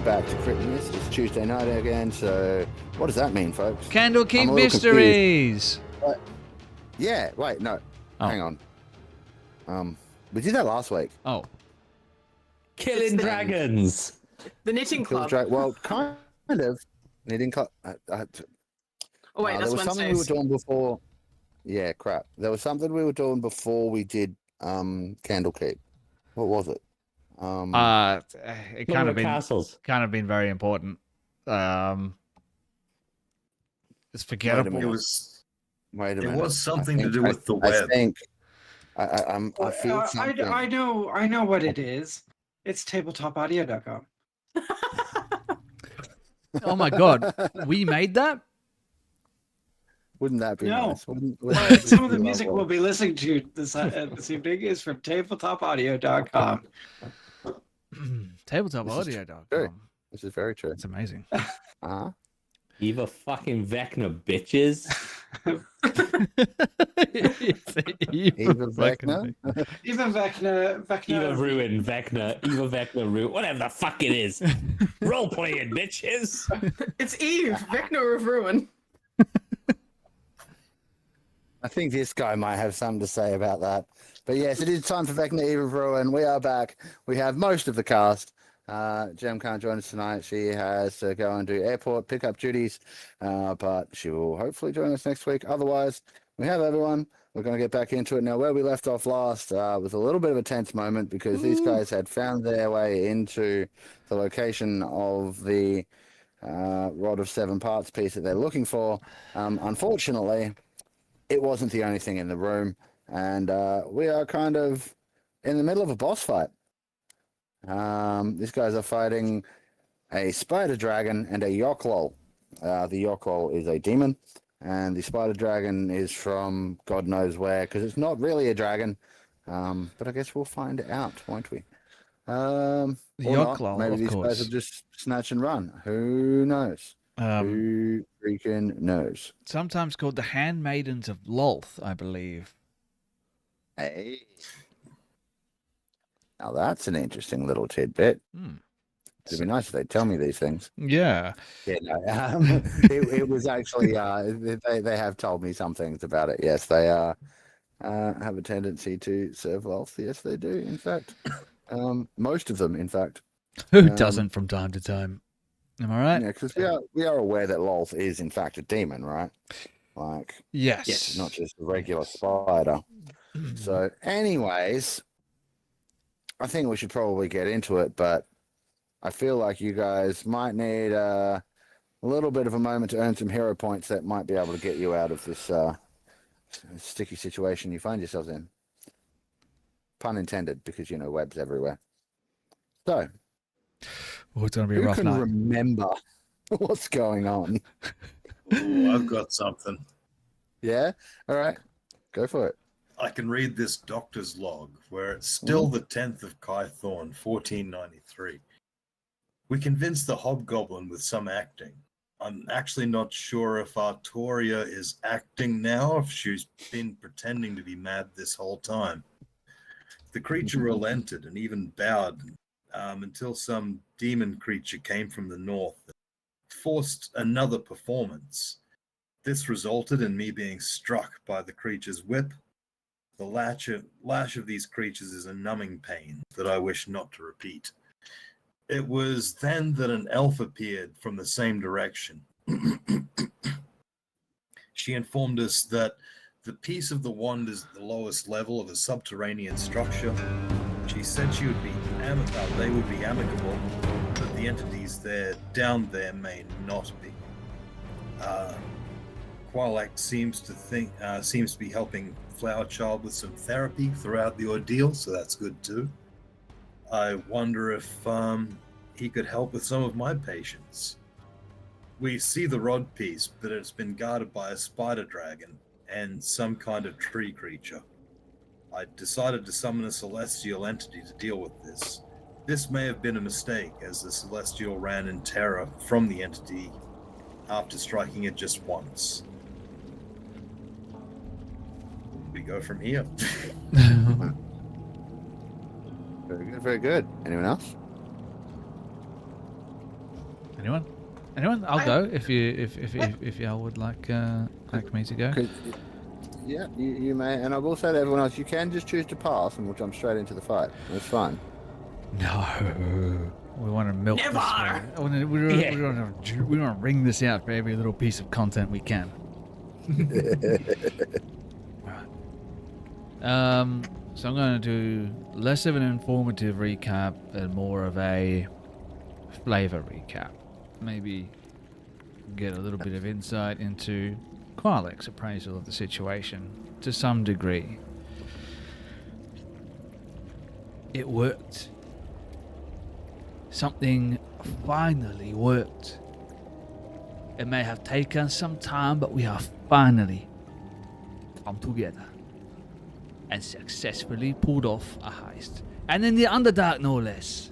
back to critting this. It's Tuesday night again, so what does that mean, folks? Candlekeep I'm a little Mysteries. Yeah, wait, no. Oh. Hang on. We did that last week. Oh. Killing dragons. The knitting club. Well, kind of. Knitting club. Oh wait, that's there was something we were doing before. Yeah, crap. There was something we were doing before we did Candlekeep. What was it? It kind of been very important. It's forgettable. Wait a minute. It was something to do with the web. I think I feel something. I know what it is. It's tabletopaudio.com. Oh my god, we made that? Wouldn't that be nice? Some of the music we'll be listening to this evening is from tabletopaudio.com. Tabletopaudio.com. This is very true. It's amazing. Eva fucking Vecna, bitches. Eva Vecna? Eva Vecna. Eva Ruin, Vecna. Eva Vecna Ruin. Whatever the fuck it is. Role playing, bitches. It's Eve, Vecna of Ruin. I think this guy might have something to say about that. But yes, it is time for Vecna Eve of Ruin. We are back. We have most of the cast. Jem can't join us tonight. She has to go and do airport pickup duties, but she will hopefully join us next week. Otherwise, we have everyone. We're going to get back into it now. Where we left off last was a little bit of a tense moment because these guys had found their way into the location of the Rod of Seven Parts piece that they're looking for. Unfortunately, it wasn't the only thing in the room, and we are kind of in the middle of a boss fight. These guys are fighting a spider dragon and a yoklol. The yoklol is a demon, and the spider dragon is from God knows where, because it's not really a dragon. But I guess we'll find out, won't we? The yoklol, maybe these guys will just snatch and run. Who knows? Who freaking knows? Sometimes called the Handmaidens of Lolth, I believe. Hey. Now that's an interesting little tidbit. It'd be nice if they'd tell me these things. Yeah. Yeah, no, it was actually, they have told me some things about it. Yes, they have a tendency to serve wealth. Yes, they do, in fact. Most of them, in fact. Who doesn't from time to time? Am I right? Yeah, because we are aware that Lolth is, in fact, a demon, right? Like, yes. Not just a regular spider. So, anyways, I think we should probably get into it, but I feel like you guys might need a little bit of a moment to earn some hero points that might be able to get you out of this sticky situation you find yourselves in. Pun intended, because, webs everywhere. So, it's going to be a rough night. Who can remember what's going on? Ooh, I've got something. Yeah? All right. Go for it. I can read this doctor's log, where it's still the 10th of Kythorn, 1493. We convinced the hobgoblin with some acting. I'm actually not sure if Artoria is acting now, if she's been pretending to be mad this whole time. The creature relented and even bowed until some demon creature came from the north and forced another performance. This resulted in me being struck by the creature's whip. The lash of these creatures is a numbing pain that I wish not to repeat. It was then that an elf appeared from the same direction. She informed us that the piece of the wand is the lowest level of a subterranean structure. She said they would be amicable, but the entities down there may not be. Qualak seems to be helping Flower Child with some therapy throughout the ordeal, so that's good too. I wonder if he could help with some of my patients. We see the rod piece, but it's been guarded by a spider dragon and some kind of tree creature. I decided to summon a celestial entity to deal with this. This may have been a mistake, as the celestial ran in terror from the entity after striking it just once. We go from here. Very good, very good. Anyone else? Anyone? I'll go if y'all would like me to go. Yeah, you may. And I will say to everyone else, you can just choose to pass, and we'll jump straight into the fight. It's fine. No, we want to milk Never! this one. We want to wring this out for every little piece of content we can. Right. So I'm going to do less of an informative recap and more of a flavor recap. Maybe get a little bit of insight into Qualek's appraisal of the situation to some degree. It worked. Something finally worked. It may have taken some time, but we have finally come together and successfully pulled off a heist. And in the Underdark, no less.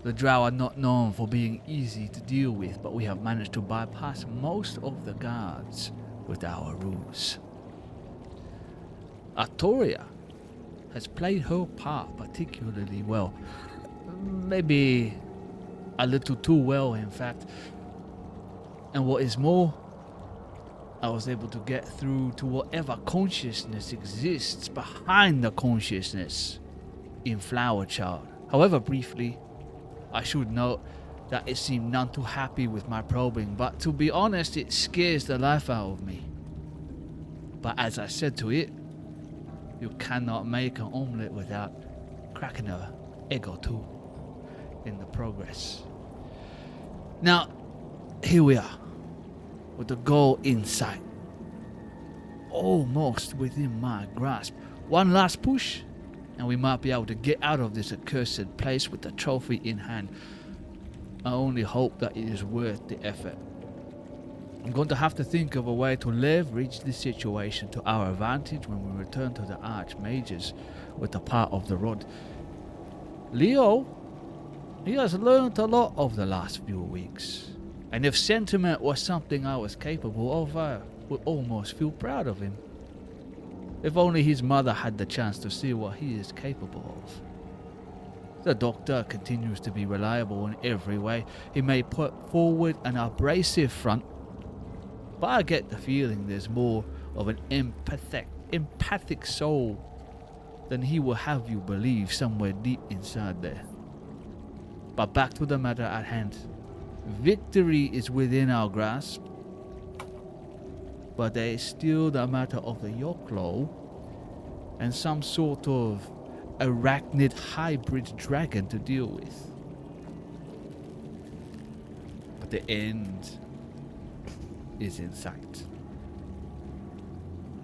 The Drow are not known for being easy to deal with, but we have managed to bypass most of the guards with our ruse. Artoria has played her part particularly well. Maybe a little too well, in fact. And what is more, I was able to get through to whatever consciousness exists behind the consciousness in Flowerchild. However briefly, I should note that it seemed none too happy with my probing, but to be honest, it scares the life out of me. But as I said to it, you cannot make an omelette without cracking an egg or two in the progress. Now, here we are, with the goal in sight. Almost within my grasp. One last push, and we might be able to get out of this accursed place with the trophy in hand. I only hope that it is worth the effort. I'm going to have to think of a way to leverage this situation to our advantage when we return to the Archmages with the part of the rod. Leo, he has learned a lot over the last few weeks. And if sentiment was something I was capable of, I would almost feel proud of him. If only his mother had the chance to see what he is capable of. The doctor continues to be reliable in every way. He may put forward an abrasive front, but I get the feeling there's more of an empathic soul than he will have you believe somewhere deep inside there. But back to the matter at hand. Victory is within our grasp, but there is still the matter of the Yoklo and some sort of arachnid hybrid dragon to deal with. But the end is in sight.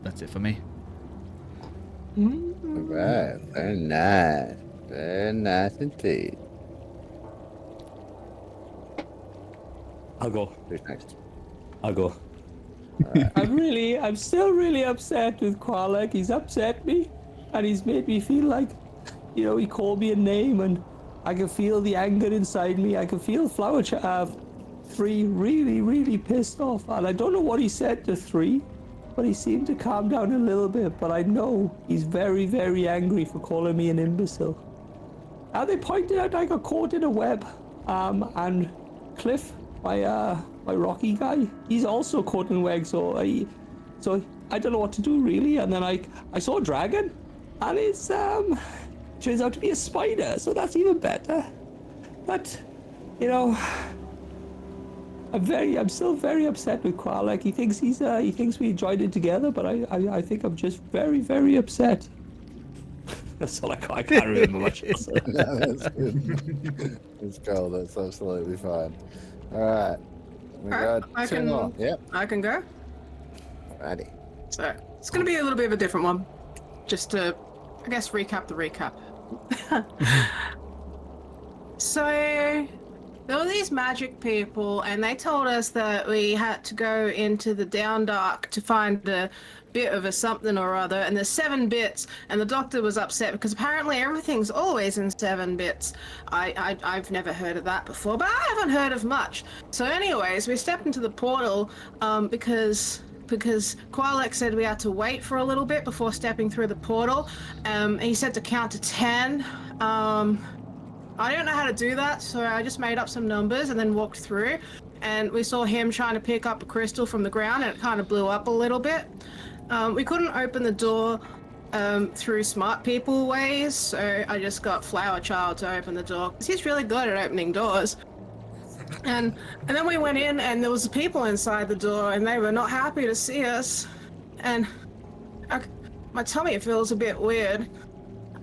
That's it for me. All right, very nice. Very nice indeed. I'll go. Who's next? I'll go. Right. I'm still really upset with Qualek. He's upset me, and he's made me feel like, he called me a name, and I can feel the anger inside me. I can feel Flower 3 really, really pissed off, and I don't know what he said to 3, but he seemed to calm down a little bit, but I know he's very, very angry for calling me an imbecile. And they pointed out I got caught in a web, and Cliff, my Rocky guy, he's also caught in a web, so I don't know what to do really. And then I saw a dragon, and it's turns out to be a spider, so that's even better. But I'm still very upset with Qualek. He thinks we enjoyed it together, but I think I'm just very, very upset. That's all I can't remember much else. No, that's good. It's cool. That's absolutely fine. All right. We got I two can- more. Yep. I can go. Alrighty. So it's going to be a little bit of a different one, just to, I guess, recap the recap. So there were these magic people, and they told us that we had to go into the Downdark to find a bit of a something or other, and there's 7 bits, and the doctor was upset because apparently everything's always in 7 bits. I've never heard of that before, but I haven't heard of much. So anyways, we stepped into the portal because Qualek said we had to wait for a little bit before stepping through the portal. He said to count to 10. I don't know how to do that, so I just made up some numbers and then walked through. And we saw him trying to pick up a crystal from the ground, and it kind of blew up a little bit. We couldn't open the door through smart people ways, so I just got Flower Child to open the door, because he's really good at opening doors. And then we went in, and there was people inside the door, and they were not happy to see us. And my tummy feels a bit weird.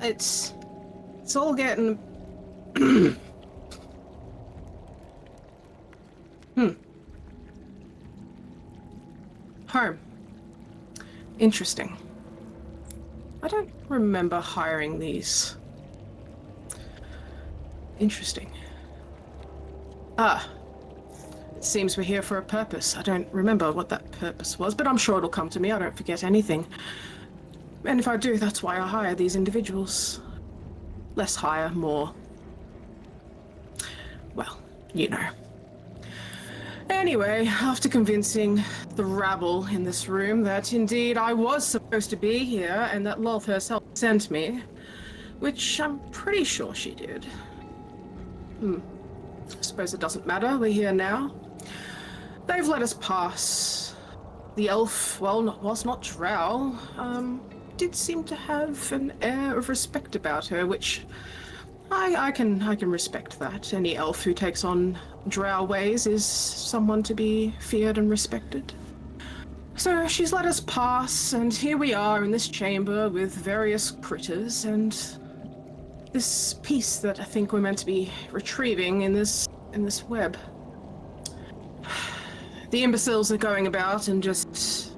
It's all getting... Home. Interesting. I don't remember hiring these. Interesting. It seems we're here for a purpose. I don't remember what that purpose was, but I'm sure it'll come to me. I don't forget anything. And if I do, that's why I hire these individuals. Less hire, more. Well, you know. Anyway, after convincing the rabble in this room that indeed I was supposed to be here and that Lolth herself sent me, which I'm pretty sure she did. I suppose it doesn't matter, we're here now. They've let us pass. The elf, well, was not drow, did seem to have an air of respect about her, which I can respect that. Any elf who takes on drow ways is someone to be feared and respected. So she's let us pass, and here we are in this chamber with various critters, and this piece that I think we're meant to be retrieving in this web. The imbeciles are going about and just,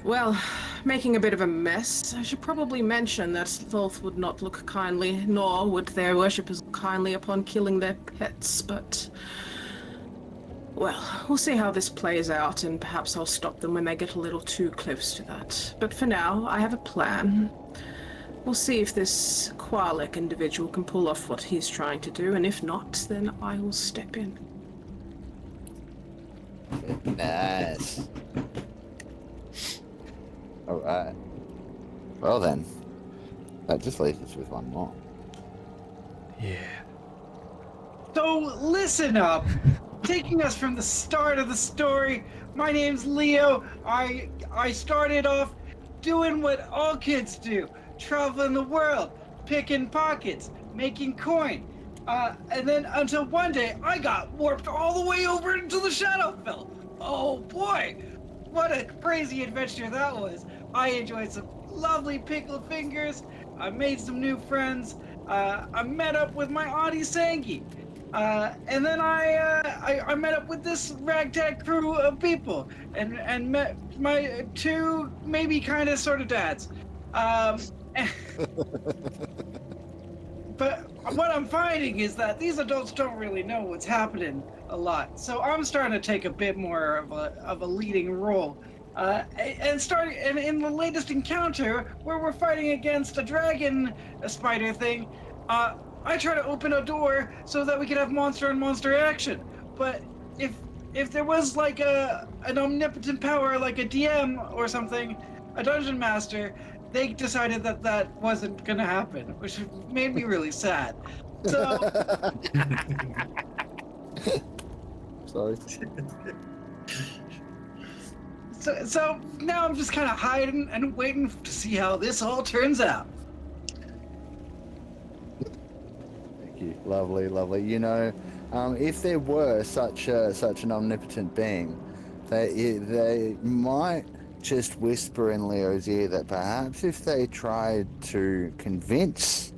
well, making a bit of a mess. I should probably mention that Lolth would not look kindly, nor would their worshippers look kindly upon killing their pets, but... well, we'll see how this plays out, and perhaps I'll stop them when they get a little too close to that. But for now, I have a plan. We'll see if this Qualek individual can pull off what he's trying to do, and if not, then I will step in. Nice. Alright. Well then. That just leaves us with one more. Yeah. So listen up. Taking us from the start of the story, my name's Leo. I started off doing what all kids do. Traveling the world, picking pockets, making coin. And then until one day, I got warped all the way over into the Shadowfell. Oh boy, what a crazy adventure that was. I enjoyed some lovely pickled fingers. I made some new friends. I met up with my Auntie Sangi. And then I met up with this ragtag crew of people and met my two maybe kind of sort of dads. But what I'm finding is that these adults don't really know what's happening a lot. So I'm starting to take a bit more of a leading role. And in the latest encounter where we're fighting against a dragon spider thing, I try to open a door so that we could have monster on monster action. But if there was like an omnipotent power like a DM or something, a dungeon master, they decided that wasn't gonna happen, which made me really sad. So Sorry. So now I'm just kind of hiding and waiting to see how this all turns out. Thank you. Lovely, lovely. You know, if there were such an omnipotent being, they might just whisper in Leo's ear that perhaps if they tried to convince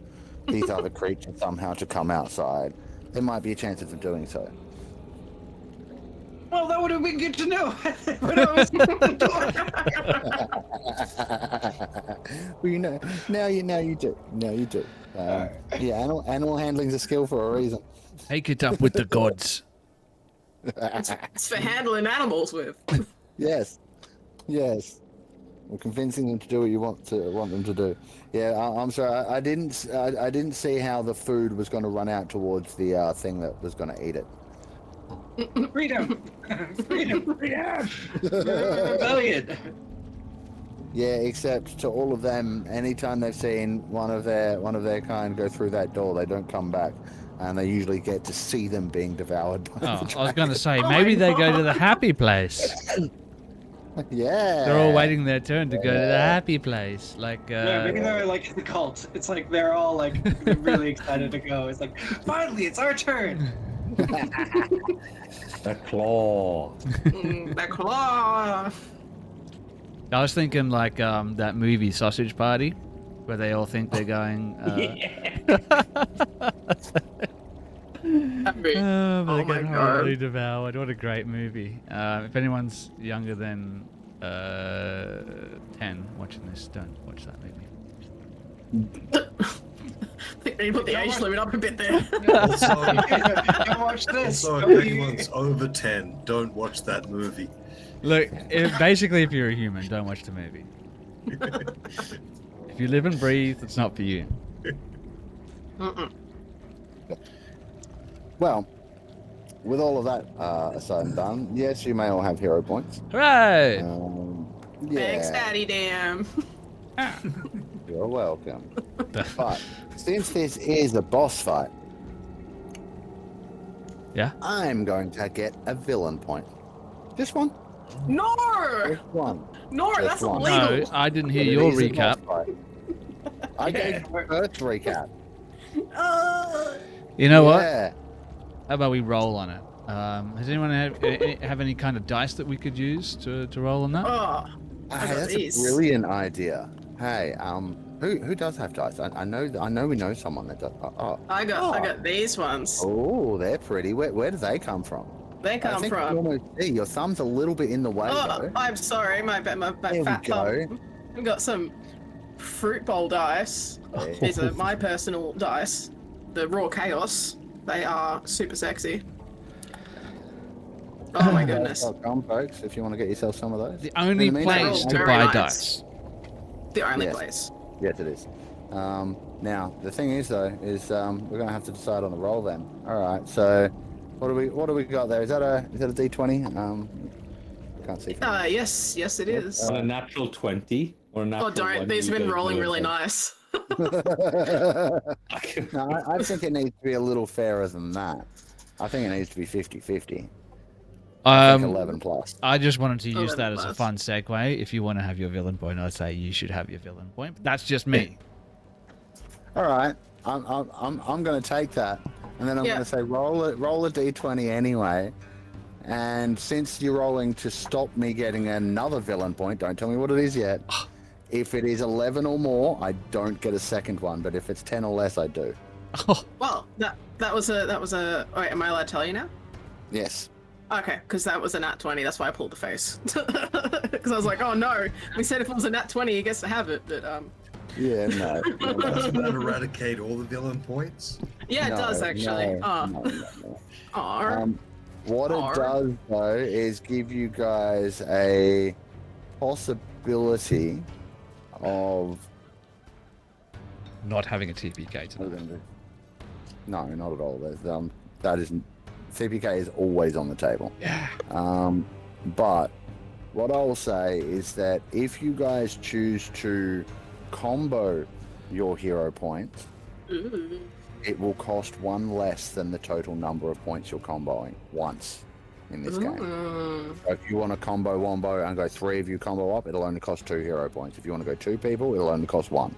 these other creatures somehow to come outside, there might be a chance of them doing so. Well, that would have been good to know. When I was Well, you know, now you do. Yeah, animal handling's a skill for a reason. Take it up with the gods. It's for handling animals with. Yes. We're convincing them to do what you want them to do. Yeah, I'm sorry. I didn't see how the food was going to run out towards the thing that was going to eat it. Freedom! Rebellion! Yeah, except to all of them, anytime they've seen one of their kind go through that door, they don't come back, and they usually get to see them being devoured by Oh, the I was going to say, Oh maybe my they go to God. the happy place. Yeah. They're all waiting their turn to go to the happy place. Like, Yeah, maybe they're like in the cult. It's like they're all like really excited to go. It's like, finally, it's our turn. The claw. The claw. I was thinking like that movie Sausage Party, where they all think they're going. That'd be- Oh, but Oh they my get God. horribly devoured. What a great movie. If anyone's younger than 10 watching this, don't watch that movie. I think they put the age limit up a bit there. Also, Don't watch this. also, Don't if you- anyone's over 10, don't watch that movie. Look, basically, if you're a human, don't watch the movie. If you live and breathe, it's not for you. Mm-mm. Well, with all of that said and done, yes, you may all have hero points. Hooray! Thanks, Yeah, Daddy Damn. you're welcome. But since this is a boss fight, Yeah? I'm going to get a villain point. Just one. No! Just one. No, Just that's one. No, illegal. I didn't hear But it your is a boss recap. fight. I gave the first recap. You know what? Yeah. How about we roll on it? Does anyone have any kind of dice that we could use to roll on that? Oh, Hey, got that's these. a brilliant idea. Hey, who does have dice? I know we know someone that does. I got these ones. Oh, they're pretty. Where do they come from? They I come think you from. almost see your thumb's a little bit in the way Oh, though. I'm sorry, my There we fat go. thumb. I've got some fruit bowl dice. Yeah. These are my personal dice. The raw chaos. They are super sexy. Oh my goodness. Come, folks, if you want to get yourself some of those. The only In the meantime- place to Very buy nice. dice. The only Yes. place. Yes, it is. Now the thing is though, is we're gonna have to decide on the roll then. All right. So, what do we got there? Is that a D20? Can't see. Yes, it is. On a natural 20 or a natural Oh, don't. 1, These you have been get rolling another really point. nice. No, I think it needs to be a little fairer than that. I think it needs to be 50-50. I think 11 plus. I just wanted to use 11 that as a plus. fun segue. If you want to have your villain point, I'd say you should have your villain point. But that's just me. All right, I'm going to take that, and then I'm Yeah. going to say roll a d20 anyway. And since you're rolling to stop me getting another villain point, don't tell me what it is yet. If it is 11 or more, I don't get a second one. But if it's 10 or less, I do. Oh, Well, that was a. Wait, am I allowed to tell you now? Yes. Okay, because that was a nat 20. That's why I pulled the face. Because I was like, oh no, we said if it was a nat 20, he gets to have it. But Yeah. No. Doesn't that eradicate all the villain points? yeah, it No, does actually. No, no. Aw. What Or- it does though is give you guys a possibility of not having a TPK what are we tonight. gonna do? No, not at all. There's, that isn't. CPK is always on the table. Yeah. But what I'll say is that if you guys choose to combo your hero points, Ooh. it will cost one less than the total number of points you're comboing once in this game. Ooh. So if you want to combo wombo and go 3 of you combo up, it'll only cost 2 hero points. If you want to go 2 people, it'll only cost 1.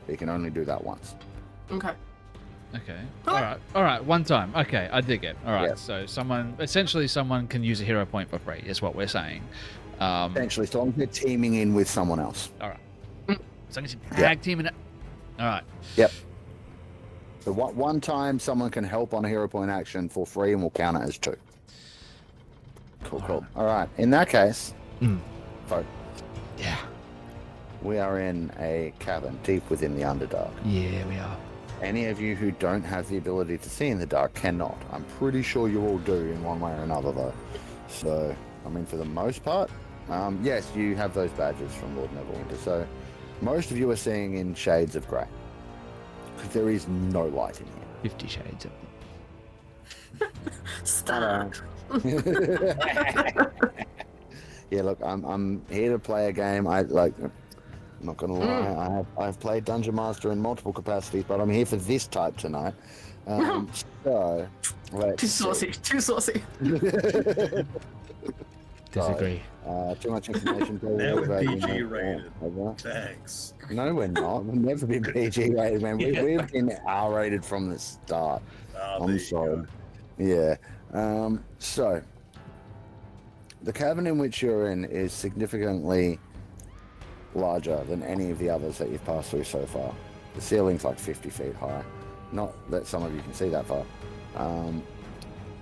But you can only do that once. Okay. Okay. All right. One time. Okay, I dig it. All right. Yeah. So someone can use a hero point for free. Is what we're saying. Essentially, so long as you're teaming in with someone else. All right. As long as you tag teaming it. All right. Yep. So one time someone can help on a hero point action for free and we'll count it as 2. Cool. All right. In that case, folk, Yeah. we are in a cavern deep within the Underdark. Yeah, we are. Any of you who don't have the ability to see in the dark cannot. I'm pretty sure you all do in one way or another, though. So, I mean, for the most part, yes, you have those badges from Lord Neverwinter. So, most of you are seeing in shades of grey. Because there is no light in here. 50 Shades of. Stop. Yeah, look, I'm here to play a game. I'm not gonna lie. I've played Dungeon Master in multiple capacities, but I'm here for this type tonight. So let's Too saucy. Too saucy. Disagree. Too much information. Now we're but, PG you know, rated. over. Thanks. No, we're not. We've never been PG rated, man. We've been R rated from the start. There I'm you sorry. go. Yeah. So the cavern in which you're in is significantly larger than any of the others that you've passed through so far. The ceiling's like 50 feet high. Not that some of you can see that far.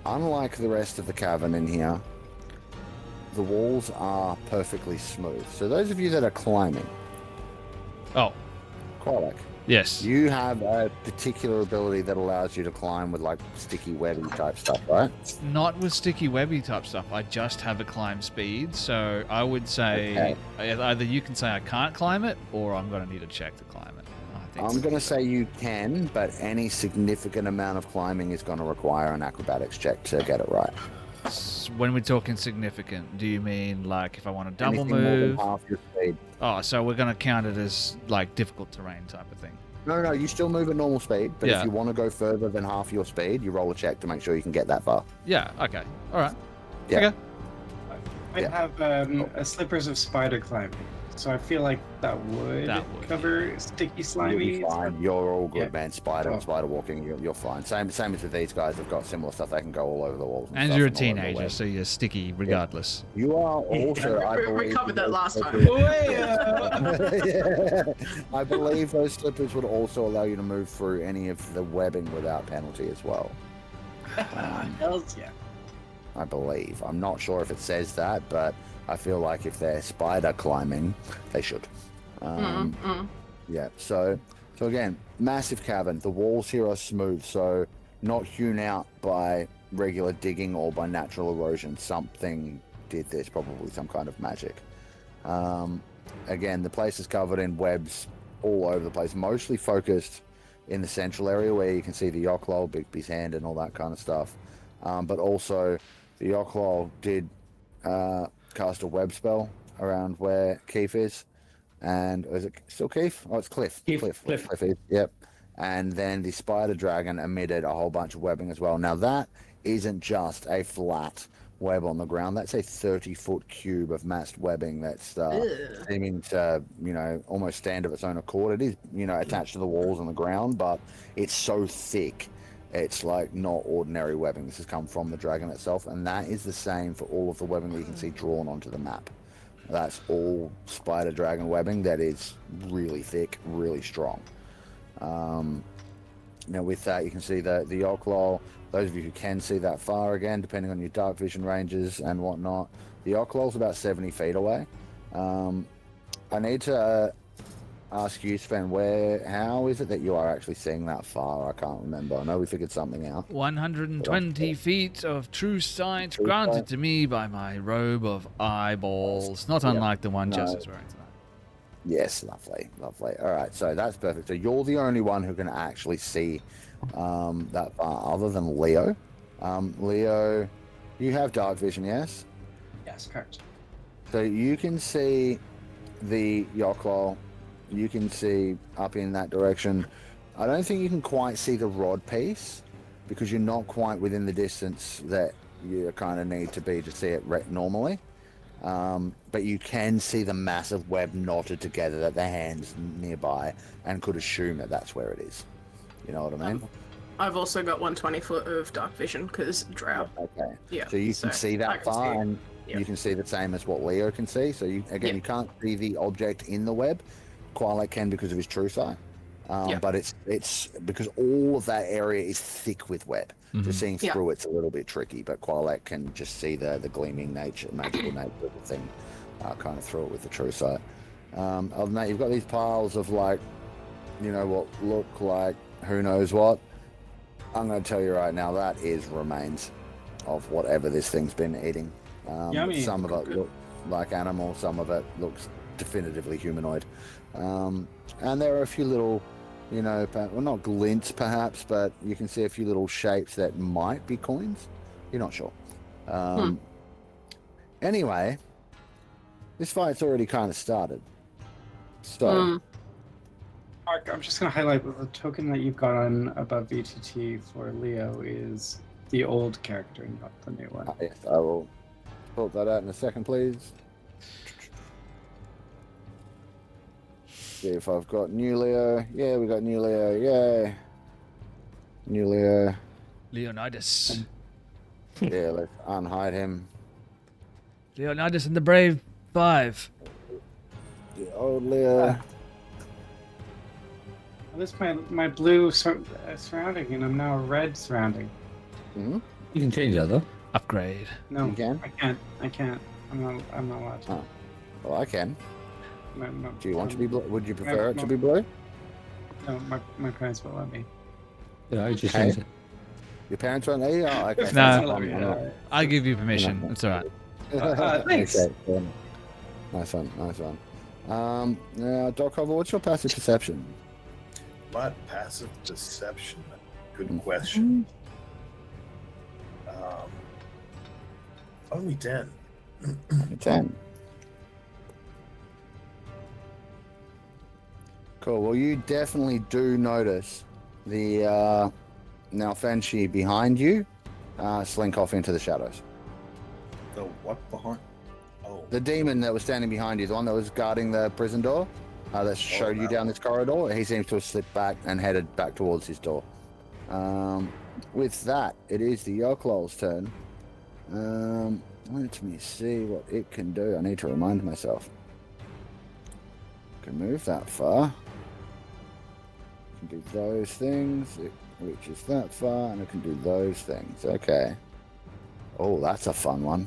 Unlike the rest of the cavern in here, the walls are perfectly smooth. So those of you that are climbing, Oh, Qualak, yes. you have a particular ability that allows you to climb with like sticky webby type stuff, right? Not with sticky webby type stuff. I just have a climb speed, so I would say either you can say I can't climb it, or I'm going to need a check to climb it. I think I'm so. going to say you can, but any significant amount of climbing is going to require an acrobatics check to get it right. When we're talking significant, do you mean like if I want to double Anything more than move? half your speed. Oh, so we're going to count it as like difficult terrain type of thing. No, you still move at normal speed, but Yeah. if you want to go further than half your speed, you roll a check to make sure you can get that far. Yeah, okay. All right. Yeah. Okay. I Yeah. have a slippers of spider climbing, so I feel like that would cover sticky You'll slimy. be fine. You're all good, Yeah. man. Spider Oh. spider walking, you're fine. Same as with these guys. They've got similar stuff. They can go all over the walls. And stuff you're a and all over the teenager, web. so you're sticky regardless. You are also, I We believe, covered that last time. Yeah. I believe those slippers would also allow you to move through any of the webbing without penalty as well. Hells yeah. I believe. I'm not sure if it says that, but I feel like if they're spider climbing, they should. Yeah. So again, massive cavern. The walls here are smooth, so not hewn out by regular digging or by natural erosion. Something did this, probably some kind of magic. Again, the place is covered in webs all over the place, mostly focused in the central area where you can see the Yochlol, Bigby's hand, and all that kind of stuff. But also, the Yochlol did cast a web spell around where Keith is. And is it still Keith? Oh, it's Cliff. Cliff. Cliff is, yep. And then the spider dragon emitted a whole bunch of webbing as well. Now, that isn't just a flat web on the ground. That's a 30-foot cube of massed webbing that's seeming to, almost stand of its own accord. It is, attached to the walls and the ground, but it's so thick. It's like not ordinary webbing. This has come from the dragon itself, and that is the same for all of the webbing that you can see drawn onto the map. That's all spider dragon webbing that is really thick, really strong. Now with that, you can see the Yochlol. Those of you who can see that far, again, depending on your dark vision ranges and whatnot, the Yochlol's about 70 feet away. I need to ask you, Sven, how is it that you are actually seeing that far? I can't remember. I know we figured something out. 120 feet of true sight True granted sight. to me by my robe of eyeballs, not unlike the one No. Jess is wearing tonight. Yes, lovely. All right, so that's perfect. So you're the only one who can actually see that far, other than Leo. Leo, you have dark vision, yes? Yes, correct. So you can see the Yochlol. You can see up in that direction. I don't think you can quite see the rod piece because you're not quite within the distance that you kind of need to be to see it normally. But you can see the massive web knotted together that the hand's nearby and could assume that that's where it is. You know what I mean? I've also got 120 foot of dark vision because drought. Okay. Yeah. So you can see I that can far, see it. and Yeah. you can see the same as what Leo can see. So you Yeah. can't see the object in the web. Qualak can because of his true sight. Yeah. But it's because all of that area is thick with web. So seeing Yeah. through it's a little bit tricky, but Qualak can just see the gleaming nature, magical nature of the thing, kind of through it with the true sight. Other than that, you've got these piles of what look like who knows what. I'm going to tell you right now, that is remains of whatever this thing's been eating. Yummy. Some of it looks like animal, some of it looks definitively humanoid. And there are a few little, not glints perhaps, but you can see a few little shapes that might be coins. You're not sure. Anyway, this fight's already kind of started. So, Mark, I'm just going to highlight that the token that you've got on above VTT for Leo is the old character, not the new one. yes, I will sort that out in a second, please. See if I've got new Leo. Yeah, we got new Leo. Yay. New Leo. Leonidas. Yeah, let's unhide him. Leonidas and the Brave 5. The old Leo. This my blue surrounding, and I'm now a red surrounding. Mm-hmm. You can change that though. Upgrade. No, You can? I can't. I'm not allowed to. Oh. Well, I can. No, Do you want to be blue? Would you prefer it to be blue? No, my parents won't let me. Yeah, I just Okay. changed it. Your parents won't let you? Oh, okay. No. I give you permission. It's alright. Thanks. Okay, cool. Nice one, nice one. Now, Doc Hover, what's your passive perception? My passive perception. Good question. Only 10. 10. Cool. Well, you definitely do notice the Nalfenshi behind you slink off into the shadows. The what behind? Oh, The demon that was standing behind you, the one that was guarding the prison door, that showed you that down this corridor, he seems to have slipped back and headed back towards his door. With that, it is the Yoklol's turn. Let me see what it can do. I need to remind myself. Can move that far. Can do those things. It reaches that far, and it can do those things. Okay. Oh, that's a fun one.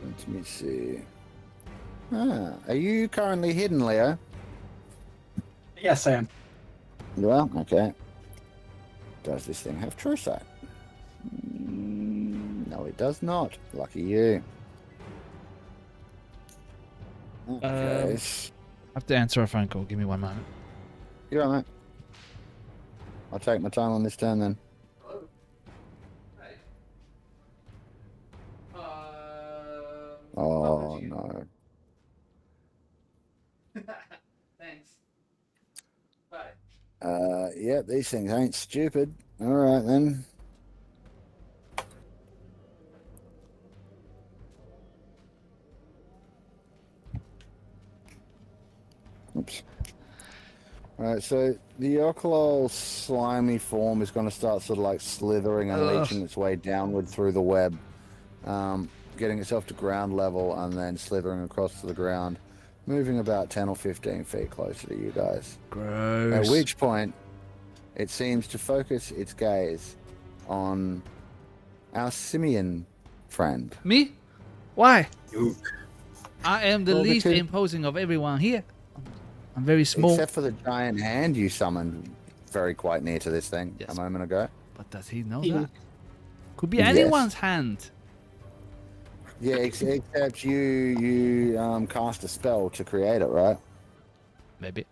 Let me see. Are you currently hidden, Leo? Yes, I am. You are? Okay. Does this thing have true sight? No, it does not. Lucky you. Okay. I have to answer a phone call. Give me 1 moment. You're all right. I'll take my time on this turn then. Oh, no. Thanks. Bye. Yeah, these things ain't stupid. All right, then. Oops. All right, so the Yoklol slimy form is going to start sort of like slithering and leeching its way downward through the web, getting itself to ground level and then slithering across to the ground, moving about 10 or 15 feet closer to you guys. Gross. At which point, it seems to focus its gaze on our simian friend. Me? Why? you. I am the Well, least because- imposing of everyone here. I'm very small. Except for the giant hand you summoned very quite near to this thing Yes. a moment ago. But does he know Yeah. that? Could be Yes. anyone's hand. Yeah, except you cast a spell to create it, right? Maybe.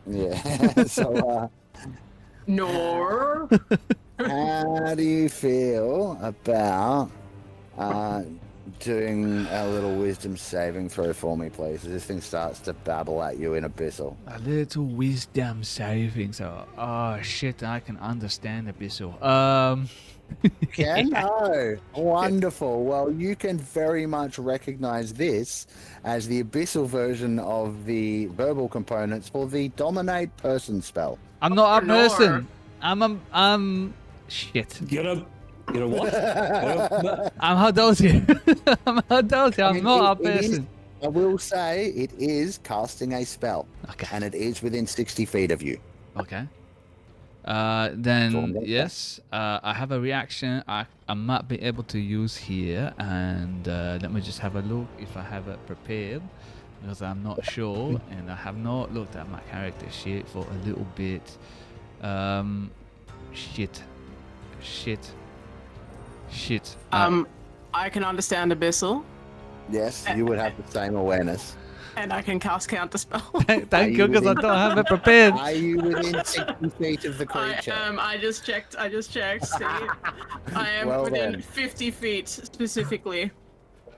Yeah. So, No. how do you feel about doing a little wisdom saving throw for me, please? As this thing starts to babble at you in Abyssal. A little wisdom saving. So, oh shit, I can understand Abyssal. Can? Oh, wonderful. Well, you can very much recognize this as the Abyssal version of the verbal components for the Dominate Person spell. I'm not a Nor. person. I'm shit. You know what? I'm Hadozi. I'm Hadozi. I'm mean, not a it is- person. I will say it is casting a spell, Okay. and it is within 60 feet of you. Okay. Go Then on, go. yes, I have a reaction I might be able to use here, and let me just have a look if I have it prepared, because I'm not sure, and I have not looked at my character sheet for a little bit. Shit. I can understand Abyssal, Yes, you would have the same awareness. and I can cast counterspell. Thank you, because I don't have it prepared. Are you within 60 feet of the I creature? am. I just checked. See, I am Well within then. 50 feet specifically.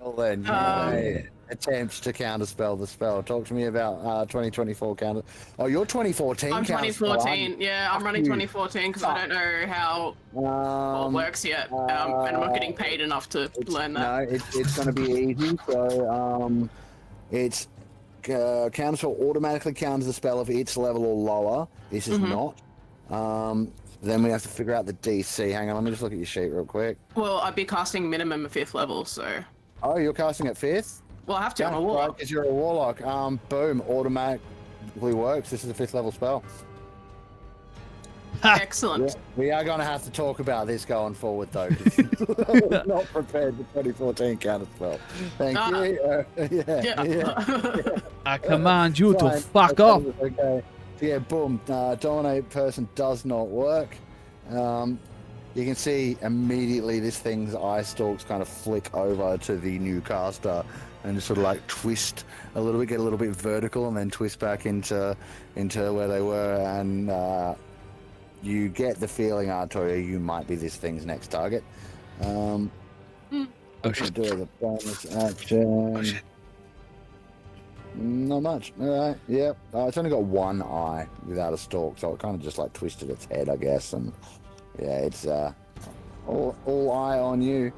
Well then, you may attempt to counterspell the spell. Talk to me about 2024 counter. Oh, you're 2014. I'm counterspell, 2014. Yeah, I'm running you. 2014 because I don't know how it works yet, and I'm not getting paid enough to learn that. No, it's going to be easy. So, it's counterspell automatically counters the spell if it's level or lower. This is not. Then we have to figure out the DC. Hang on, let me just look at your sheet real quick. Well, I'd be casting minimum of 5th level, so. Oh, you're casting at 5th? Well, I have to. I'm a warlock. Because you're a warlock. Boom, automatically works. This is a 5th level spell. Excellent. Yeah, we are going to have to talk about this going forward, though. 'Cause I was not prepared for 2014 counterspell. Thank you. Yeah. I command you to Fine. fuck Okay, off. Okay. So yeah, boom. Dominate person does not work. You can see immediately this thing's eye stalks kind of flick over to the new caster and just sort of like twist a little bit, get a little bit vertical, and then twist back into where they were. And you get the feeling, Artoya, you might be this thing's next target. Oh shit. Do as a bonus action. Oh shit. Not much. All right. Yep. It's only got one eye without a stalk, so it kind of just like twisted its head, I guess. And yeah, it's all eye on you.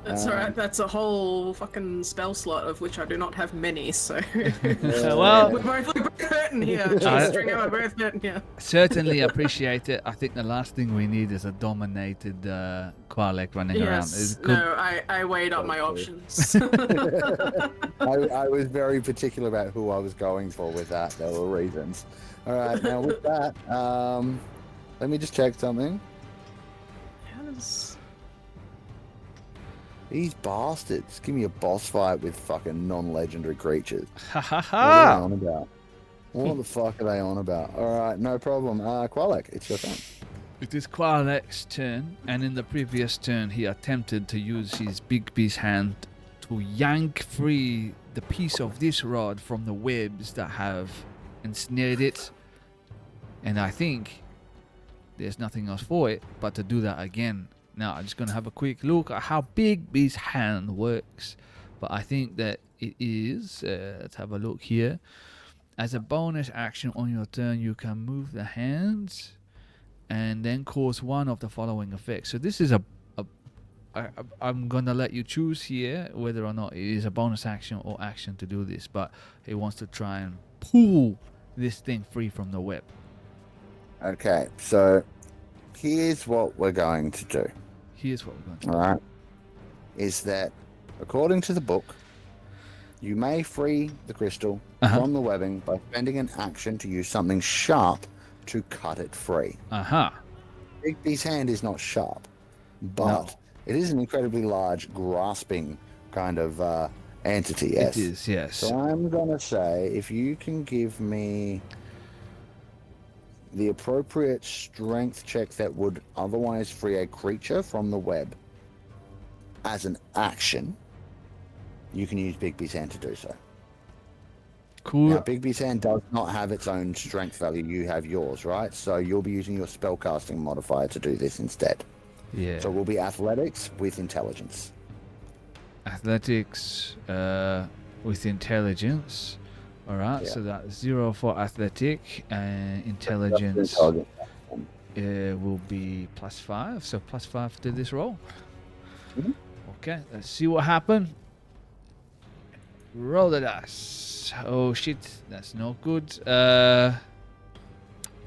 That's alright, that's a whole fucking spell slot of which I do not have many, so. Well, we're both hurting here. Jeez, Stringer, we're both hurting here. certainly appreciate it. I think the last thing we need is a dominated Qualek running around. It's Yes, good. no, I weighed up my options. I was very particular about who I was going for with that. There were reasons. All right. Now with that, let me just check something. Yes. These bastards give me a boss fight with fucking non-legendary creatures. Ha ha What are they ha! on about? What the fuck are they on about? All right, no problem. Qualek, it's your turn. It is Qualek's turn, and in the previous turn, he attempted to use his big beast hand to yank free the piece of this rod from the webs that have ensnared it. And I think there's nothing else for it but to do that again. Now, I'm just going to have a quick look at how big this hand works. But I think that it is, let's have a look here. As a bonus action on your turn, you can move the hands and then cause one of the following effects. So this is I'm going to let you choose here whether or not it is a bonus action or action to do this. But he wants to try and pull this thing free from the web. Okay, so here's what we're going to do. Here's what we're going to do. All right, is that according to the book, you may free the crystal from the webbing by spending an action to use something sharp to cut it free. Bigby's hand is not sharp, but it is an incredibly large, grasping kind of entity. Yes, It is, yes. So I'm gonna say, if you can give me the appropriate strength check that would otherwise free a creature from the web as an action, you can use Bigby's hand to do so. Cool. Now, Bigby's hand does not have its own strength value. You have yours, right? So you'll be using your spellcasting modifier to do this instead. Yeah. So it will be athletics with intelligence. Athletics with intelligence. All right. Yeah. So that's 0 for athletic, and intelligence will be +5. So +5 to this roll. Mhm. Okay. Let's see what happened. Roll the dice. Oh shit, that's not good.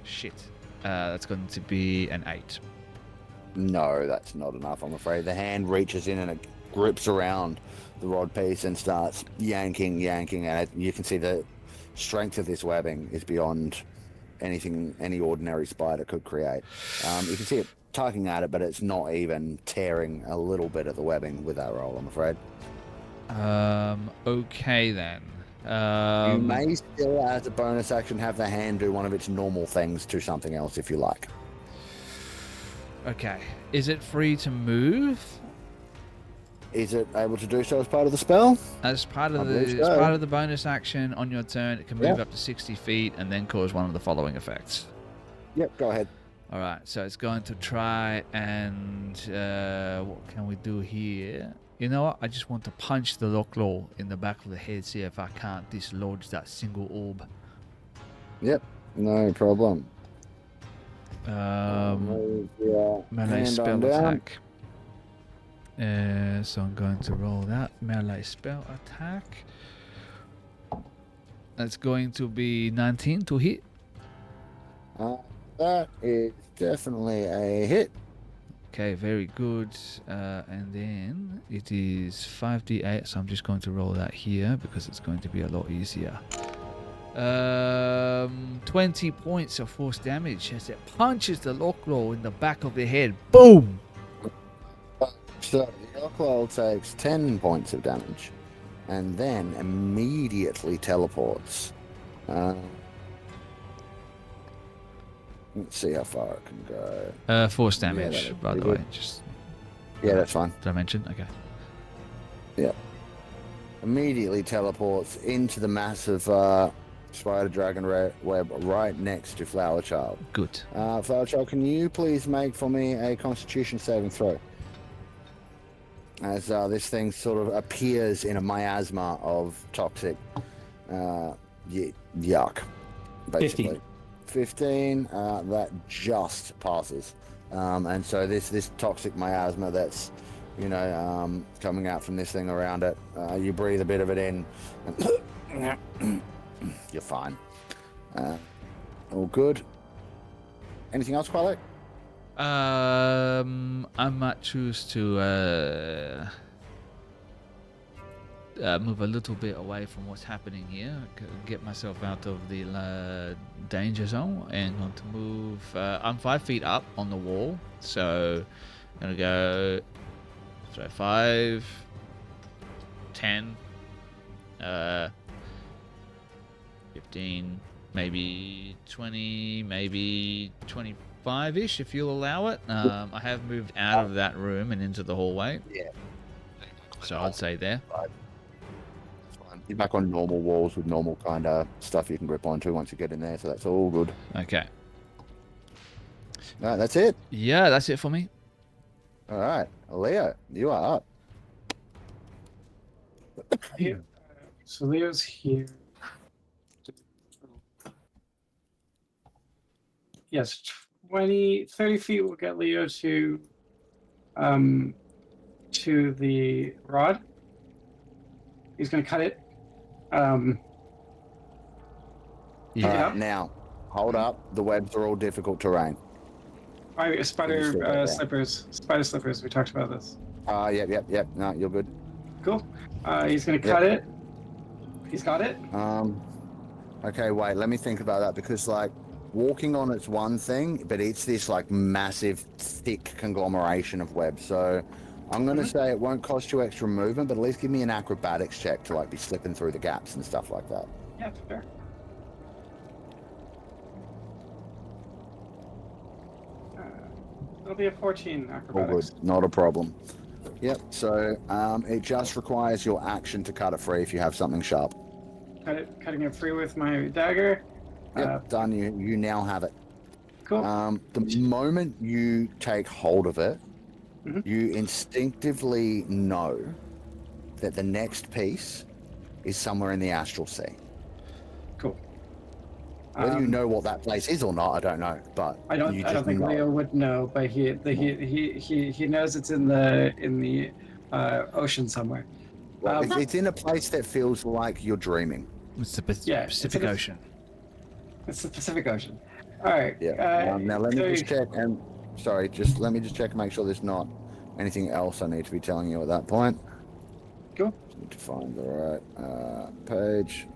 Shit. That's going to be an 8. No, that's not enough, I'm afraid. The hand reaches in and it grips around the rod piece and starts yanking, and you can see the strength of this webbing is beyond anything any ordinary spider could create. You can see it tugging at it, but it's not even tearing a little bit of the webbing with that roll, I'm afraid. Okay then. You may still, as a bonus action, have the hand do one of its normal things to something else if you like. Okay. Is it free to move? Is it able to do so as part of the spell? As part of I believe the so. as part of the bonus action on your turn, it can move up to 60 feet and then cause one of the following effects. Yep, go ahead. All right, so it's going to try and what can we do here? You know what? I just want to punch the Locklaw in the back of the head, see if I can't dislodge that single orb. Yep, no problem. Melee Hand spell on down. attack. So I'm going to roll that melee spell attack. That's going to be 19 to hit. That is definitely a hit. Okay, very good. And then it is 5d8, so I'm just going to roll that here because it's going to be a lot easier. 20 points of force damage as it punches the Locklaw in the back of the head. Boom! So the Locklaw takes 10 points of damage and then immediately teleports. Let's see how far it can go. Force damage, that'd by be the good. way. Just Yeah, that's fine. did I mention? Okay. Immediately teleports into the massive spider dragon web right next to Flower Child. Good. Flower Child, can you please make for me a Constitution saving throw? As this thing sort of appears in a miasma of toxic yuck, basically. 15. That just passes. And so this toxic miasma that's, coming out from this thing around it, you breathe a bit of it in, and you're fine. All good. Anything else, Qualek? I might choose to move a little bit away from what's happening here, get myself out of the danger zone, and want to move. I'm 5 feet up on the wall, so I'm gonna go. So 5, 10, 15, maybe 20, maybe 25-ish if you'll allow it. I have moved out of that room and into the hallway. Yeah. So I'd say there. You're back on normal walls with normal kind of stuff you can grip onto once you get in there, so that's all good. Okay. All right, that's it. Yeah, that's it for me. All right, Leo, you are up. Yeah. So Leo's here. Yes, 30 feet will get Leo to the rod. He's going to cut it. Yeah. All right, now, hold up. The webs are all difficult terrain. Spider slippers. We talked about this. Yep. No, you're good. Cool. He's going to cut it. He's got it. Okay, wait. Let me think about that because, walking on it's one thing, but it's this massive, thick conglomeration of web. So I'm going to say it won't cost you extra movement, but at least give me an acrobatics check to be slipping through the gaps and stuff like that. Yeah, fair. It'll be a 14 All acrobatics. good, not a problem. Yep. So it just requires your action to cut it free if you have something sharp. Cutting it free with my dagger. Yep, done. You now have it. Cool. The moment you take hold of it, Mhm. you instinctively know that the next piece is somewhere in the astral sea. Cool. Whether you know what that place is or not, I don't know. But I don't think know. Leo would know, but he knows it's in the ocean somewhere. Well, it's in a place that feels like you're dreaming. It's the Yeah, Pacific Ocean. It's the Pacific Ocean. All right. Yeah. Now let me so- just check and let me just check and make sure there's not anything else I need to be telling you at that point. Cool. Just need to find the right page.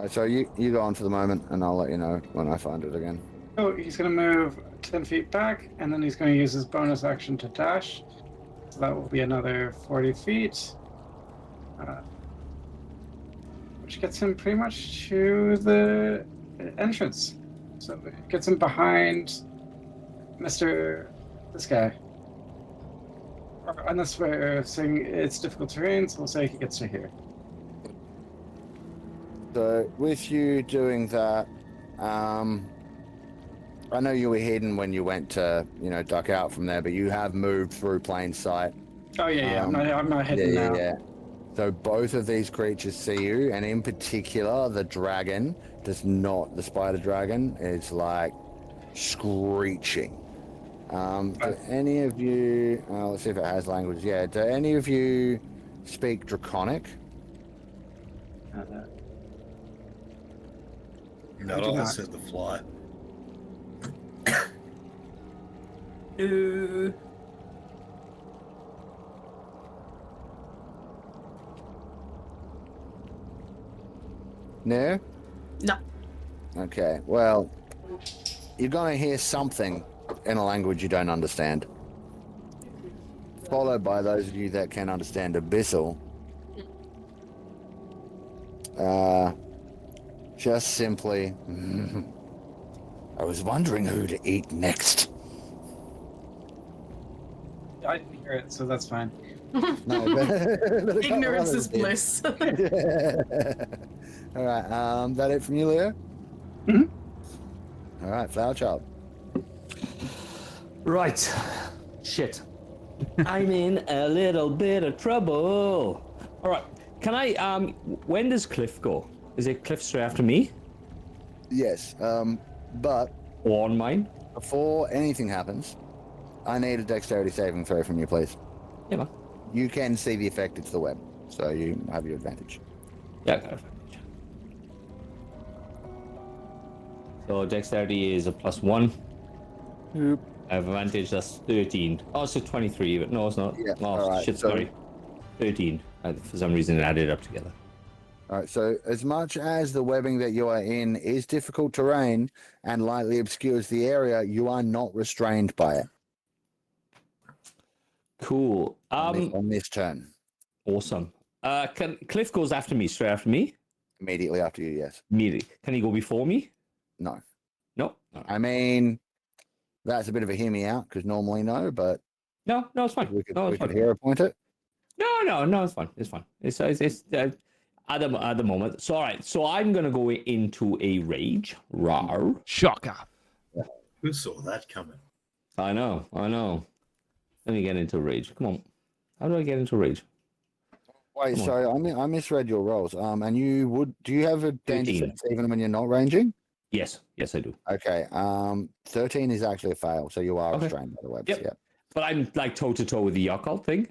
So you go on for the moment, and I'll let you know when I find it again. Oh, he's going to move 10 feet back, and then he's going to use his bonus action to dash. So that will be another 40 feet. Which gets him pretty much to the entrance. So it gets him behind this guy. Or unless we're saying it's difficult terrain, so we'll say he gets to here. So with you doing that, I know you were hidden when you went to, duck out from there, but you have moved through plain sight. Oh yeah. Um, I'm not hidden yeah, now. yeah. So both of these creatures see you, and in particular, the dragon does not. The spider dragon is like screeching. Do any of you? Let's see if it has language. Yeah. Do any of you speak Draconic? Not do all not. said the fly. No. No. Okay. Well, you're gonna hear something in a language you don't understand, followed by those of you that can understand Abyssal. Just simply, I was wondering who to eat next. I didn't hear it, so that's fine. No, but Ignorance is did. bliss. Yeah. All right. That it from you, Leo? Mhm. All right, Flower Child. Right. Shit. I'm in a little bit of trouble. All right. Can I? When does Cliff go? Is it Cliff straight after me? Yes. But Or on mine? before anything happens, I need a dexterity saving throw from you, please. Yeah, man. You can see the effect. It's the web, so you have your advantage. Yeah, got advantage. So dexterity is a +1. Yep. I have advantage. That's 13. Oh, so 23. But no, it's not. Yeah, Oh all right, shit! so- Sorry. 13. For some reason, it added up together. All right. So as much as the webbing that you are in is difficult terrain and lightly obscures the area, you are not restrained by it Cool. on this turn. Awesome. Cliff goes after me, straight after me. Immediately after you, yes. Immediately. Can he go before me? No. No. No. I mean, that's a bit of a hear me out because normally no, but No, it's fine. we could, No, we it's could fine. hero point it. No, it's fine. It's fine. It's at the moment. So all right. So I'm gonna go into a rage. Rar. Shocker. Who saw that coming? I know. Let me get into rage. Come on. How do I get into rage? Wait, Come on. sorry, I misread your rolls. And do you have a danger 13. sense even when you're not ranging? Yes, I do. Okay. 13 is actually a fail, so you are Okay. restrained by the webs. Yep. Yeah. But I'm like toe to toe with the occult thing.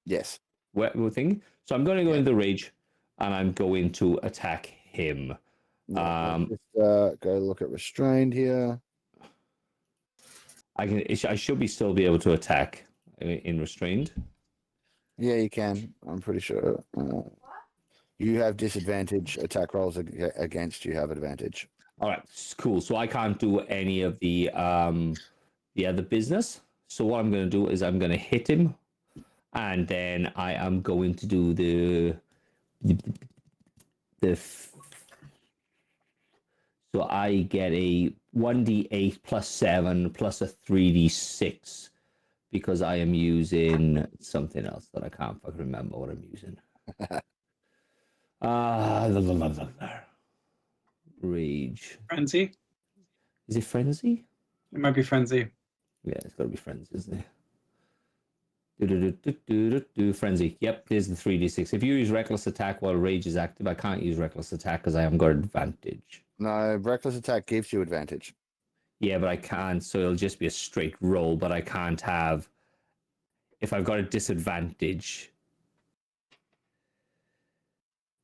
Yes. Web thing. So I'm going to go into rage, and I'm going to attack him. Yeah, let's just go look at restrained here. I should still be able to attack in restrained. Yeah, you can. I'm pretty sure. You have disadvantage. Attack rolls against you have advantage. All right, cool. So I can't do any of the other business. So what I'm going to do is I'm going to hit him, and then I am going to do the. So I get a 1d8 plus 7 plus a 3d6 because I am using something else that I can't fucking remember what I'm using. Rage. Frenzy? Is it frenzy? It might be frenzy. Yeah, it's got to be frenzy, isn't it? Frenzy. Yep, there's the 3d6. If you use reckless attack while rage is active, I can't use reckless attack because I haven't got advantage. No, reckless attack gives you advantage. Yeah, but I can't, so it'll just be a straight roll, but I can't have... If I've got a disadvantage...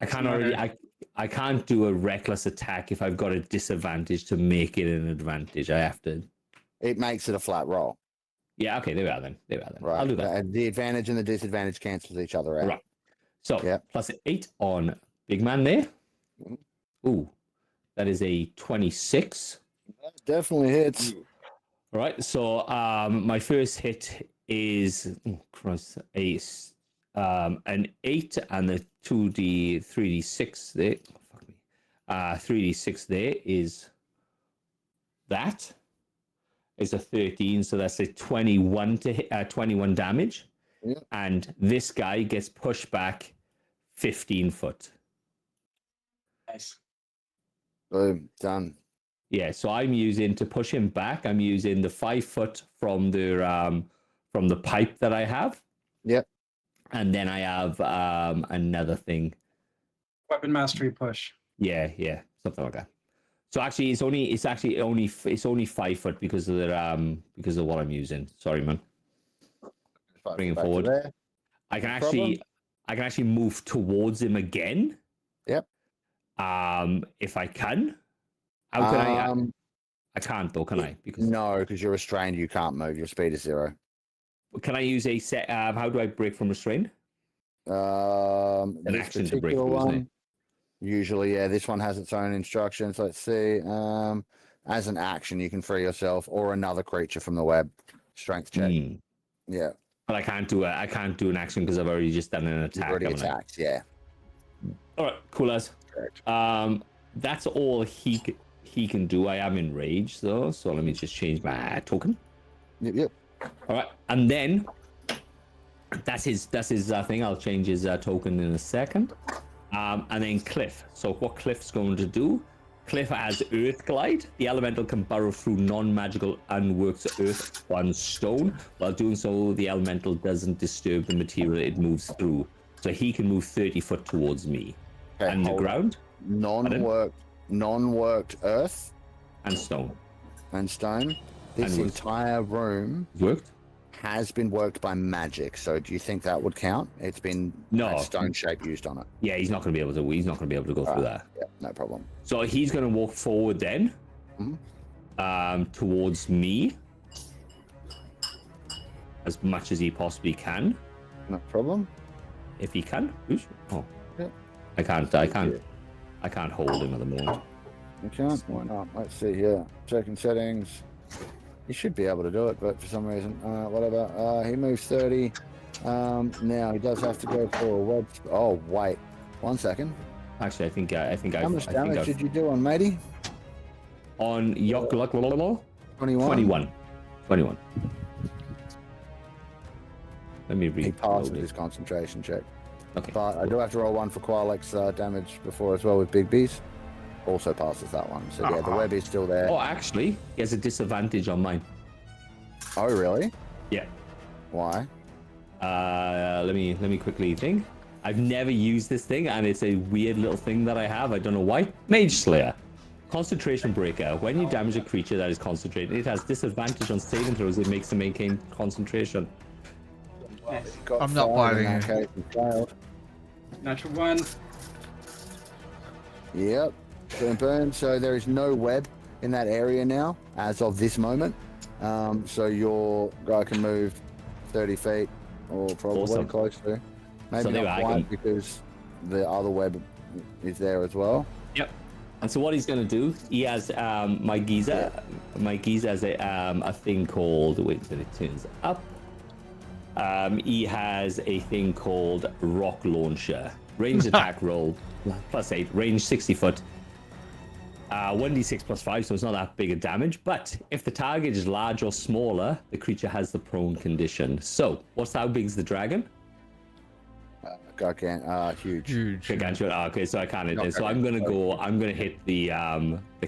I can't do a reckless attack if I've got a disadvantage to make it an advantage. I have to... It makes it a flat roll. Yeah, okay, there we are then. Right. I'll do that. The advantage and the disadvantage cancels each other out. Right. So, Yep. plus 8 on big man there. Ooh, that is a 26. That definitely hits. All right, so my first hit is an 8 and the 3d6 there. Fuck me. 3d6 there is that. It's a 13, so that's a 21 to hit, 21 damage. Yep. And this guy gets pushed back 15 foot. Nice. Boom. Done. Yeah, so I'm using to push him back. I'm using the 5 foot from the pipe that I have. Yep. And then I have another thing. Weapon mastery push. Yeah, something like that. So actually, it's only 5 foot because of what I'm using. Sorry, man. Bring him Back to forward. there. I can Problem? actually move towards him again. Yep. If I can. How can I? I can't though, can I? No, because you're restrained. You can't move. Your speed is 0. Can I use a set? How do I break from restraint? An action to break through, isn't it? Usually, yeah. This one has its own instructions. Let's see. As an action, you can free yourself or another creature from the web. Strength check. Yeah. But I can't do an action because I've already just done an You've attack. already attacked. Yeah. All right, cool as. Correct. That's all he can do. I am in rage though, so let me just change my token. Yep. All right, and then that's his thing. I'll change his token in a second. And then Cliff. So what Cliff's going to do? Cliff has Earth Glide. The elemental can burrow through non-magical unworked earth on stone. While doing so, the elemental doesn't disturb the material it moves through. So he can move 30 foot towards me. Okay, And the ground non-worked earth and stone. and stone. This And wood. entire room Worked? has been worked by magic. So do you think that would count? It's been had stone shape used on it. Yeah, he's not going to be able to. He's not going to be able to go through that. Yeah, no problem. So he's going to walk forward then, towards me, as much as he possibly can, No problem. if he can. Oops. Oh, Yep. I can't hold him at the moment. You can't? Why not? Let's see here. Checking settings. You should be able to do it, but for some reason, whatever. He moves 30. Now he does have to go for a web. Oh wait, 1 second. Actually, I think How much damage did you do on matey? on Yok 21. 21. Let me read. He passed with his concentration check. Okay. But I do have to roll one for Qualek's damage before as well with Big Beast. Also passes that one. So yeah, the web is still there. Oh, actually, he has a disadvantage on mine. Oh really? Yeah. Why? Let me quickly think. I've never used this thing, and it's a weird little thing that I have. I don't know why. Mage Slayer. Concentration Breaker. When you damage a creature that is concentrated, it has disadvantage on saving throws. It makes them maintain concentration. Got I'm not five in biting that you. case, he failed. Natural 1. Yep. Boom. So there is no web in that area now, as of this moment. So your guy can move 30 feet, or probably Awesome. close to. Maybe So there not I quite can- because the other web is there as well. Yep. And so what he's gonna do? He has my geezer. My geezer has a thing called. Wait until it turns up. He has a thing called Rock Launcher. Range attack roll +8. Range 60 foot. 1d6 +5, so it's not that big a damage. But if the target is large or smaller, the creature has the prone condition. So, how big is the dragon? Huge. Huge. Gargantuan. Okay, so I can't hit Not it. So I'm gonna hit the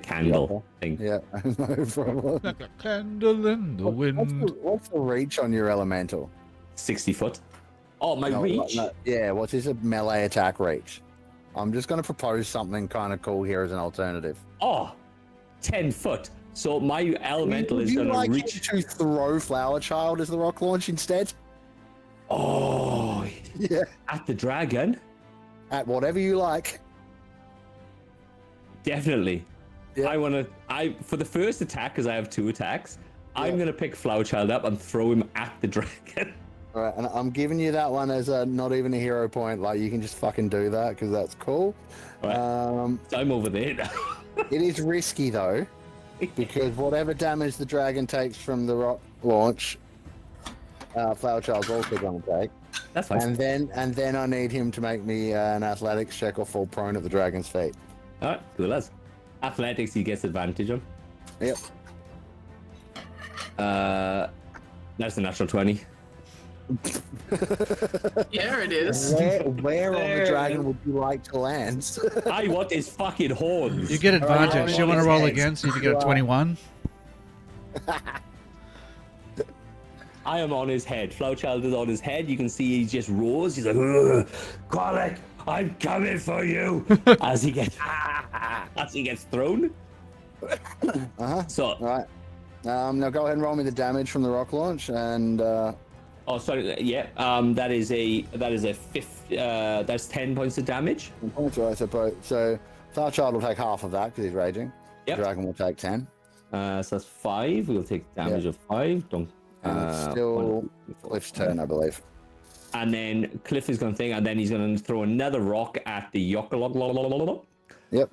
candle thing. Yeah, no problem. Like a candle in the wind. What's the reach on your elemental? 60 foot. Oh, my No, reach. yeah, what's his melee attack reach? I'm just going to propose something kind of cool here as an alternative. Oh, 10 foot. So my elemental Would is you going like to him reach. to throw Flower Child as the rock launch instead? Oh, Yeah. at the dragon. At whatever you like. Definitely. Yeah. For the first attack, because I have 2 attacks, I'm Yeah. gonna pick Flower Child up and throw him at the dragon. All right, and I'm giving you that one as a not even a hero point. Like you can just fucking do that because that's cool. Right. So I'm over there now. It is risky though, because whatever damage the dragon takes from the rock launch, Flower Child's also going to take. That's fine. And then I need him to make me an athletics check or fall prone at the dragon's feet. All right, cool as. Athletics, he gets advantage on. Yep. That's a natural 20. Yeah, it is. Where on There the it dragon is. would you like to land? I want his fucking horns. You get advantage. You want to roll again, see if you get a Wow. 21. I am on his head. Flowchild is on his head. You can see he just roars. He's like, Qualek, I'm coming for you. as he gets thrown. Uh-huh. So, Right. Now go ahead and roll me the damage from the rock launch, and oh sorry, yeah. That is a that's 10 points of damage. points, right? So Starchild will take half of that because he's raging. Yep. The dragon will take 10. So that's 5. We'll take damage of 5. Don't. And it's still Cliff's turn, I believe. And then Cliff is going to think, and then he's going to throw another rock at the Yokalog. Yep.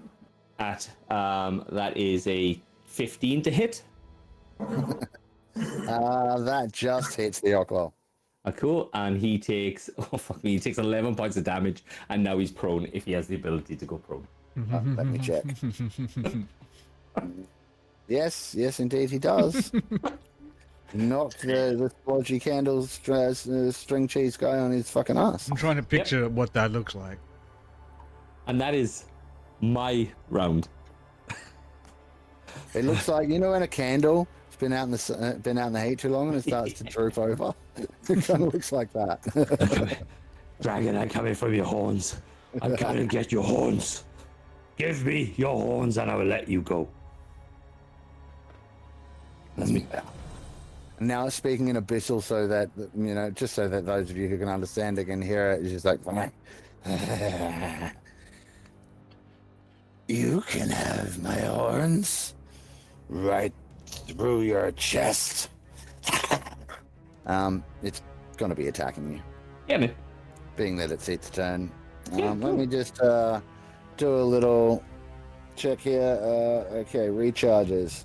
At that is a 15 to hit. That just hits the Oclo. Cool. And he takes he takes 11 points of damage, and now he's prone if he has the ability to go prone. Let me check. Yes, indeed he does. Knocked the splodgy candles string cheese guy on his fucking ass. I'm trying to picture what that looks like. And that is my round. It looks like, you know, when a candle has been out in the heat too long and it starts to droop over. It kind of looks like that. Dragon, I'm coming for your horns. I'm coming to get your horns. Give me your horns and I will let you go. Let me. Now speaking in abyssal, so that, you know, just so that those of you who can understand it can hear it, it's just like, you can have my horns right through your chest. It's going to be attacking you, Yeah, man. being that it's its turn. Let me just do a little check here. Okay, recharges.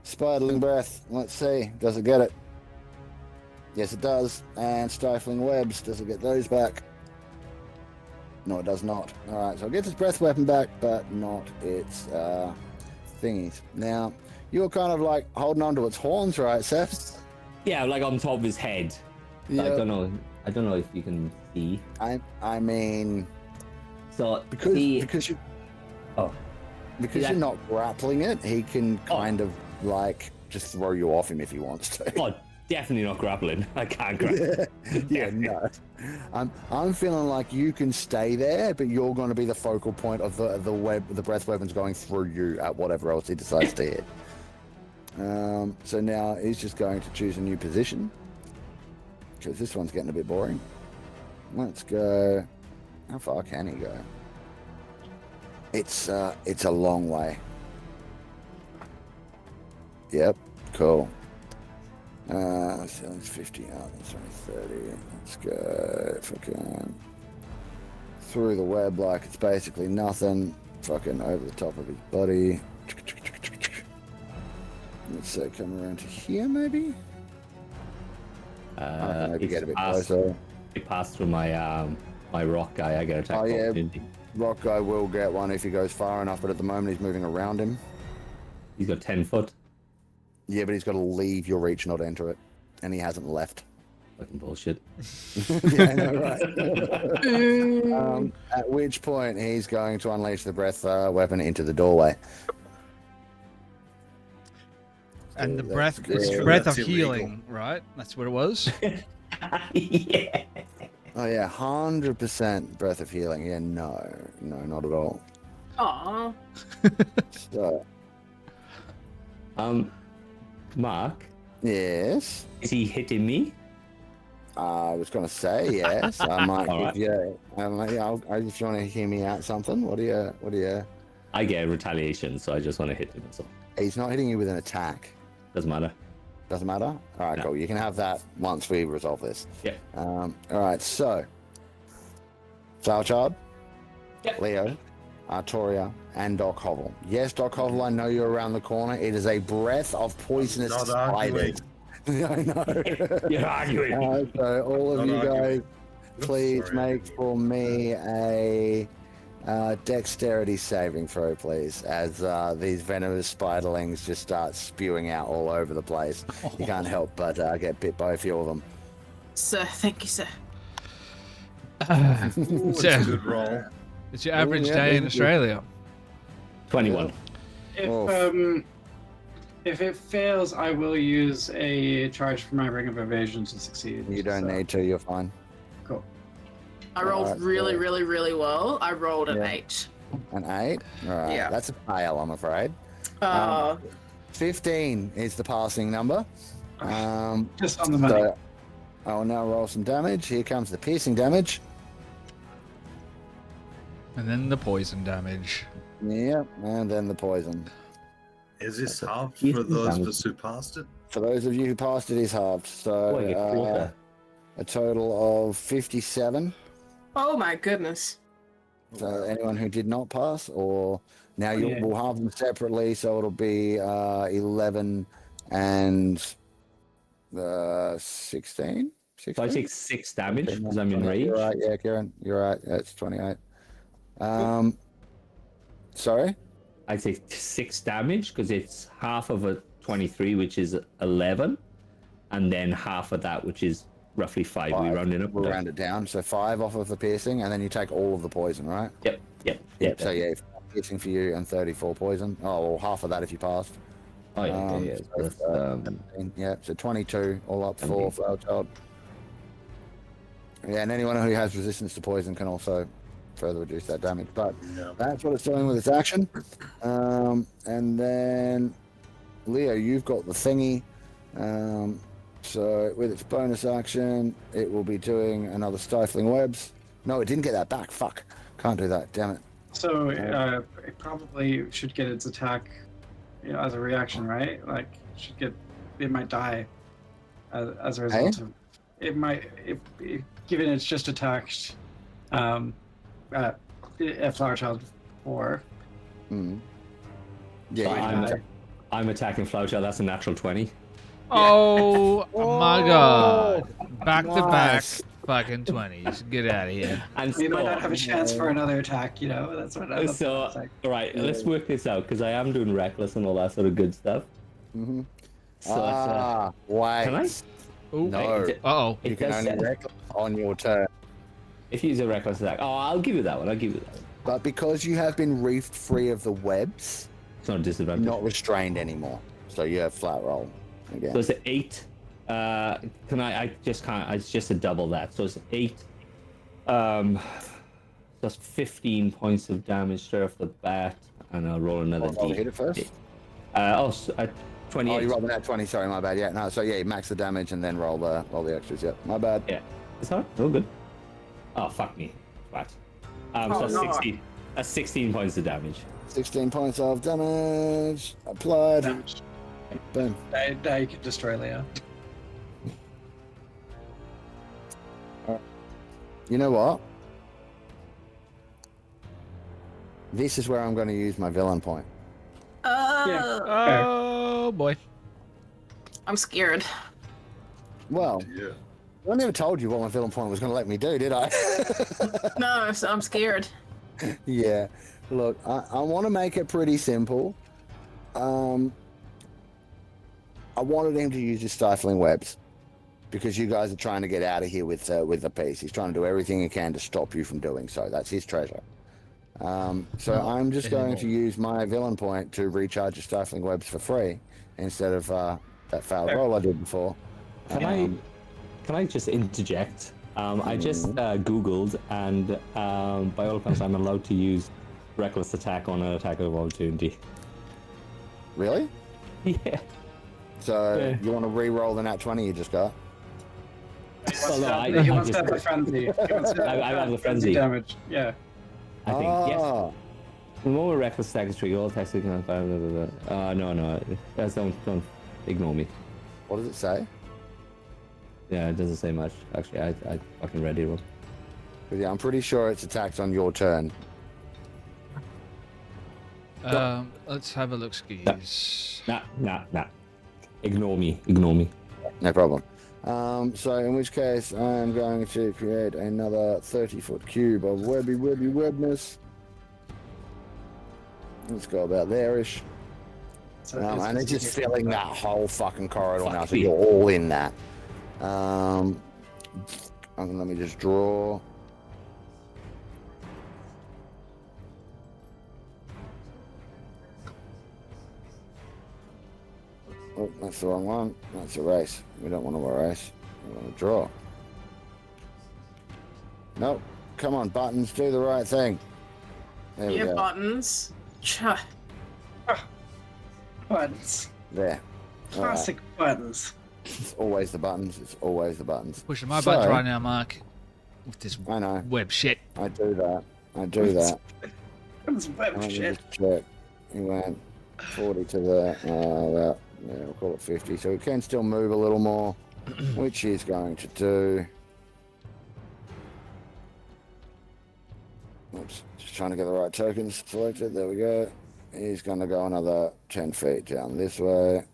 Spitling breath. Let's see. Does it get it? Yes, it does. And stifling webs. Does it get those back? No, it does not. All right, so it gets its breath weapon back, but not its thingies. Now, you're kind of like holding on to its horns, right, Sevs? Yeah, like on top of his head. Yeah. I don't know if you can see. I mean, So because you Oh. because Yeah. you're not grappling it, he can kind of like just throw you off him if he wants to. Oh, definitely not grappling. I can't grapple. Yeah, no. I'm feeling like you can stay there, but you're going to be the focal point of the breath weapons going through you at whatever else he decides to hit. So now he's just going to choose a new position because this one's getting a bit boring. Let's go. How far can he go? It's a long way. Yep, cool. So it's 50 out, that's only 30. Let's go fucking through the web like it's basically nothing. Fucking over the top of his body. Let's say come around to here maybe? Maybe get a bit closer. It passed through my my rock guy. I get attack. Oh, yeah. opportunity. Rock guy will get one if he goes far enough, but at the moment he's moving around him. He's got 10 foot. Yeah, but he's got to leave your reach, not enter it. And he hasn't left. Fucking bullshit. Yeah, I know, right? At which point he's going to unleash the breath weapon into the doorway. And the So breath, that's it's good. breath of That's illegal. healing, right? That's what it was. Yeah. Oh yeah, 100% breath of healing. Yeah, no, not at all. Aw. So, Mark, yes, is he hitting me? I was going to say yes. I might All give right. you. If you want to hear me out something, what do you? I get retaliation, so I just want to hit him. So He's not hitting you with an attack. doesn't matter. Doesn't matter? All right, No. cool. You can have that once we resolve this. Yeah. All right, so Salchard, Yep. Leo, Artoria, and Doc Hovel. Yes, Doc Hovel, I know you're around the corner. It is a breath of poisonous Not arguing. spiders. I know. You're arguing. So all of Not you arguing. guys, please Sorry, make arguing. for me a dexterity saving throw, please, as these venomous spiderlings just start spewing out all over the place. You can't help but get bit by a few of them. Sir, thank you, sir. Ooh, it's a good roll. It's your average yeah, day in thank you. Australia. 21. If it fails, I will use a charge for my ring of evasion to succeed. You don't so- need to. You're fine. Cool. I rolled Alright, really, so- really, really well. I rolled an Yeah. 8. An 8. All right. Yeah. That's a fail, I'm afraid. Uh, 15 is the passing number. Just on the money. So I will now roll some damage. Here comes the piercing damage. And then the poison damage. Yep, and then the poison. Is this halved He's for those of damage. us who passed it? For those of you who passed it, is halved. So Like a quarter. a total of 57. oh my goodness. So anyone who did not pass, or now you Yeah. will have them separately, so it'll be 11 and 16. So I take 6 damage because I'm in rage. You're right, yeah, Kiran. You're right. That's 28. Sorry. I take 6 damage because it's half of a 23, which is 11, and then half of that, which is roughly 5. We round it up. We'll round it down. So 5 off of the piercing, and then you take all of the poison, right? Yep. So yeah, piercing for you and 34 poison. Oh, well, half of that if you passed. Oh yeah. So, That's, 17, yeah, so 22 all up for Okay. Flower Child. Yeah, and anyone who has resistance to poison can also further reduce that damage. But No. that's what it's doing with its action. And then Leo, you've got the thingy. So with its bonus action, it will be doing another stifling webs. No, it didn't get that back. Fuck. Can't do that. Damn it. So it probably should get its attack, as a reaction, right? Like, it might die as a result of. It might, given it's just attacked, a Flower Child 4. Mm. So Yeah. I'm attacking Flower Child. That's a natural 20. Oh my god. Back to back Nice. fucking 20s. Get out of here. And We might so- not have a chance for another attack, That's what I So, right, let's work this out because I am doing reckless and all that sort of good stuff. Mm-hmm. So it's, Wait. can I? Ooh. No. Uh-oh. You It can does only say- wreck on your turn. If you use a reckless attack, I'll give you that one. But because you have been reefed free of the webs, It's not a disadvantage. not restrained anymore. So you have flat roll again. So it's an 8. Can I just can't. It's just a double that. So it's 8. That's 15 points of damage straight off the bat, and I'll roll another I'll D. hit it first. 28. Oh, you rolled an at 20. Sorry, my bad. Yeah, no. So yeah, you max the damage and then roll the extras. Yeah, my bad. Yeah. It's all good. Oh, fuck me. What? So that's no. 16. That's 16 points of damage. 16 points of damage applied. Boom. Now you can destroy Leo. You know what? This is where I'm going to use my villain point. Oh boy. I'm scared. Well, Yeah. I never told you what my villain point was going to let me do, did I? No, so I'm scared. Yeah. Look, I want to make it pretty simple. I wanted him to use his stifling webs because you guys are trying to get out of here with the piece. He's trying to do everything he can to stop you from doing so. That's his treasure. So I'm just going to use my villain point to recharge your stifling webs for free instead of that failed roll I did before. Can I just interject? I just Googled, and by all accounts, I'm allowed to use reckless attack on an attack of opportunity. Really? Yeah. So Yeah. you want to re-roll the nat 20 you just got? Well, no, He I wants to just, have the frenzy. He wants to I have the frenzy. damage. Yeah. I think yes. Ah, The moment reckless attack is triggered, all attacks are going to no. That's don't ignore me. what does it say? Yeah, it doesn't say much. Actually, I fucking read it wrong. But yeah, I'm pretty sure it's attacked on your turn. Let's have a look, skis. Nah. Ignore me. No problem. So in which case I'm going to create another 30-foot cube of webness. Let's go about there-ish. So And it's just filling that whole fucking corridor Fuck now, so me. you're all in that. Let me just draw. Oh, that's the wrong one. That's a race. We don't want to erase. We want to draw. Nope. Come on, buttons. Do the right thing. There we Yeah, go. buttons. Buttons. There. All right. Classic buttons. It's always the buttons. It's always the buttons. Pushing my So- buttons right now, Mark. With this I know. web shit. I do that. I do that. That's web Let me shit. just check. He went 40 to the, yeah, we'll call it 50. So he can still move a little more, which he's going to do. Oops, just trying to get the right tokens selected. There we go. He's going to go another 10 feet down this way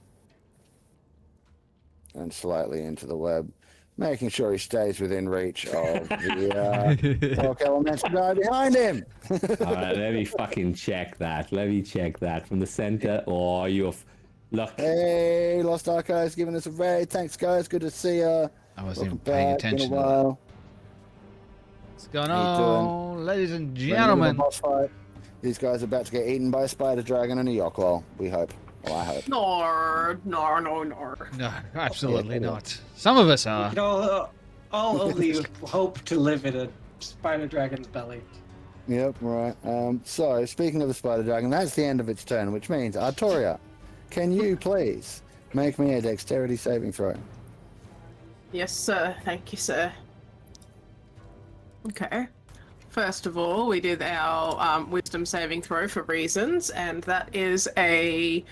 and slightly into the web, making sure he stays within reach of the rock elemental guy behind him. All right, let me fucking check that. Let me check that from the center. Oh, look. Hey, Lost Archives giving us a raid. Thanks, guys. Good to see you. I wasn't Welcome even paying back. Been a attention. to that. while. What's going How you doing? on, ladies and We're in the middle of a gentlemen? boss fight. These guys are about to get eaten by a spider dragon and a yoklol. We hope. Well, I hope. No. No, absolutely not. Some of us We are. can all only hope to live in a spider dragon's belly. Yep, right. So, speaking of the spider dragon, that's the end of its turn, which means, Artoria, can you please make me a dexterity saving throw? Yes, sir. Thank you, sir. Okay. First of all, we did our wisdom saving throw for reasons, and that is an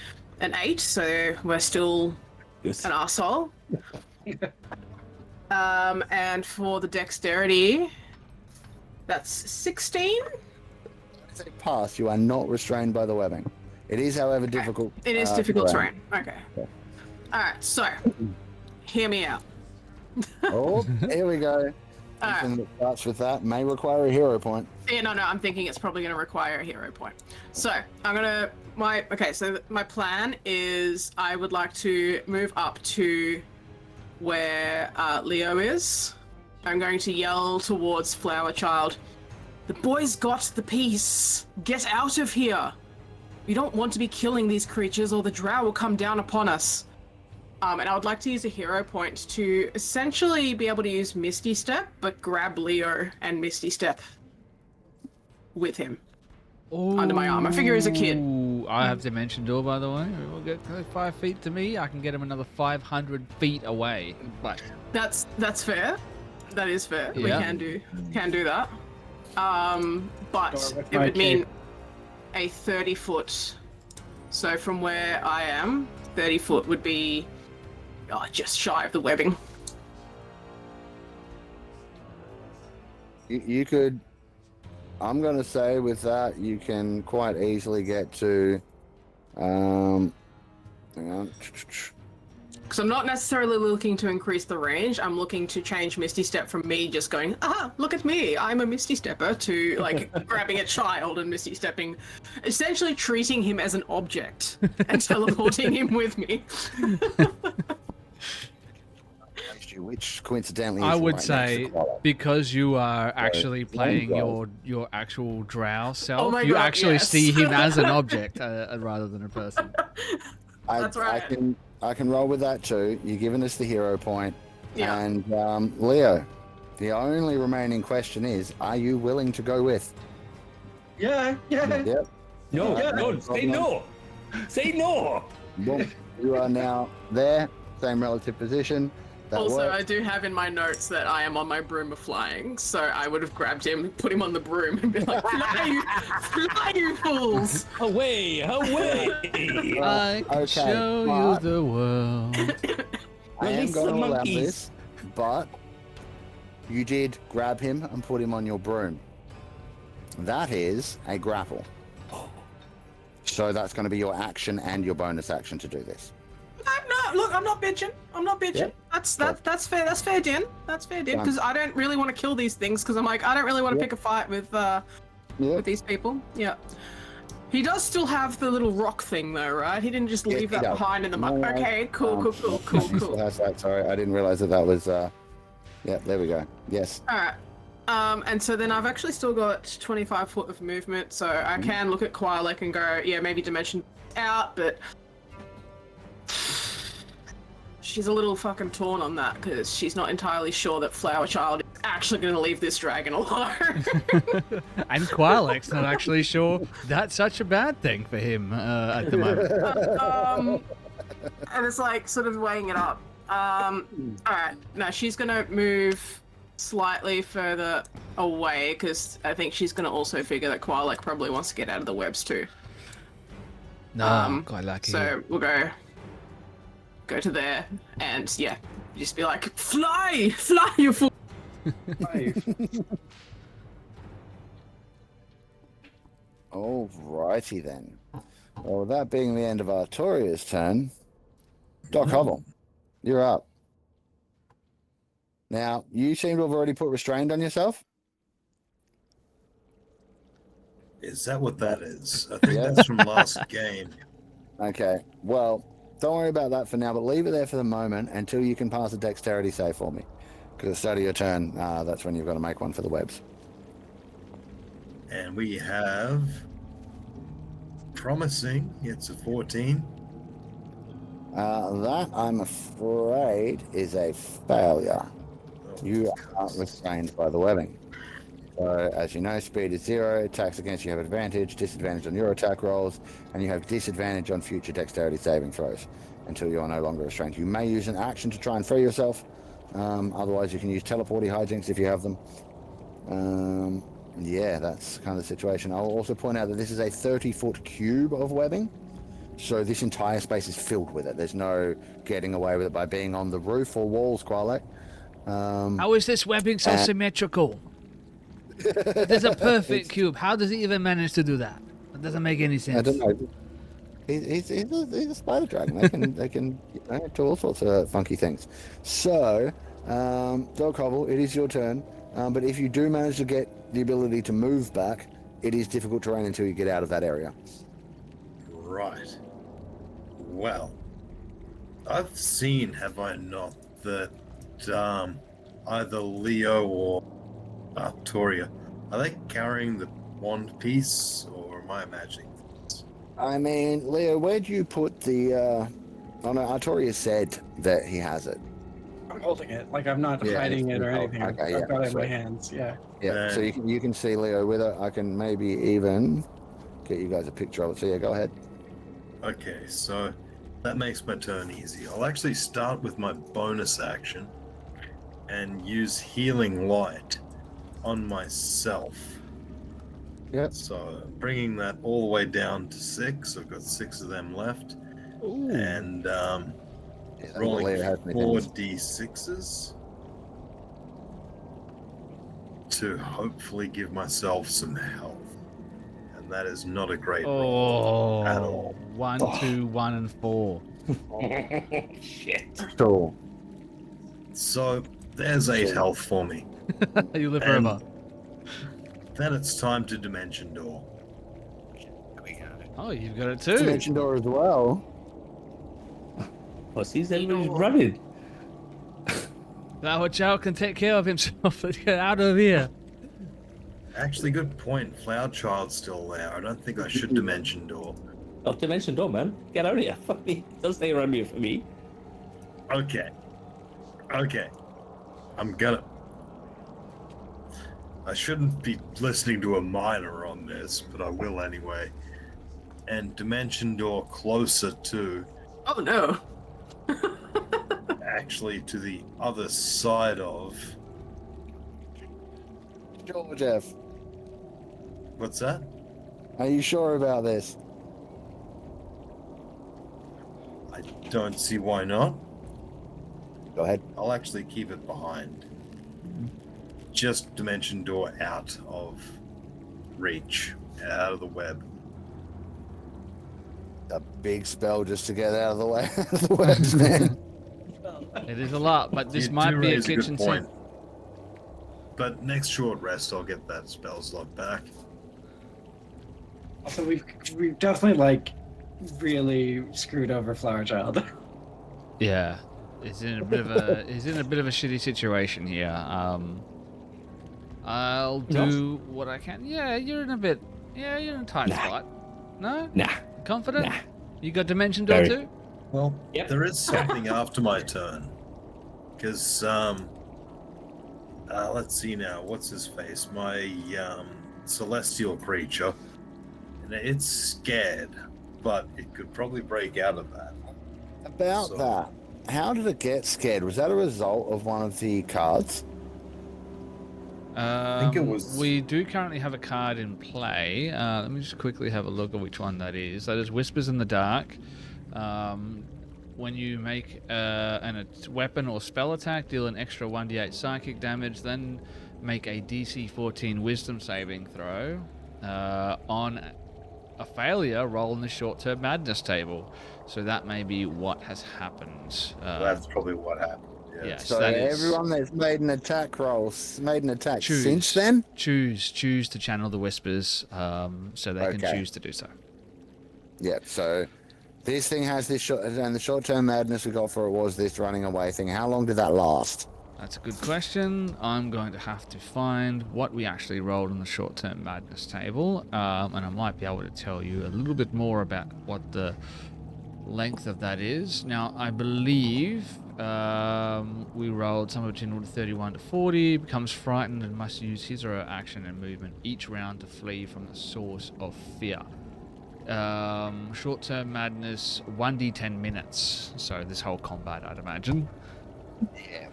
8, so we're still Yes. an arsehole. And for the dexterity, that's 16. As a pass, you are not restrained by the webbing. It is, however, difficult. It is difficult terrain. terrain. Okay. Yeah. Alright, so, hear me out. Oh, here we go. Alright. Anything that starts with that may require a hero point. Yeah, no, I'm thinking it's probably going to require a hero point. So, so my plan is I would like to move up to where Leo is. I'm going to yell towards Flower Child, "The boy's got the piece. Get out of here. We don't want to be killing these creatures or the drow will come down upon us." And I would like to use a hero point to essentially be able to use Misty Step, but grab Leo and Misty Step with him under my arm. I figure he's a kid. Ooh, I have dimension door, by the way. We'll get 5 feet to me. I can get him another 500 feet away. But That's fair. That is fair. We Yeah. can do that. But Or with it my would mean a 30-foot. So from where I am, 30 foot would be just shy of the webbing. You could, I'm going to say with that, you can quite easily get to, hang on. Because I'm not necessarily looking to increase the range. I'm looking to change Misty Step from me just going, look at me, I'm a Misty Stepper, to like grabbing a child and Misty Stepping, essentially treating him as an object and teleporting him with me. Which coincidentally I is would right next say to Koala. because you are actually playing God. your actual drow self, my you God, actually yes. see him as an object rather than a person. That's right. I can roll with that too. You're giving us the hero point. Yeah. And Leo, the only remaining question is, are you willing to go with? Yeah. Yep. No, Yeah. no, say no. Say no. Boom. You are now there, same relative position. That Also, works. I do have in my notes that I am on my broom of flying, so I would have grabbed him, put him on the broom, and be like, fly, you fools! Away, away. I can okay, show but- you the world. I am Release going the to allow monkeys. this, but you did grab him and put him on your broom. That is a grapple. So that's going to be your action and your bonus action to do this. I'm not bitching. I'm not bitching. Yep. That's fair. That's fair, Dan. That's fair, Dan. Done. Because I don't really want to kill these things. Because I'm like, I don't really want to Yep. pick a fight with Yep. these people. Yeah. He does still have the little rock thing, though, right? He didn't just Yeah, leave he that does. behind in the mud. No, Okay, cool. He still has that. Sorry, I didn't realize that was Yeah, there we go. Yes. All right. And so then I've actually still got 25 foot of movement, so I can look at Quilek and go, yeah, maybe dimension out, but she's a little fucking torn on that because she's not entirely sure that Flower Child is actually going to leave this dragon alone. And Quilek's not actually sure that's such a bad thing for him at the moment. And it's like sort of weighing it up. All right, now she's going to move slightly further away because I think she's going to also figure that Quilek probably wants to get out of the webs too. No, quite lucky. So we'll go to there and yeah, just be like, fly, you fool. Alrighty then. Well, that being the end of Artoria's turn, Doc Hobble, you're up. Now, you seem to have already put restrained on yourself. Is that what that is? I think that's from last game. Okay, well, don't worry about that for now, but leave it there for the moment until you can pass a dexterity save for me. Because at the start of your turn, that's when you've got to make one for the webs. And we have promising. It's a 14. That, I'm afraid, is a failure. Oh, You are restrained by the webbing. So, as you know, speed is 0, attacks against you have advantage, disadvantage on your attack rolls, and you have disadvantage on future dexterity saving throws until you are no longer restrained. You may use an action to try and free yourself. Otherwise, you can use teleporty hijinks if you have them. Yeah, that's kind of the situation. I'll also point out that this is a 30-foot cube of webbing. So this entire space is filled with it. There's no getting away with it by being on the roof or walls, Quilek. How is this webbing so symmetrical? There's a perfect cube. How does he even manage to do that? That doesn't make any sense. I don't know. He's a spider dragon. They can do all sorts of funky things. So, Dog Hobble, it is your turn. But if you do manage to get the ability to move back, it is difficult terrain until you get out of that area. Right. Well, I've seen, have I not, that either Leo or Artoria, are they carrying the wand piece, or am I imagining this? I mean, Leo, where'd you put the... Oh no, Artoria said that he has it. I'm holding it. Like I'm not hiding it or anything. Okay, I've got it in my sweet. hands. Yeah. Yeah, so you can see Leo with it. I can maybe even get you guys a picture of it. So yeah, go ahead. Okay, so that makes my turn easy. I'll actually start with my bonus action and use Healing Light on myself. Yep. So bringing that all the way down to 6. I've got 6 of them left. Ooh. And rolling 4d6s to hopefully give myself some health. And that is not a great roll at all. 1, 2, 1, and 4. Shit. Cool. So there's 8 health for me. You live And forever. then it's time to Dimension Door. Oh, you've got it too. Dimension door as well. Pussies, everybody's running. Flower Child can take care of himself. Let's get out of here. Actually, good point. Flower Child's still there. I don't think I should Dimension Door. Not Dimension Door, man. Get out of here. Fuck me. Don't stay around here for me. Okay. I'm gonna... I shouldn't be listening to a miner on this, but I will anyway. And Dimension Door closer to... Oh no. actually to the other side of... Sure, Geoff. What's that? Are you sure about this? I don't see why not. Go ahead. I'll actually keep it behind. Just Dimension Door out of reach, out of the web. A big spell just to get out of the way of the webs, man. It is a lot, but this You might do be a raise good kitchen point. sink. But next short rest, I'll get that spell slot back. Also, we've definitely like really screwed over Flower Child. Yeah. is in a bit of a shitty situation here. I'll do what I can. Yeah, you're in a tight spot. No? Nah. Confident? Nah. You got dimension door too? Well, Yep. there is something after my turn. Because, let's see now. What's his face? My celestial creature. And it's scared, but it could probably break out of that. About So- that, how did it get scared? Was that a result of one of the cards? I think it was. We do currently have a card in play. Let me just quickly have a look at which one that is. That is Whispers in the Dark. When you make a weapon or spell attack, deal an extra 1d8 psychic damage, then make a DC 14 Wisdom saving throw. On a failure, roll in the short-term madness table. So that may be what has happened. That's probably what happened. Yeah. Yes, So that is. everyone that's made an attack Choose. since then? Choose to channel the whispers, so they can Okay. choose to do so. Yep, so this thing has this and the short-term madness we got for it was this running away thing. How long did that last? That's a good question. I'm going to have to find what we actually rolled on the short-term madness table, and I might be able to tell you a little bit more about what the length of that is. Now, I believe we rolled somewhere between 31 to 40, becomes frightened and must use his or her action and movement each round to flee from the source of fear. Short-term madness, 1d10 minutes. So this whole combat, I'd imagine. Yeah.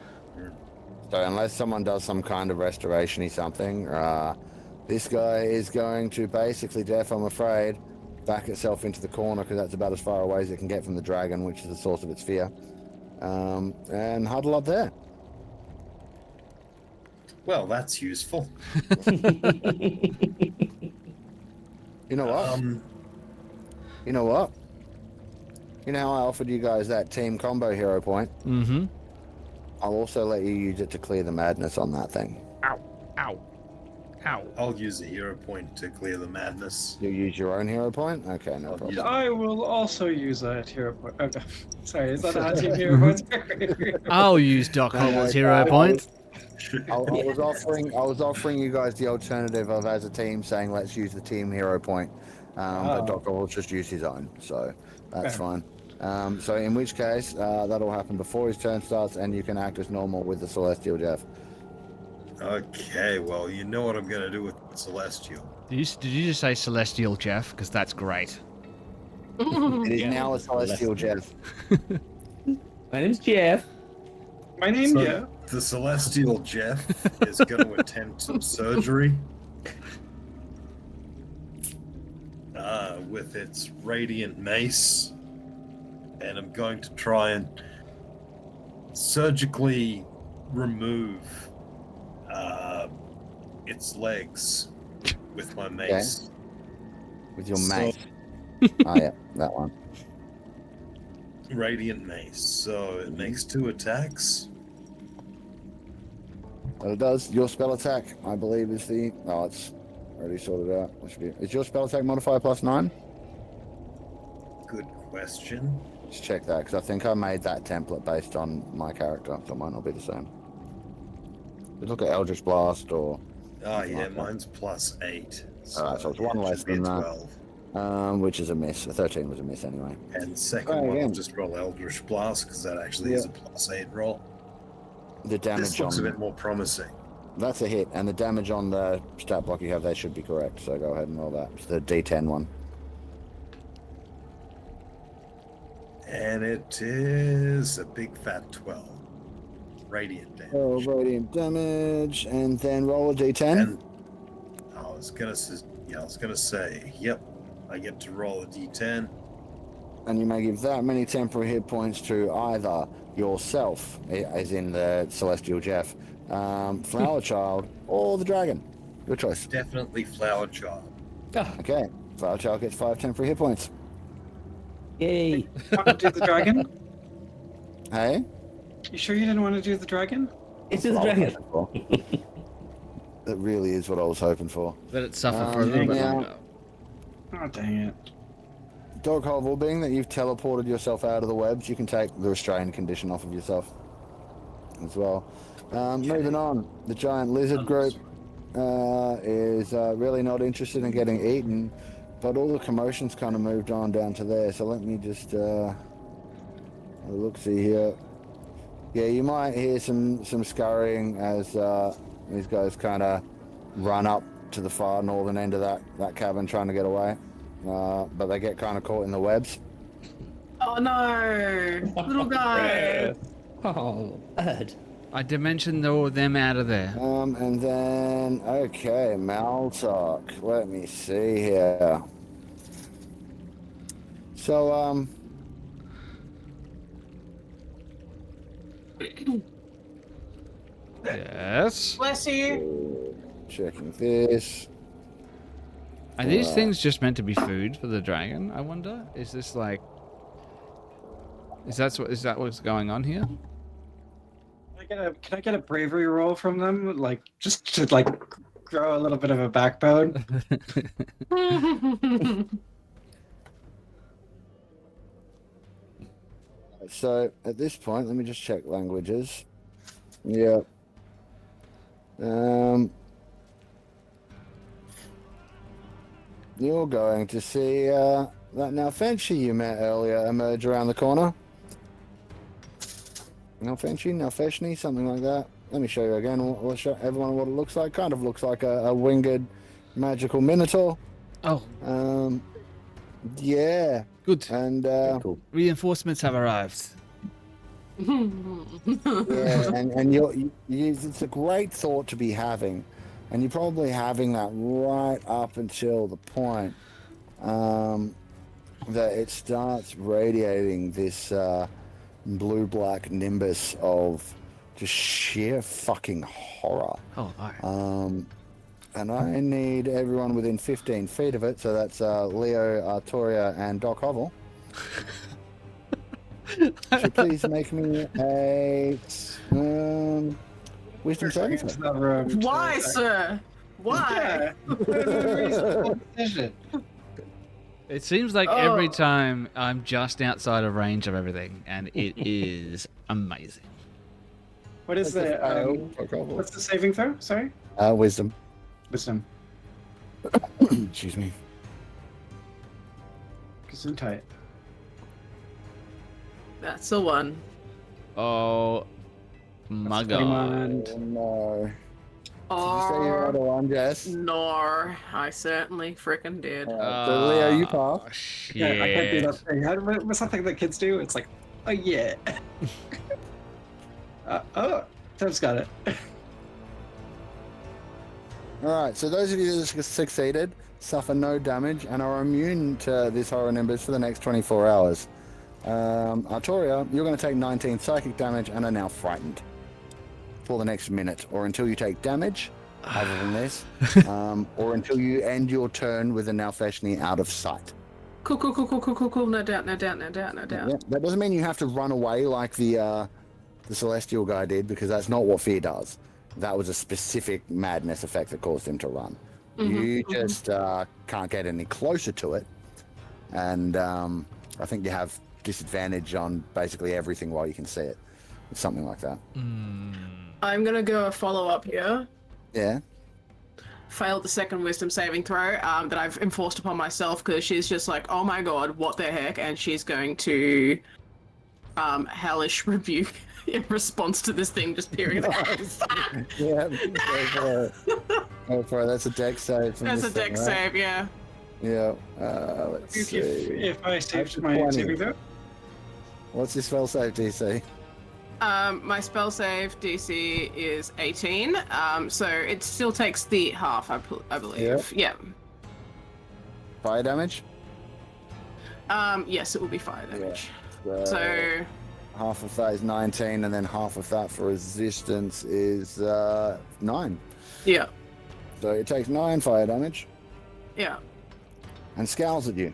So unless someone does some kind of restoration-y something, this guy is going to basically, Geoff, I'm afraid, back itself into the corner because that's about as far away as it can get from the dragon, which is the source of its fear, and huddle up there. Well, that's useful. You know what? You know what? You know how I offered you guys that team combo hero point? Mm-hmm. I'll also let you use it to clear the madness on that thing. Ow. Ow. I'll use a hero point to clear the madness. You use your own hero point? Okay, no I'll problem. use- I will also use a hero point. Oh, no. Sorry, is that not team hero points? I'll use Doc Hobble's hero point. I was offering you guys the alternative of as a team saying let's use the team hero point, but Doctor will just use his own, so that's fine. So in which case that'll happen before his turn starts, and you can act as normal with the Celestial Geoff. Okay, well, you know what I'm going to do with Celestial. Did you just say Celestial Geoff? Because that's great. It is now a Celestial Geoff. My name's Geoff. My name's So, Geoff. the Celestial Geoff is going to attempt some surgery with its Radiant Mace. And I'm going to try and surgically remove its legs with my mace. With your So- mace. Oh yeah, that one. Radiant Mace. So it makes 2 attacks. Well, it does. Your spell attack, I believe, is the. Oh, it's already sorted out. Is your spell attack modifier +9? Good question. Just check that, because I think I made that template based on my character, so it might not be the same. Just look at Eldritch Blast or. Oh yeah, like that. mine's +8. Alright, so it's one it less should be than a that. 12. Which is a miss. A 13 was a miss anyway. And second Oh, one, yeah. I'll just roll Eldritch Blast because that actually is a +8 roll. The damage This looks a on bit more promising. that's a hit, and the damage on the stat block you have there should be correct. So go ahead and roll that. It's the D10 one. And it is a big fat 12. Radiant damage. Oh, radiant damage, and then roll a D10. And I was gonna say, yep, I get to roll a D10. And you may give that many temporary hit points to either yourself, as in the Celestial Geoff, Flower Child, or the dragon. Your choice. Definitely Flower Child. Okay, Flower Child gets 5 temporary hit points. Yay. Want to do the dragon? Hey? You sure you didn't want to do the dragon? It's just a dragon. That really is what I was hoping for. Let it suffer for a little bit yeah. longer. Oh, dang it. Dog Hovel, being that you've teleported yourself out of the webs, you can take the restrained condition off of yourself as well. Moving on, the giant lizard group is really not interested in getting eaten, but all the commotion's kind of moved on down to there. So let me just look-see here. Yeah, you might hear some scurrying as these guys kind of run up to the far northern end of that cabin trying to get away. But they get kind of caught in the webs. Oh no, little guy. Oh, bird. I dimensioned all them out of there. And then, okay, Maltalk. Let me see here. So, Yes. Bless you. checking this. Are these things just meant to be food for the dragon? I wonder. Is this like? Is that what's going on here? Can I get a bravery roll from them? Like just to like grow a little bit of a backbone. So at this point, let me just check languages. Yeah. You're going to see that Nalfenshi you met earlier emerge around the corner. Nalfenshi, something like that. Let me show you again. We'll show everyone what it looks like. Kind of looks like a winged magical minotaur. Oh. Yeah. Good. And Cool. Reinforcements have arrived. yeah, and it's a great thought to be having, and you're probably having that right up until the point that it starts radiating this blue-black nimbus of just sheer fucking horror. Oh, no. And I need everyone within 15 feet of it, so that's Leo, Artoria, and Doc Hovel. So please make me a wisdom saving throw. Why, sir? Why? It seems like every time I'm just outside of range of everything, and it is amazing. What is the what's the saving throw? Sorry? Wisdom. Wisdom. Excuse me. Gesundheit. That's the one. Oh my god. Oh, no. Did you say you rolled a one, Jess? No, I certainly frickin' did. So Leo, you pass. Shit. Yeah, I can't do that thing. What's something that kids do? It's like, oh yeah. Tev's got it. Alright, so those of you that succeeded suffer no damage and are immune to this horror nimbus for the next 24 hours. Artoria, you're going to take 19 psychic damage and are now frightened for the next minute, or until you take damage, other than this, or until you end your turn with a Nalfeshni out of sight. Cool. No doubt. Yeah, that doesn't mean you have to run away like the Celestial guy did, because that's not what fear does. That was a specific madness effect that caused him to run. You just can't get any closer to it, and I think you have disadvantage on basically everything while you can see it. It's something like that. I'm gonna go a follow-up here. Yeah. Failed the second wisdom saving throw that I've enforced upon myself, because she's just like, oh my god, what the heck, and she's going to hellish rebuke in response to this thing just peering at us. Yeah. Go for it. That's a dex save. That's a dex save, yeah. Yeah. Let's see. If I saved Up to my 20. saving throw? What's your spell save DC? My spell save DC is 18, so it still takes the half, I believe. Yeah. Fire damage? Yes, it will be fire damage. Yeah. So half of that is 19, and then half of that for resistance is 9. yeah. So it takes 9 fire damage Yeah. and scowls at you.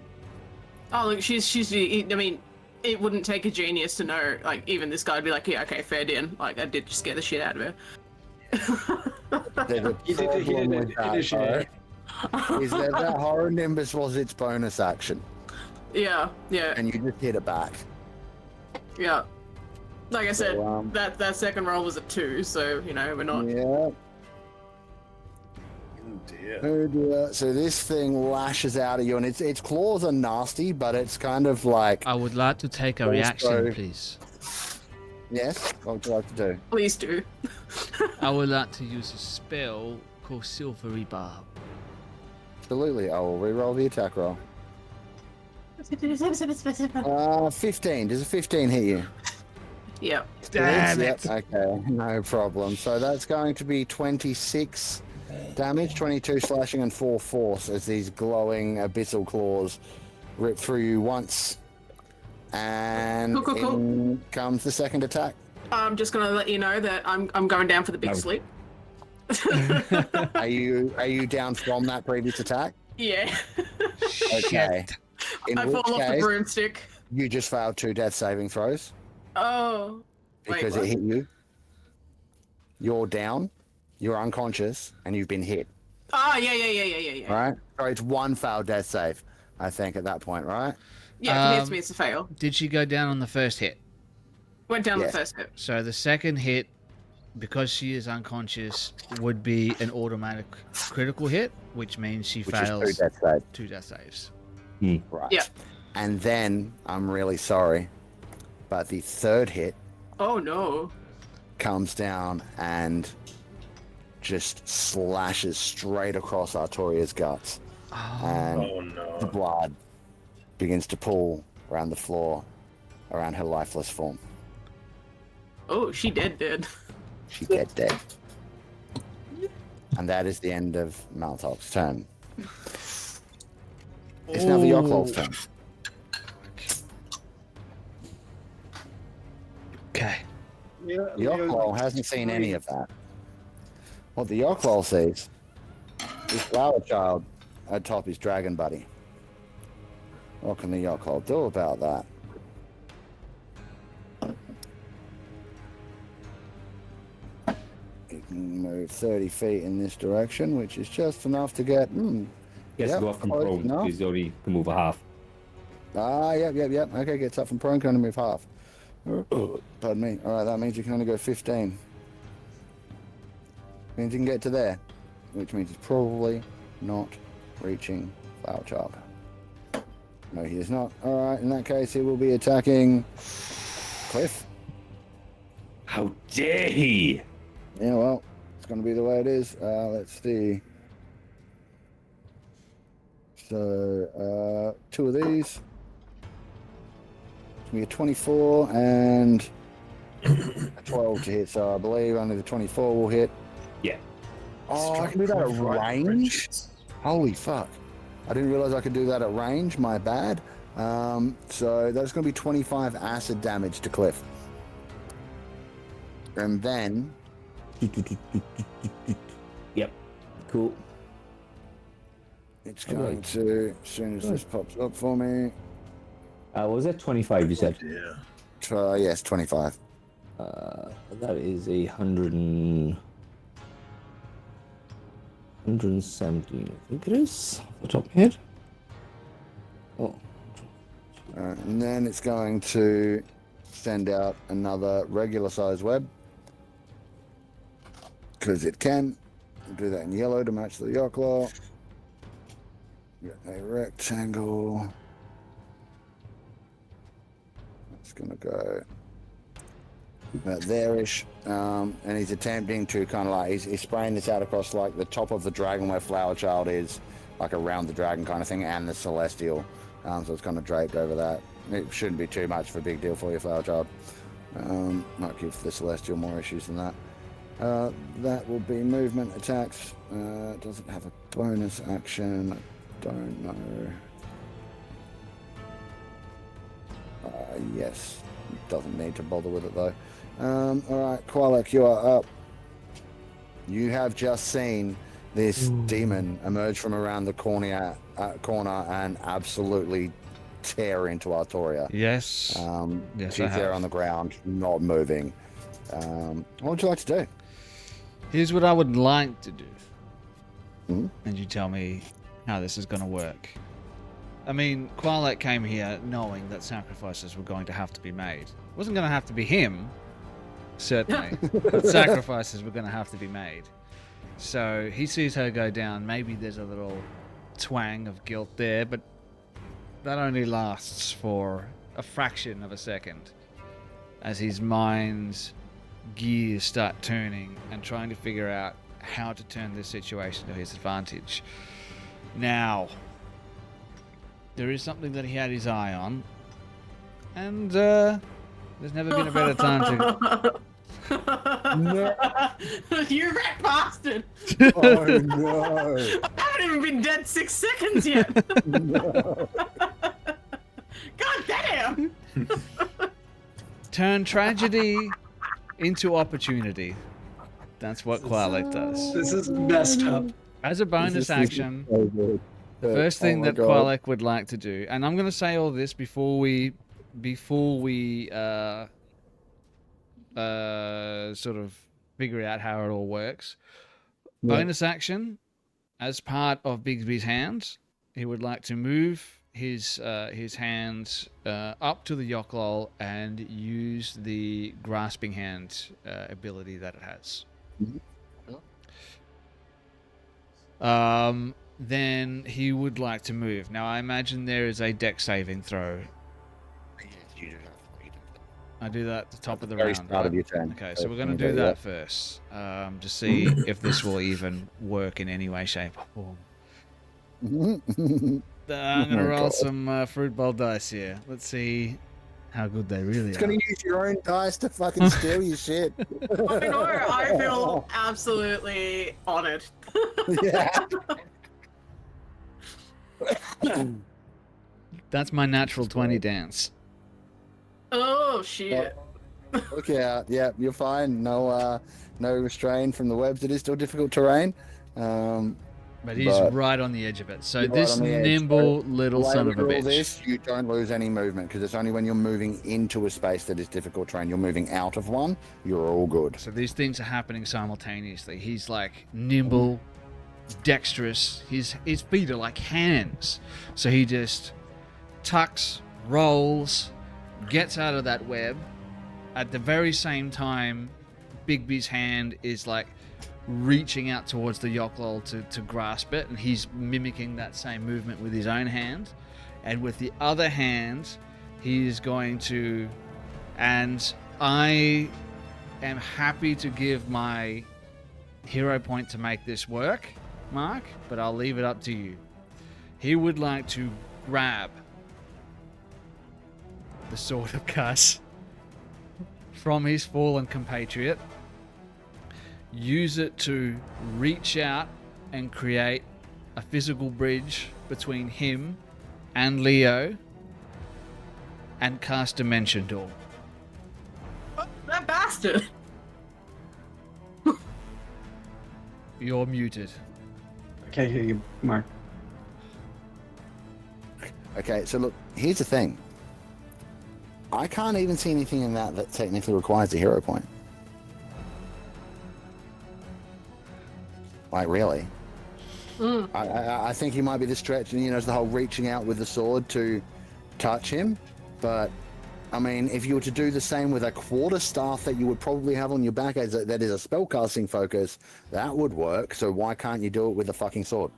Oh, look, she's. I mean, it wouldn't take a genius to know. Like, even this guy would be like, "Yeah, okay, fair din." Like, I did just scare the shit out of her. There's a problem with that, though, is that horror nimbus was its bonus action. Yeah, yeah, and you just hit it back. yeah. Like I said, So, that second roll was a 2, so you know we're not. Yeah. Oh dear. Oh dear. So this thing lashes out at you, and its claws are nasty, but it's kind of like I would like to take a Also- reaction, please. yes. What would you like to do? Please do. I would like to use a spell called Silvery Barb. Absolutely. I will re-roll the attack roll. 15. Does a 15 hit you? Yep. Damn Yep, it! okay, no problem. So that's going to be 26 damage, 22 slashing, and 4 force as these glowing abyssal claws rip through you once. And Cool. in comes the second attack. I'm just gonna let you know that I'm going down for the big No. sleep. Are you down from that previous attack? Yeah. Okay. In I which fall off the case, broomstick. you just failed 2 death saving throws Oh. Wait, because what? it hit you. You're down, you're unconscious, and you've been hit. Ah, yeah. Right? So it's 1 failed death save, I think, at that point, right? Yeah, if it hits me, it's a fail. Did she go down on the first hit? Went down Yes. the first hit. So the second hit, because she is unconscious, would be an automatic critical hit, which means she Which fails is 2 death saves. 2 death saves. Right. Yeah. And then, I'm really sorry, but the third hit Oh no. comes down and just slashes straight across Artoria's guts. And Oh the no. blood begins to pool around the floor, around her lifeless form. Oh, she dead. She dead. And that is the end of Maltok's turn. It's now the Yoklol's turn. Okay. Yeah, The Yoklol hasn't seen any of that. What the Yoklol sees is Flower Child atop his dragon buddy. What can the Yoklol do about that? He can move 30 feet in this direction, which is just enough to get... He has Yep, to go up from close prone enough. because he only can move a half. Yep. Okay, gets up from prone, can only move half. Pardon me. All right, that means you can only go 15. Means you can get to there, which means he's probably not reaching Flower Child. No, he is not. All right, in that case, he will be attacking Cliff. How dare he? Yeah, well, it's going to be the way it is. Let's see. So, 2 of these. It's going to be a 24 and a 12 to hit. So I believe only the 24 will hit. Yeah. Oh, I can do that at range? Holy fuck. I didn't realize I could do that at range. My bad. So that's going to be 25 acid damage to Cliff. And then... Yep. Cool. It's going to, as soon as this pops up for me... What was that 25 you said? Yeah. Yes, 25. That is 117, I think it is, off the top of my head. Oh. And then it's going to send out another regular size web. Because it can. Do that in yellow to match the Yoklaw. Get a rectangle. It's going to go about there-ish. And he's attempting to kind of like, he's spraying this out across like the top of the dragon where Flower Child is, like around the dragon kind of thing, and the Celestial. So it's kind of draped over that. It shouldn't be too much of a big deal for you, Flower Child. Might give the Celestial more issues than that. That will be movement attacks. Doesn't have a bonus action. I don't know. Yes. Doesn't need to bother with it though. Alright, Qualek, you are up. You have just seen this demon emerge from around the corner and absolutely tear into Artoria. Yes. Yes, She's I there have. on the ground, not moving. What would you like to do? Here's what I would like to do. Mhm. And you tell me how this is going to work. I mean, Qualek came here knowing that sacrifices were going to have to be made. It wasn't going to have to be him, certainly, but sacrifices were going to have to be made. So he sees her go down. Maybe there's a little twang of guilt there, but that only lasts for a fraction of a second as his mind's gears start turning and trying to figure out how to turn this situation to his advantage. Now, there is something that he had his eye on, and there's never been a better time to... No. You rat bastard! Oh no! I haven't even been dead 6 seconds yet! No. God damn! Turn tragedy into opportunity. That's what Qualek does. This is messed up. As a bonus action, So good. the first thing Oh my that God. Qualek would like to do, and I'm going to say all this before we sort of figure out how it all works. Yeah. Bonus action, as part of Bigsby's hands, he would like to move his hands up to the Yoklol and use the grasping hand ability that it has. Then he would like to move. Now I imagine there is a deck saving throw. I do that at the top of the Very round. start of Right? your turn. Okay, so we're First going to thing do you that first to see if this will even work in any way, shape, or form. I'm going to Oh, roll God. some fruit bowl dice here. Let's see how good they really It's are. gonna use your own dice to fucking steal your shit. I know, I feel absolutely honored. Yeah. That's my natural 20 dance. Oh shit. Look out. Yeah, you're fine. No restraint from the webs. It is still difficult terrain. But he's But- right on the edge of it. So You're right this on the edge. nimble The little way son we of a rule bitch. this, you don't lose any movement because it's only when you're moving into a space that is difficult terrain. You're moving out of one, you're all good. So these things are happening simultaneously. He's like nimble, dexterous. His feet are like hands. So he just tucks, rolls, gets out of that web. At the very same time, Bigby's hand is like reaching out towards the Yoklol to grasp it, and he's mimicking that same movement with his own hand. And with the other hand, he is going to, and I am happy to give my hero point to make this work, Mark, but I'll leave it up to you. He would like to grab the Sword of Cuss from his fallen compatriot, use it to reach out and create a physical bridge between him and Leo, and cast Dimension Door. That bastard. You're muted. I can't hear you, Mark. Okay, so look, here's the thing. I can't even see anything in that technically requires a hero point. Like, really? I think he might be the stretch, and it's the whole reaching out with the sword to touch him. But, I mean, if you were to do the same with a quarterstaff that you would probably have on your back that is a spellcasting focus, that would work. So why can't you do it with a fucking sword?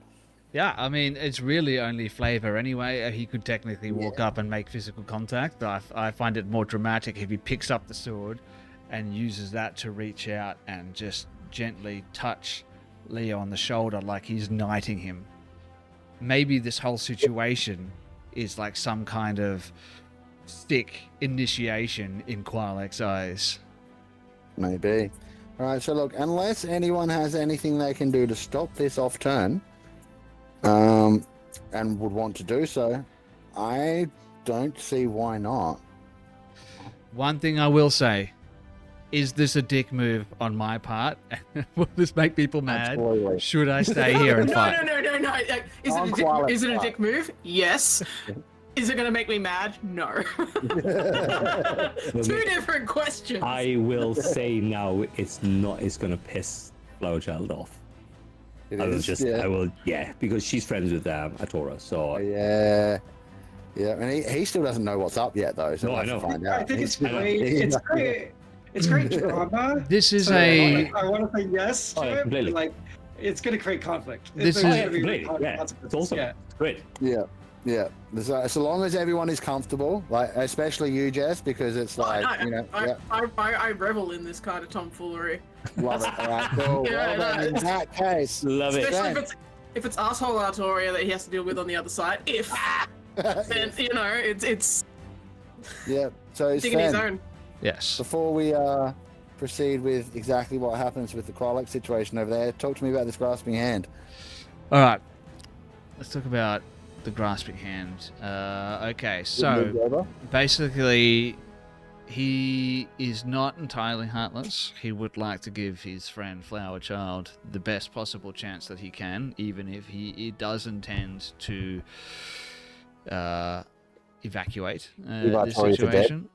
Yeah, I mean, it's really only flavor anyway. He could technically walk up and make physical contact, but I find it more dramatic if he picks up the sword and uses that to reach out and just gently touch Leo on the shoulder like he's knighting him. Maybe this whole situation is like some kind of stick initiation in Qualek's eyes. Maybe. All right, so look, unless anyone has anything they can do to stop this off turn, and would want to do so, I don't see why not. One thing I will say, is this a dick move on my part? Will this make people mad? Absolutely. Should I stay here and No. fight? Is it a dick move? Yes. Is it gonna make me mad? No. Two different questions. I will say now it's gonna piss Flowerchild off. It I will is, just, yeah. I will, yeah, because she's friends with Atora, so Yeah. Yeah, and he still doesn't know what's up yet, though. So No, we'll I have to know. find out. I think it's He's- great. It's great. It's great drama. This is So a I want to say yes to Oh, yeah, it. completely. But, like, it's going to create conflict. This There's is- gonna be completely. Yeah, consequences. it's awesome. Yeah. Great. Yeah. So long as everyone is comfortable, like especially you, Jess, because it's like I revel in this kind of tomfoolery. love it. All right, cool. Yeah, Well, then, in no. that case, Love it. Especially if it's asshole Artoria that he has to deal with on the other side. If then it's yeah. So digging his Sven, own. yes. before we proceed with exactly what happens with the Krolek situation over there, talk to me about this grasping hand. All right. Let's talk about the grasping hand. Okay, so basically, he is not entirely heartless. He would like to give his friend Flower Child the best possible chance that he can, even if he does intend to evacuate this situation.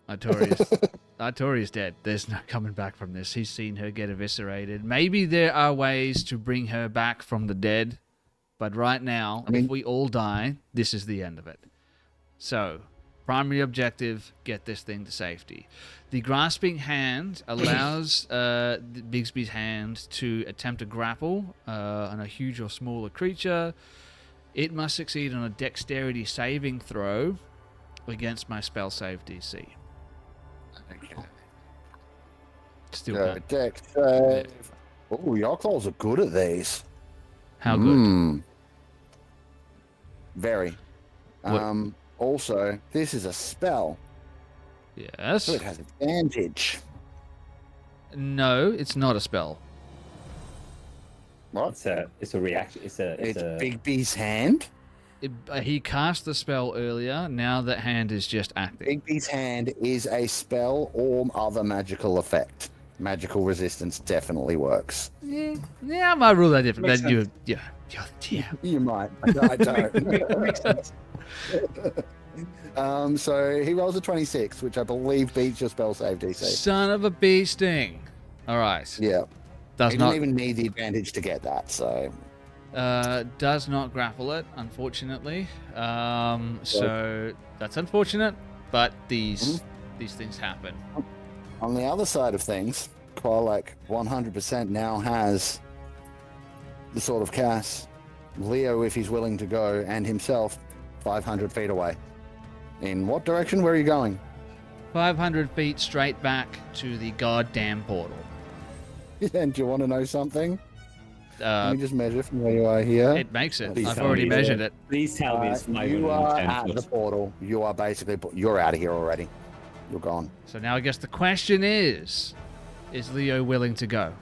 Artoria's dead. There's no coming back from this. He's seen her get eviscerated. Maybe there are ways to bring her back from the dead, but right now, if we all die, this is the end of it. So, primary objective, get this thing to safety. The grasping hand allows Bigsby's hand to attempt to grapple on a huge or smaller creature. It must succeed on a dexterity saving throw against my spell save DC. Still can't. Dex save. Oh, your claws are good at these. How good? Very. What- Also, this is a spell, Yes. so it has advantage. No, it's not a spell. What? It's a reaction. It's a Bigby's hand. He cast the spell earlier. Now that hand is just acting. Bigby's hand is a spell or other magical effect. Magical resistance definitely works. Yeah, I might rule that different. Makes That you, sense. yeah. You might. I don't. Makes sense. So he rolls a 26, which I believe beats your spell save DC. Son of a bee sting. All right. Yeah. Does He not didn't even need the advantage to get that, so. does not grapple it, unfortunately. So that's unfortunate, but these things happen. On the other side of things, Krolek 100% now has the Sword of Cass. Leo, if he's willing to go, and himself 500 feet away. In what direction? Where are you going? 500 feet straight back to the goddamn portal. And do you want to know something? Let Uh, me just measure from where you are here. it makes it. Please I've tell already me measured it. Please tell me it's You are 510 at the foot. portal. You are basically, you're out of here already. You're gone. So now I guess the question is Leo willing to go?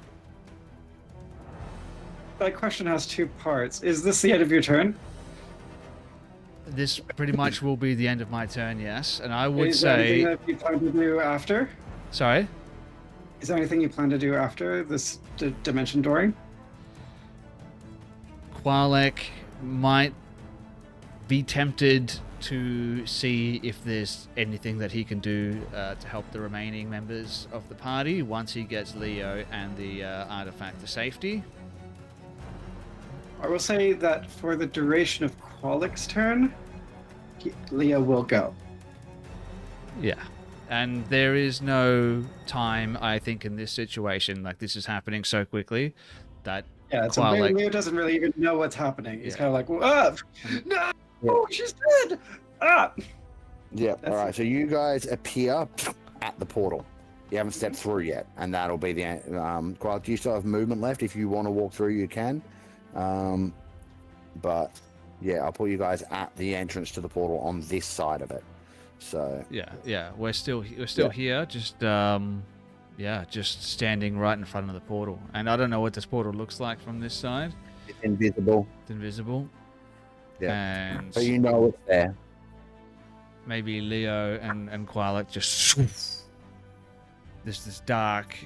That question has two parts. Is this the end of your turn? This pretty much will be the end of my turn, yes. And I would Is there anything say... that you plan to do after? Sorry? Is there anything you plan to do after this dimension dooring? Qualek might be tempted to see if there's anything that he can do to help the remaining members of the party once he gets Leo and the artifact to safety. I will say that for the duration of Qualik's turn, Leo will go. Yeah. And there is no time, I think, in this situation, like this is happening so quickly, that Yeah, so Qualek- Leo doesn't really even know what's happening. He's Yeah. kind of like, "Ah, no, she's dead. Ah. Yeah. That's All right. it. So you guys appear at the portal. You haven't stepped through yet, and that'll be the end. Krolek, do you still have movement left? If you want to walk through, you can. But yeah, I'll put you guys at the entrance to the portal on this side of it. So yeah, we're still here, just just standing right in front of the portal. And I don't know what this portal looks like from this side. it's invisible. It's invisible. Yeah. And So you know it's there. maybe Leo and Qualek just this dark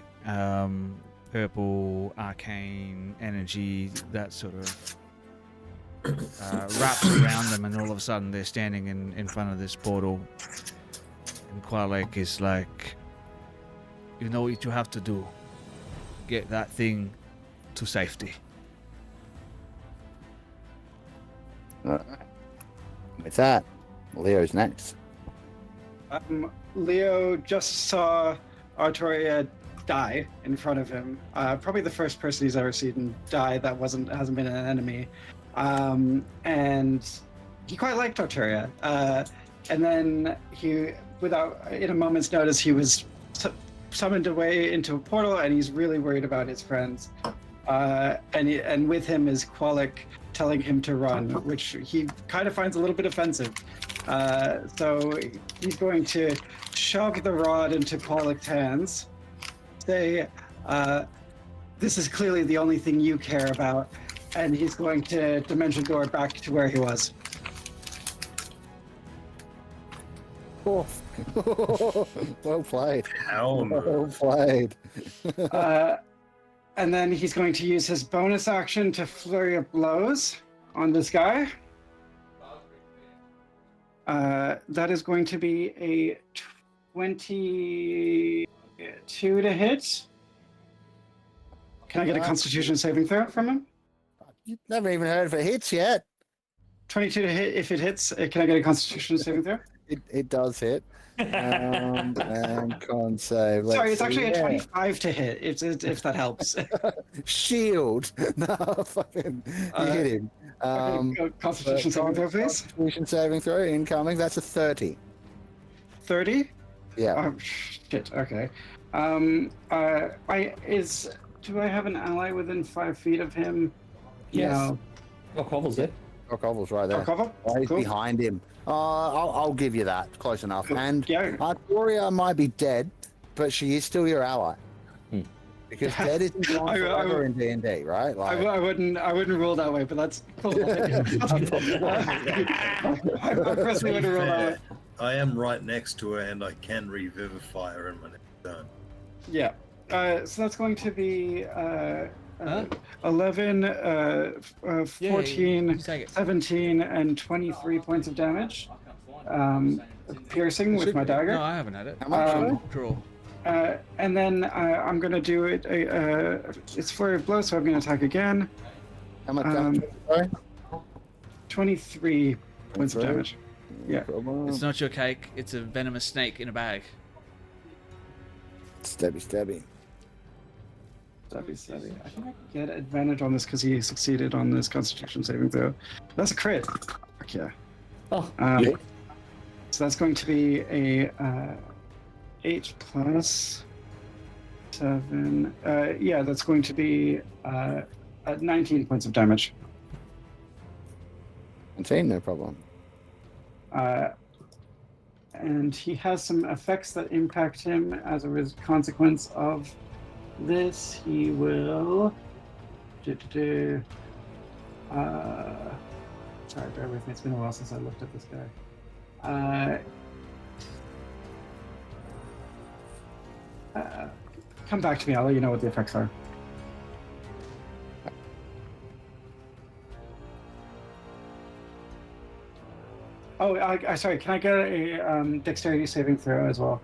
purple arcane energy that sort of wraps around them, and all of a sudden they're standing in front of this portal, and Qualek is like, you know what you have to do, get that thing to safety. With that, Leo's next. Leo just saw Artoria die in front of him. Probably the first person he's ever seen die that hasn't been an enemy. And he quite liked Artoria. And then in a moment's notice, he was summoned away into a portal, and he's really worried about his friends. And with him is Qualic telling him to run, which he kind of finds a little bit offensive. So he's going to shove the rod into Qualic's hands, say, this is clearly the only thing you care about, and he's going to dimension door back to where he was. Oh. Well played. Hell no. Well played. And then he's going to use his bonus action to flurry of blows on this guy. That is going to be a 22 to hit. Can I get a Constitution saving throw from him? You've never even heard if it hits yet. 22 to hit. If it hits, can I get a Constitution saving throw? It does hit. And con save. Let's Sorry, it's see. actually a Yeah. 25 to hit, if that helps. Shield. No, fucking. You hit him. Constitution saving throw, please. Constitution saving throw incoming. That's a 30. 30? Yeah. Oh, shit, okay. Do I have an ally within 5 feet of him? Yes. No. Oh, Cobble's there. Cobble's right there. Cover? Oh, he's Cool. behind him. I'll give you that. Close enough. And Yeah. Artoria might be dead, but she is still your ally. Because dead isn't gone I- forever in D&D, right? Like, I wouldn't rule that way, but that's cool. I personally wouldn't rule that way. I am right next to her, and I can revivify her in my next turn. Yeah. So that's going to be 11, 14, you take it. 17, and 23 points of damage. Piercing with my dagger. No, I haven't had it. How much? Draw. And then I'm going to do it. It's flurry of blows, so I'm going to attack again. How much damage? Sorry? 23 points of damage. Yeah. It's not your cake. It's a venomous snake in a bag. Stabby, stabby. Stabby. I think I can get advantage on this because he succeeded on this Constitution saving throw. That's a crit. Fuck yeah. Oh, yeah. So that's going to be a 8 plus 7. Yeah, that's going to be 19 points of damage. 19, no problem. And he has some effects that impact him as a consequence of this. He will. Sorry, bear with me. It's been a while since I looked at this guy. Come back to me. I'll let you know what the effects are. Oh, sorry. Can I get a dexterity saving throw as well?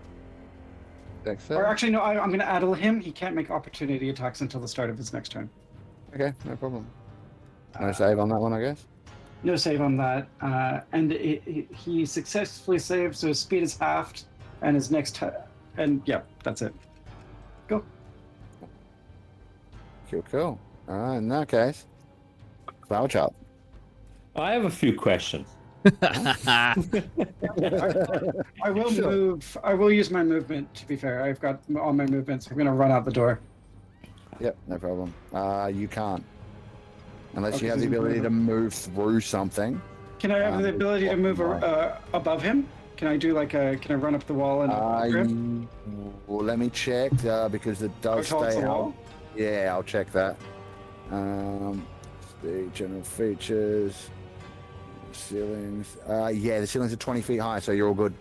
Or actually, no. I'm going to addle him. He can't make opportunity attacks until the start of his next turn. Okay, no problem. No save on that one, I guess. No save on that. And he successfully saved, so his speed is halved, and his next. And yeah, that's it. Go. Cool. In that case, flower chop. I have a few questions. I will move. I will use my movement. To be fair, I've got all my movements. I'm gonna run out the door. Yep, no problem. You can't. Unless Okay, you have the so you ability move. to move through something. Can I have the ability to move above him? Can I do like a? Can I run up the wall and? Well, let me check because it does How tall's stay the out. wall? Yeah, I'll check that. The general features, ceilings. Yeah, the ceilings are 20 feet high, so you're all good.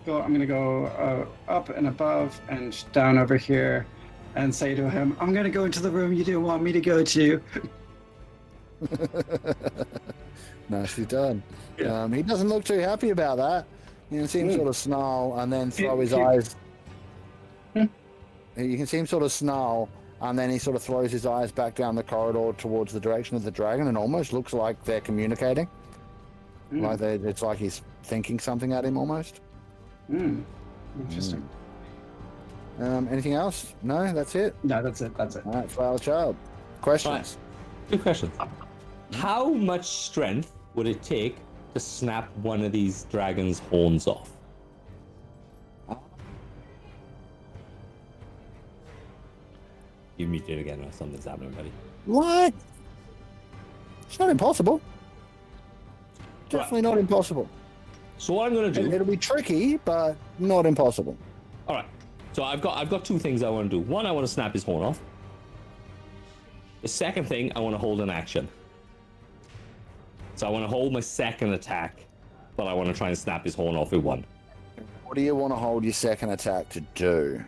Go. I'm gonna go up and above and down over here, and say to him, "I'm gonna go into the room you didn't want me to go to." Nicely done. He doesn't look too happy about that. You can see him sort of snarl and then throw his eyes. You can see him sort of snarl and then he sort of throws his eyes back down the corridor towards the direction of the dragon and almost looks like they're communicating. Like it's like he's thinking something at him almost. Interesting. Anything else? No, that's it. No, that's it. That's it. All right, Flower Child. Questions? Good question. How much strength would it take to snap one of these dragon's horns off? You mute it again or something's happening, buddy. What? It's not impossible. Definitely not impossible. So what I'm going to do... It'll be tricky, but not impossible. All right. So I've got two things I want to do. One, I want to snap his horn off. The second thing, I want to hold an action. So I want to hold my second attack, but I want to try and snap his horn off with one. What do you want to hold your second attack to do?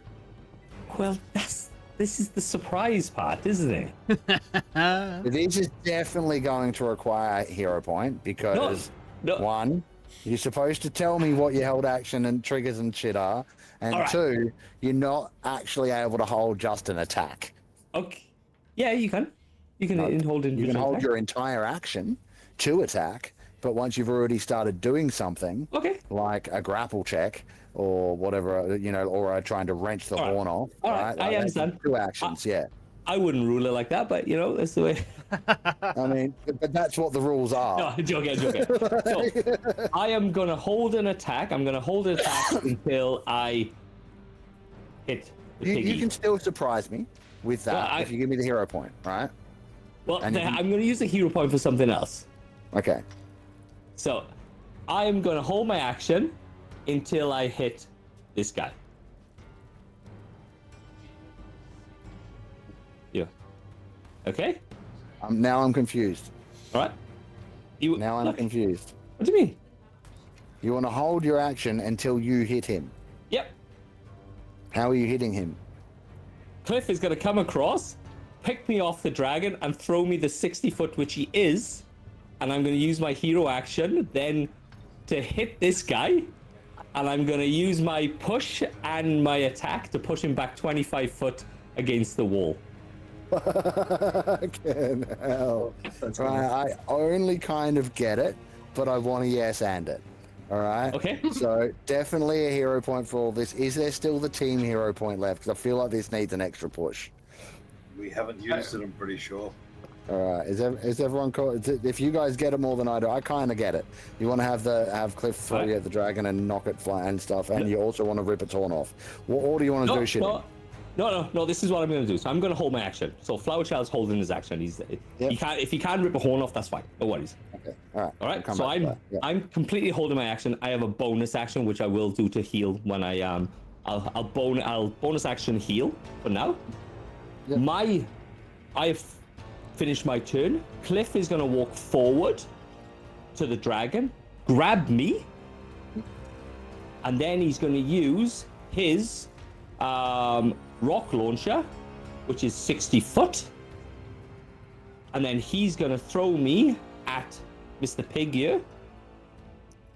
Well, this is the surprise part, isn't it? This is definitely going to require a hero point because No. one, you're supposed to tell me what your held action and triggers and shit are, and All right. two, you're not actually able to hold just an attack. Okay. Yeah, you can. You can hold You can individual hold attack. your entire action to attack, but once you've already started doing something, Okay. like a grapple check or whatever, or trying to wrench the All right. horn off. All right, I that's understand. 2 actions, yeah. I wouldn't rule it like that, but that's the way. I mean, but that's what the rules are. No, joking. So I am gonna hold an attack. I'm gonna hold an attack until I hit the piggy. You can still surprise me with that Well, if you give me the hero point, right? Well, and then I'm gonna use the hero point for something else. Okay. So I am gonna hold my action until I hit this guy. Yeah. Okay. Now I'm confused. All right. Now I'm look, confused. What do you mean? You want to hold your action until you hit him. Yep. How are you hitting him? Cliff is gonna come across, pick me off the dragon, and throw me the 60-foot, which he is. And I'm gonna use my hero action then to hit this guy. And I'm gonna use my push and my attack to push him back 25 foot against the wall. Fucking hell. Right, I only kind of get it, but I want to yes and it. All right. Okay. So definitely a hero point for all this. Is there still the team hero point left? Because I feel like this needs an extra push. We haven't used it, I'm pretty sure. All right. Is everyone cool? If you guys get it more than I do, I kind of get it. You want to have Cliff throw you at the dragon and knock it fly and stuff, and you also want to rip its horn off. What order do you want to do shit in? No. This is what I'm gonna do. So I'm gonna hold my action. So Flower Child's holding his action. If he can't rip a horn off, that's fine. No worries. Okay. All right. All right. I'll come So back to that. Yeah. I'm completely holding my action. I have a bonus action which I will do to heal when I I'll bonus action heal for now. Yep. I've finished my turn. Cliff is gonna walk forward to the dragon, grab me, and then he's gonna use his rock launcher, which is 60 foot, and then he's gonna throw me at Mr. Pig here,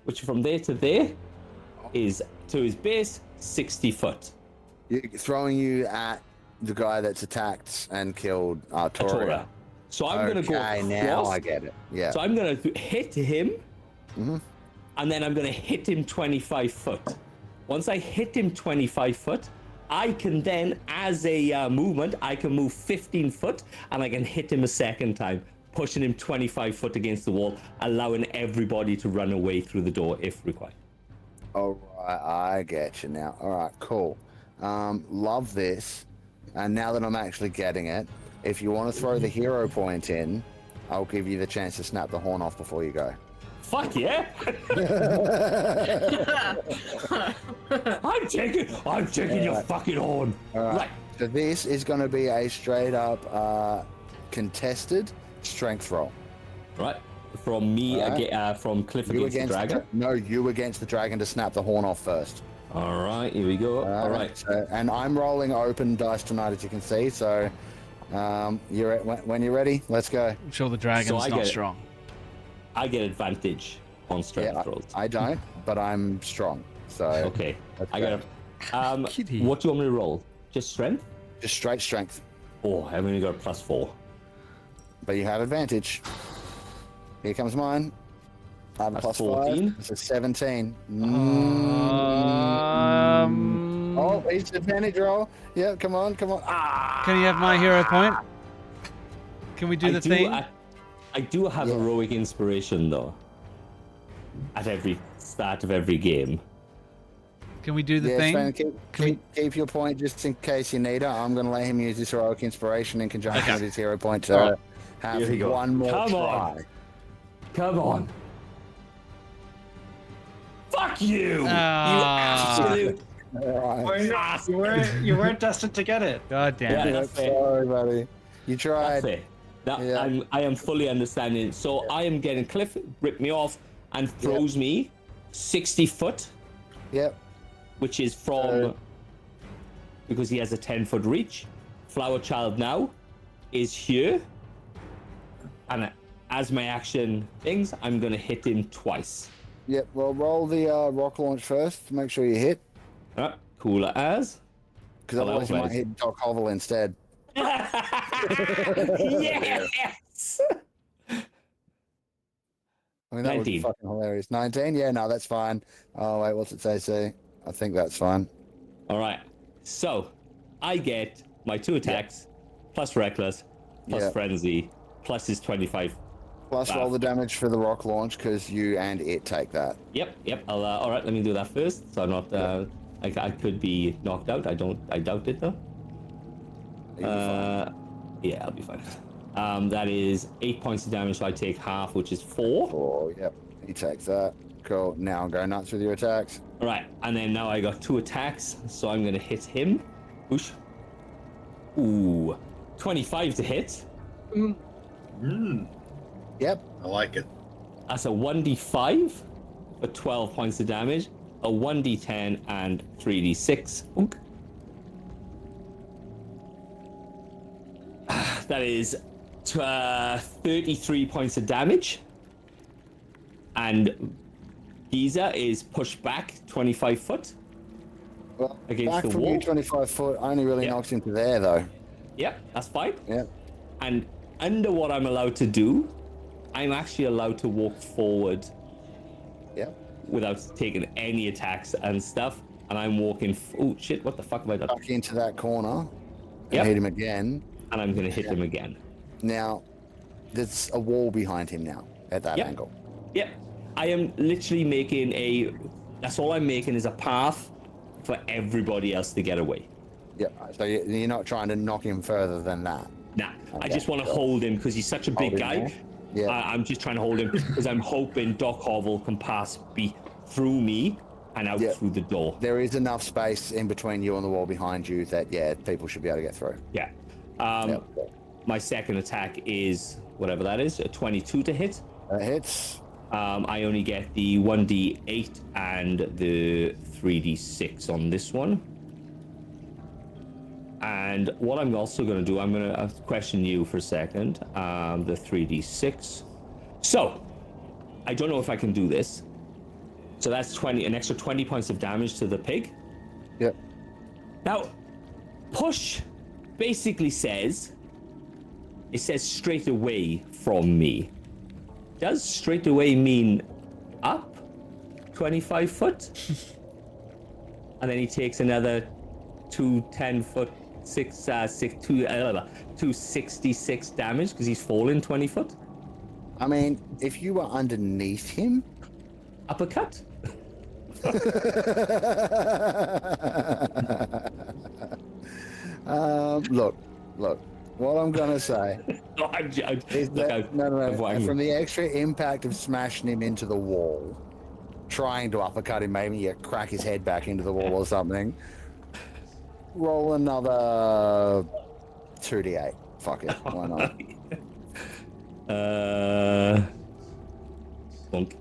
which from there to there is to his base 60 foot. Throwing you at the guy that's attacked and killed Artoria. So I'm gonna go across. Now I get it. Yeah. So I'm gonna hit him, and then I'm gonna hit him 25 foot. Once I hit him 25 foot, I can then, as a movement, I can move 15 foot, and I can hit him a second time, pushing him 25 foot against the wall, allowing everybody to run away through the door if required. All right, I get you now. All right, cool. Love this. And now that I'm actually getting it, if you want to throw the hero point in, I'll give you the chance to snap the horn off before you go. Fuck yeah! I'm taking your fucking horn. All right. Right. So this is going to be a straight up contested strength roll. Right. From me, from Cliff against the dragon. You against the dragon to snap the horn off first. All right, here we go. All right. So, and I'm rolling open dice tonight, as you can see. So, when you're ready, let's go. I'm sure the dragon's not strong. I get advantage on strength rolls. I don't, but I'm strong. So okay, I got it. What do you want me to roll? Just strength? Just straight strength. Oh, I've only got a +4. But you have advantage. Here comes mine. Add That's plus 14. 5. It's a 17. Oh, it's advantage roll. Yeah, come on. Ah! Can you have my hero point? Can we do I the do, thing? I do have Yeah. heroic inspiration though. At every start of every game. Can we do the Yeah, thing? Sven, keep your point just in case you need it. I'm going to let him use his heroic inspiration in conjunction Okay. with his hero point to Alright. have Here we go. one more Come try. on. Come on. Fuck you! Ah. You absolute Alright. You weren't destined to get it. God damn Yeah, it. that's fair. Sorry, buddy. You That's tried. it. That, Yeah. I am fully understanding. So I am getting Cliff rip me off and throws me 60 foot, Yep. which is from because he has a 10-foot reach. Flower Child now is here, and as my action things, I'm gonna hit him twice. Yep. Well, roll the rock launch first to make sure you hit, Cooler as. because Well, otherwise you might otherwise- hit Doc Hovel instead. Yes. I mean, that would be 19. fucking hilarious. 19? Yeah, no, that's fine. Oh, wait, what's its AC? I think that's fine. All right. So I get my 2 attacks plus reckless plus Yeah. frenzy plus his 25. Plus roll the damage for the rock launch, because you and it take that. Yep. I'll, all right. Let me do that first. So I'm not. I could be knocked out. I doubt it though. You'll be fine. Yeah, I'll be fine. That is 8 points of damage. So I take half, which is 4. Oh, yep. He takes that. Cool. Now go nuts with your attacks. All right. And then now I got 2 attacks. So I'm gonna hit him. Whoosh. Ooh, 25 to hit. Yep. I like it. That's a 1d5 for 12 points of damage, a 1d10, and 3d6. Oink. That is 33 points of damage. And Giza is pushed back 25 foot. Well, Against back the from wall? you 25 foot only really Yeah. knocks him to there, though. Yep, that's fine. Yep. And under what I'm allowed to do, I'm actually allowed to walk forward Yep. without taking any attacks and stuff. And I'm walking. Oh shit! What the fuck have I done? Back into that corner and Yep. hit him again. And I'm gonna hit him again. Now, there's a wall behind him now at that Yep. angle. Yep. I am literally making a. That's all I'm making is a path for everybody else to get away. Yep. So you're not trying to knock him further than that. Nah, I Okay, just want to cool. hold him because he's such a big Hold him guy. there. Yeah. I'm just trying to hold him because I'm hoping Doc Hovel can pass through me and out Yeah. through the door. There is enough space in between you and the wall behind you that, yeah, people should be able to get through. Yeah. Yep. My second attack is whatever that is, a 22 to hit. That hits. I only get the 1d8 and the 3d6 on this one. And what I'm also going to do, I'm going to question you for a second. The 3d6. So, I don't know if I can do this. So that's an extra 20 points of damage to the pig. Yep. Now, push basically says, it says straight away from me. Does straight away mean up 25 foot? And then he takes another 266 damage because he's fallen 20 foot. I mean, if you were underneath him, Uppercut. look. What I'm gonna say No, I'm is look, that no. I'm- From the extra impact of smashing him into the wall, trying to uppercut him, maybe you crack his head back into the wall or something. Roll another 2d8. Fuck it. Why not? Bunk.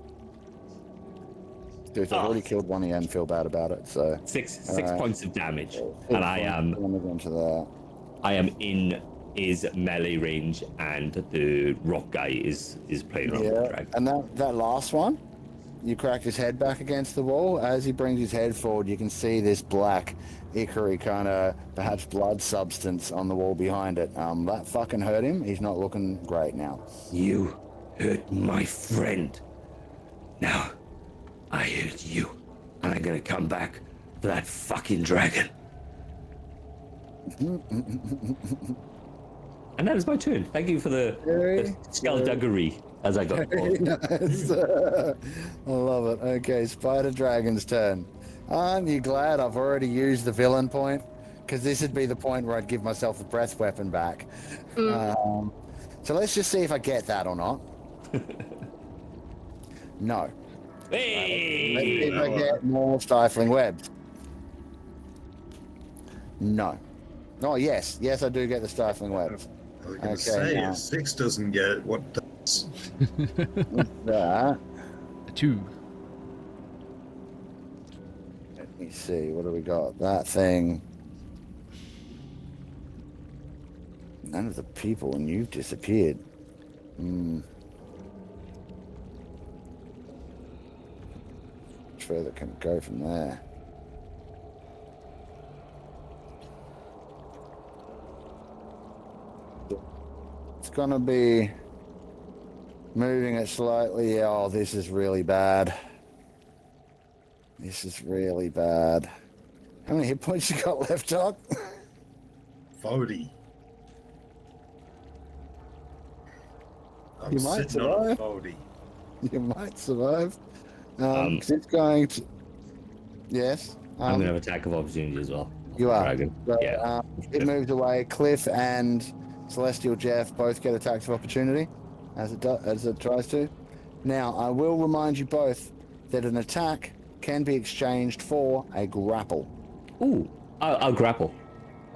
Dude, I've already killed one of you and feel bad about it. So Six Alright. points of damage, and I am Into that. in his melee range, and the rock guy is playing around with the Yeah, dragon. and that last one, you crack his head back against the wall. As he brings his head forward, you can see this black, ichor kind of perhaps blood substance on the wall behind it. That fucking hurt him. He's not looking great now. You hurt my friend. Now, I hate you, and I'm gonna come back for that fucking dragon. And that is my turn. Thank you for the skullduggery, as I got called. Nice. I love it. Okay, Spider Dragon's turn. Aren't you glad I've already used the villain point? Because this would be the point where I'd give myself the breath weapon back. So let's just see if I get that or not. No. Hey! Let's see if I get more stifling webs. No. Oh, yes. Yes, I do get the stifling webs. I was going to Okay, say, now. if 6 doesn't get it, what does? That. 2. Let me see. What do we got? That thing. None of the people, and you've disappeared. Which further can it go from there? It's gonna be moving it slightly. Oh, this is really bad. This is really bad. How many hit points you got left, Doc? 40. I'm You might sitting on a survive. 40. You might survive. 'Cause it's going to. Yes. I'm gonna have attack of opportunity as well. You are. Dragon. So, Yeah. it moves away. Cliff and Celestial Geoff both get attacks of opportunity as it tries to. Now, I will remind you both that an attack can be exchanged for a grapple. Ooh, I'll grapple.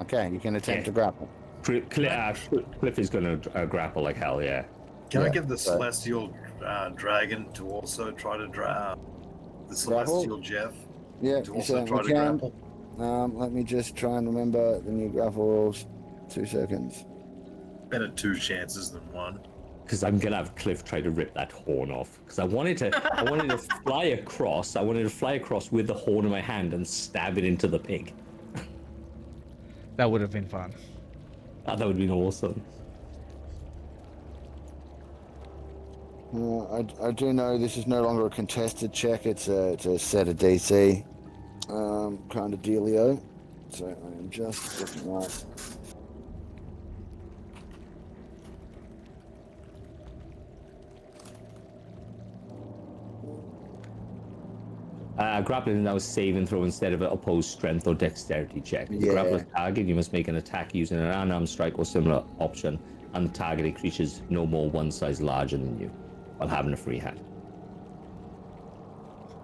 Okay, you can attempt Yeah. to grapple. Cliff is gonna grapple like hell, yeah. Can I Yeah, give the so- Celestial Dragon to also try to the Celestial Geoff Yeah, to you also certainly try to can. grapple? Let me just try and remember the new grapple rules. 2 seconds. Better 2 chances than 1. Because I'm gonna have Cliff try to rip that horn off. Because I wanted to fly across. I wanted to fly across with the horn in my hand and stab it into the pig. That would have been fun. Oh, that would have been awesome. I do know this is no longer a contested check. It's a set of DC kind of dealio. So I am just looking up. Grappling is now a save and throw instead of an opposed strength or dexterity check. To Yeah. grapple a target, you must make an attack using an unarmed strike or similar option, and the targeted creature's no more one size larger than you, while having a free hand.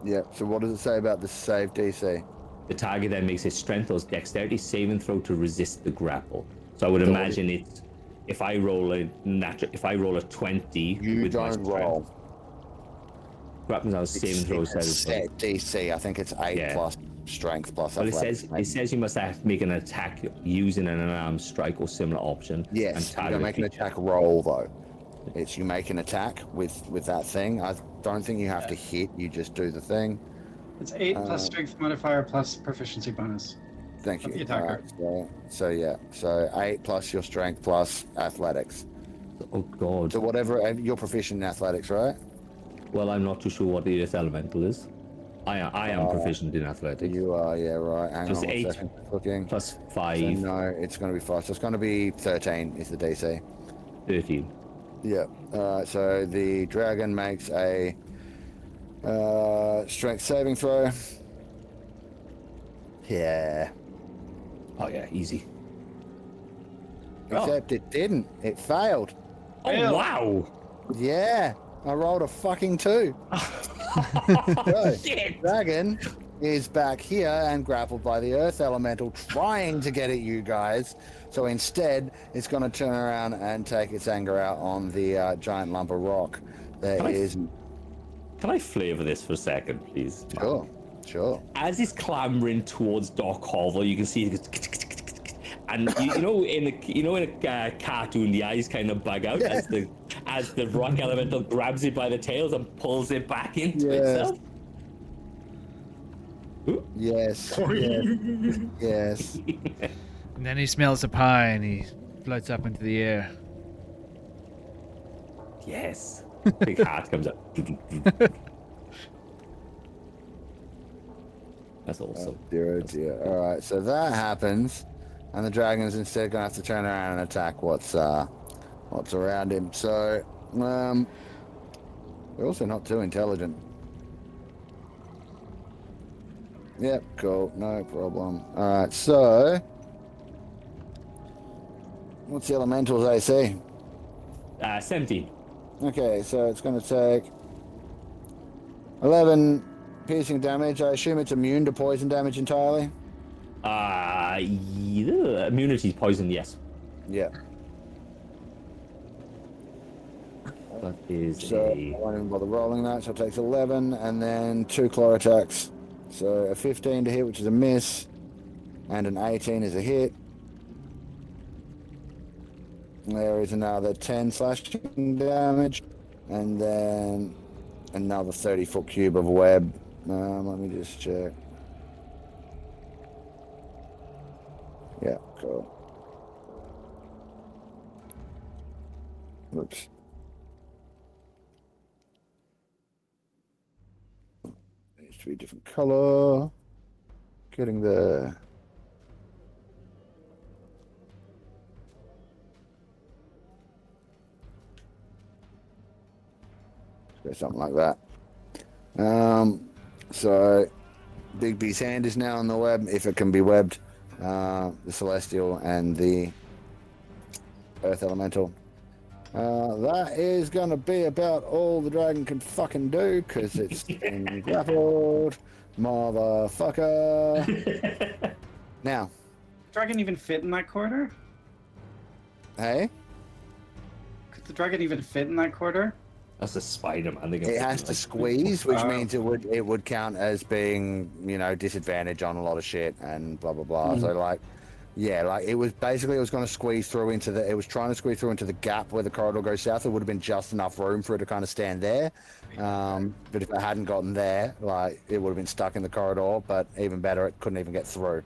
Yeah. So what does it say about the save DC? The target then makes a strength or dexterity save and throw to resist the grapple. So I would imagine it's if I roll a 20 You with my don't strength, roll. grappling now save and throw It's a save. set DC. I think it's 8 Yeah. plus strength plus Well, it athletics. says you must make an attack using an unarmed strike or similar option. Yes, and you target don't a make an creature. attack roll though. It's you make an attack with that thing. I don't think you have to hit. You just do the thing. It's 8 plus strength modifier plus proficiency bonus. Thank Of you. the attacker. Alright, so yeah, so 8 plus your strength plus athletics. Oh god. So whatever you're proficient in athletics, right? Well, I'm not too sure what the earth elemental is. I am proficient in athletics. You are, yeah, right. Hang Plus on one 8 second. Looking. plus So 5, no, it's going to be 5. So it's going to be 13 is the DC. 13. Yeah. So the dragon makes a strength saving throw. Yeah. Oh yeah, easy. Except it didn't. It failed. Oh Fail. wow! Yeah. I rolled a fucking 2. So, Shit! dragon is back here and grappled by the earth elemental trying to get at you guys. So instead, it's going to turn around and take its anger out on the giant lump of rock. Can I- Is Can I flavor this for a second, please? Sure. As he's clambering towards Doc Hovel, you can see it goes, and you know in a cartoon, the eyes kind of bug out as the rock elemental grabs it by the tails and pulls it back into Yes. itself. Yes. Yes. And then he smells a pie and he floats up into the air. Yes. Big heart comes up. That's also. Dear, oh dear. All right, so that happens, and the dragon's instead gonna have to turn around and attack what's around him. So, we're also not too intelligent. Yep, cool, no problem. All right, so what's the elemental's AC? 17. Okay, so it's gonna take 11 piercing damage. I assume it's immune to poison damage entirely. Yeah, immunity poison, yes. Yeah. That is So I won't even bother rolling that. So it takes 11, and then 2 claw attacks. So a 15 to hit, which is a miss, and an 18 is a hit. There is another 10 slashing damage, and then another 30-foot cube of web. Let me just check. Yeah, cool. Oops. Needs to be a different color. Getting there. Go something like that. So Big B's hand is now on the web, if it can be webbed. The Celestial and the Earth Elemental. That is gonna be about all the dragon can fucking do, because it's been grappled. Motherfucker. Now. Dragon even fit in that corridor? Hey? Could the dragon even fit in that corridor? That's a spider, man. It has to squeeze, which means it would count as being, disadvantage on a lot of shit and blah blah blah. So it was going to squeeze through into the. It was trying to squeeze through into the gap where the corridor goes south. It would have been just enough room for it to kind of stand there. But if it hadn't gotten there, it would have been stuck in the corridor. But even better, it couldn't even get through.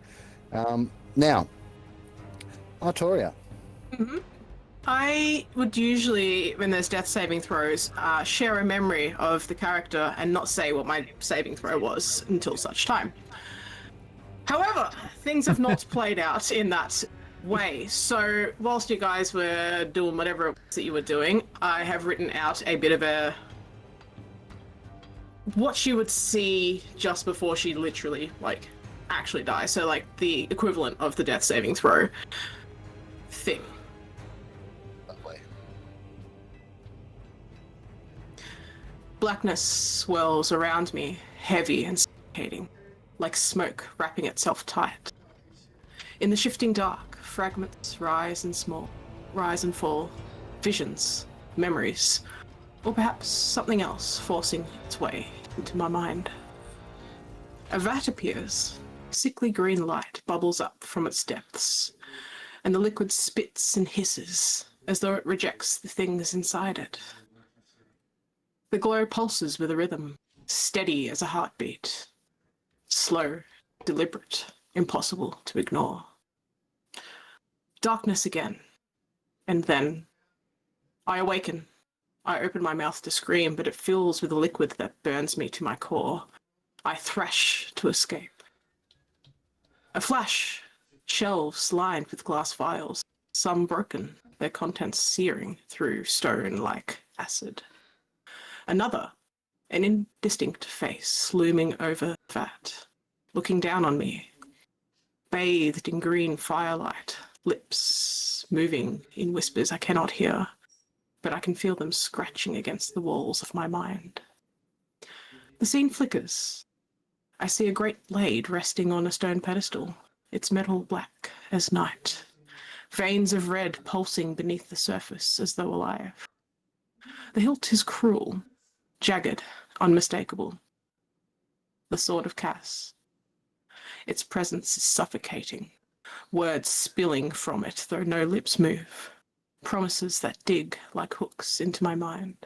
Now, Artoria. Mm-hmm. I would usually, when there's death saving throws, share a memory of the character and not say what my saving throw was until such time. However, things have not played out in that way. So whilst you guys were doing whatever it was that you were doing, I have written out a bit of what she would see just before she literally, actually dies. So, the equivalent of the death saving throw thing. Blackness swirls around me, heavy and suffocating, like smoke wrapping itself tight. In the shifting dark, fragments rise and fall, visions, memories, or perhaps something else forcing its way into my mind. A vat appears, sickly green light bubbles up from its depths, and the liquid spits and hisses as though it rejects the things inside it. The glow pulses with a rhythm, steady as a heartbeat. Slow, deliberate, impossible to ignore. Darkness again. And then I awaken. I open my mouth to scream, but it fills with a liquid that burns me to my core. I thrash to escape. A flash. Shelves lined with glass vials, some broken, their contents searing through stone like acid. Another, an indistinct face looming over the vat, looking down on me, bathed in green firelight, lips moving in whispers I cannot hear, but I can feel them scratching against the walls of my mind. The scene flickers. I see a great blade resting on a stone pedestal, its metal black as night, veins of red pulsing beneath the surface as though alive. The hilt is cruel, jagged, unmistakable. The sword of Cass. Its presence is suffocating, words spilling from it, though no lips move, promises that dig like hooks into my mind.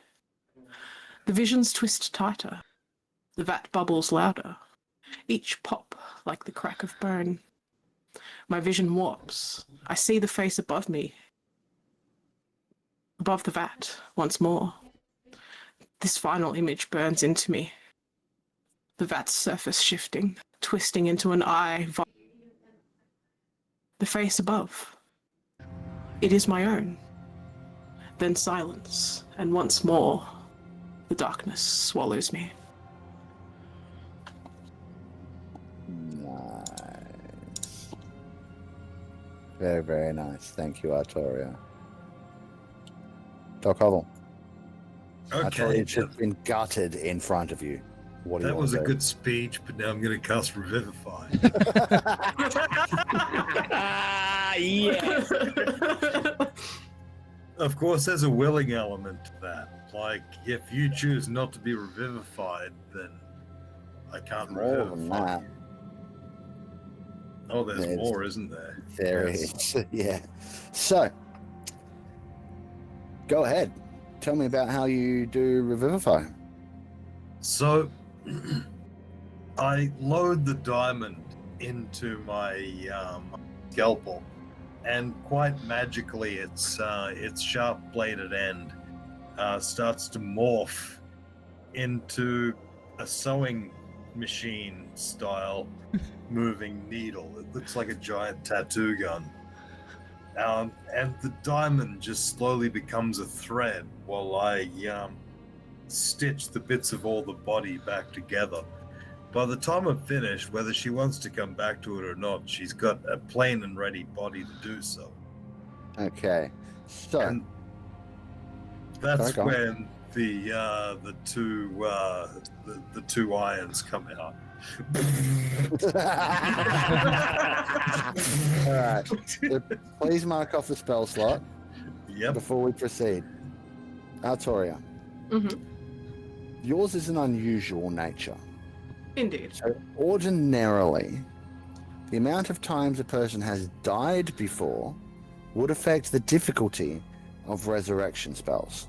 The visions twist tighter, the vat bubbles louder, each pop like the crack of bone. My vision warps. I see the face above me, above the vat, once more. This final image burns into me. The vat's surface shifting, twisting into an eye. The face above. It is my own. Then silence, and once more, the darkness swallows me. Nice. Very, very nice. Thank you, Artoria. Doc Hovel. Okay, Artoria's just been gutted in front of you. What do you that want was to a do? good speech, but now I'm going to cast Revivify. Yes. Of course, there's a willing element to that. Like, if you choose not to be revivified, then I can't More than revivify that. you. Oh, there's There's- more, isn't there? There Yes. is. Yeah. So, go ahead. Tell me about how you do Revivify. So, I load the diamond into my scalpel, and quite magically, its sharp-bladed end starts to morph into a sewing machine style moving needle. It looks like a giant tattoo gun. And the diamond just slowly becomes a thread while I stitch the bits of all the body back together. By the time I'm finished, whether she wants to come back to it or not, she's got a plain and ready body to do so. Okay. So, And that's Sorry, go on. when the two irons come out. all right. So please mark off the spell slot Yep. before we proceed. Artoria, Mm-hmm. yours is an unusual nature. Indeed. So ordinarily, the amount of times a person has died before would affect the difficulty of resurrection spells.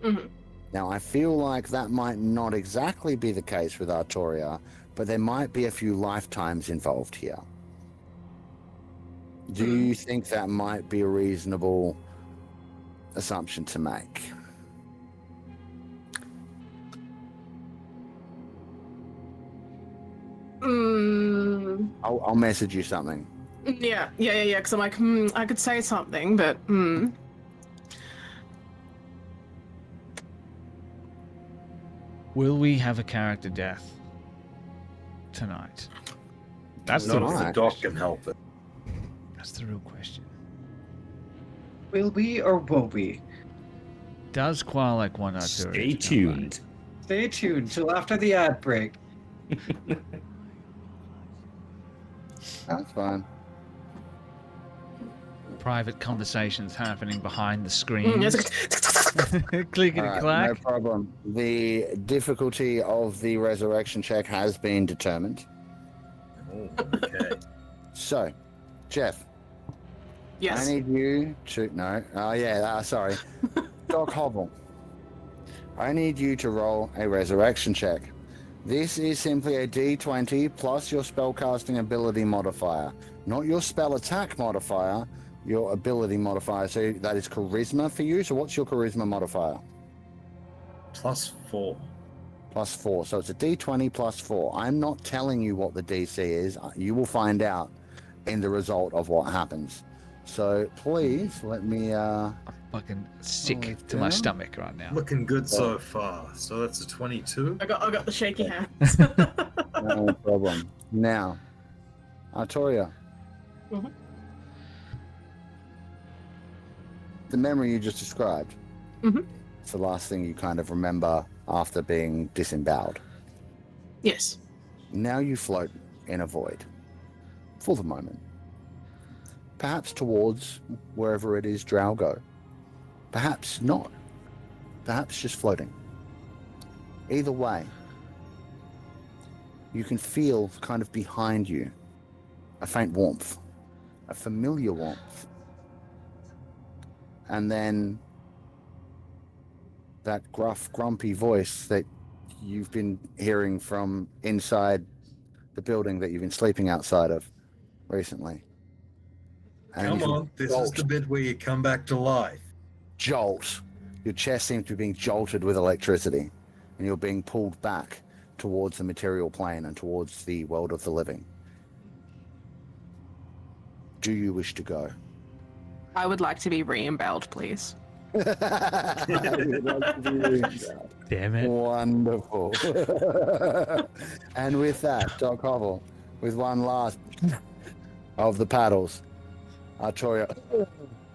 Mm-hmm. Now, I feel like that might not exactly be the case with Artoria, but there might be a few lifetimes involved here. Do you think that might be a reasonable assumption to make? Mm, I'll message you something. yeah. Because I'm like, I could say something, but Will we have a character death tonight? That's the Not real if the Right. doc can help it. That's the real question. Will we or won't we? Does Qualek want Arturia Stay to come back? tuned. Stay tuned till after the ad break. That's fine. Private conversations happening behind the mm, screens. Clickety All right, clack. no problem. The difficulty of the resurrection check has been determined. Oh, okay. So, Geoff, yes. I need you to sorry, Doc Hobble. I need you to roll a resurrection check. This is simply a D20 plus your spellcasting ability modifier, not your spell attack modifier, your ability modifier. So that is charisma for you. So what's your charisma modifier? +4. +4. So it's a D20 +4. I'm not telling you what the DC is. You will find out in the result of what happens. So please let me. I'm fucking sick Oh, to my yeah. stomach right now. Looking good so far. So that's a 22. I got the shaky hands. No problem. Now, Artoria. Mhm. The memory you just described. Mhm. It's the last thing you kind of remember after being disemboweled. Yes. Now you float in a void. For the moment. Perhaps towards wherever it is Drow go. Perhaps not. Perhaps just floating. Either way, you can feel kind of behind you a faint warmth, a familiar warmth. And then that gruff, grumpy voice that you've been hearing from inside the building that you've been sleeping outside of recently. And Come you feel on, this is the bit where you come back to life. jolt. Your chest seems to be being jolted with electricity, and you're being pulled back towards the material plane and towards the world of the living. Do you wish to go? I would like to be re-embelled, please. Damn it. Wonderful. And with that, Doc Hobble, with one last of the paddles, Artoria,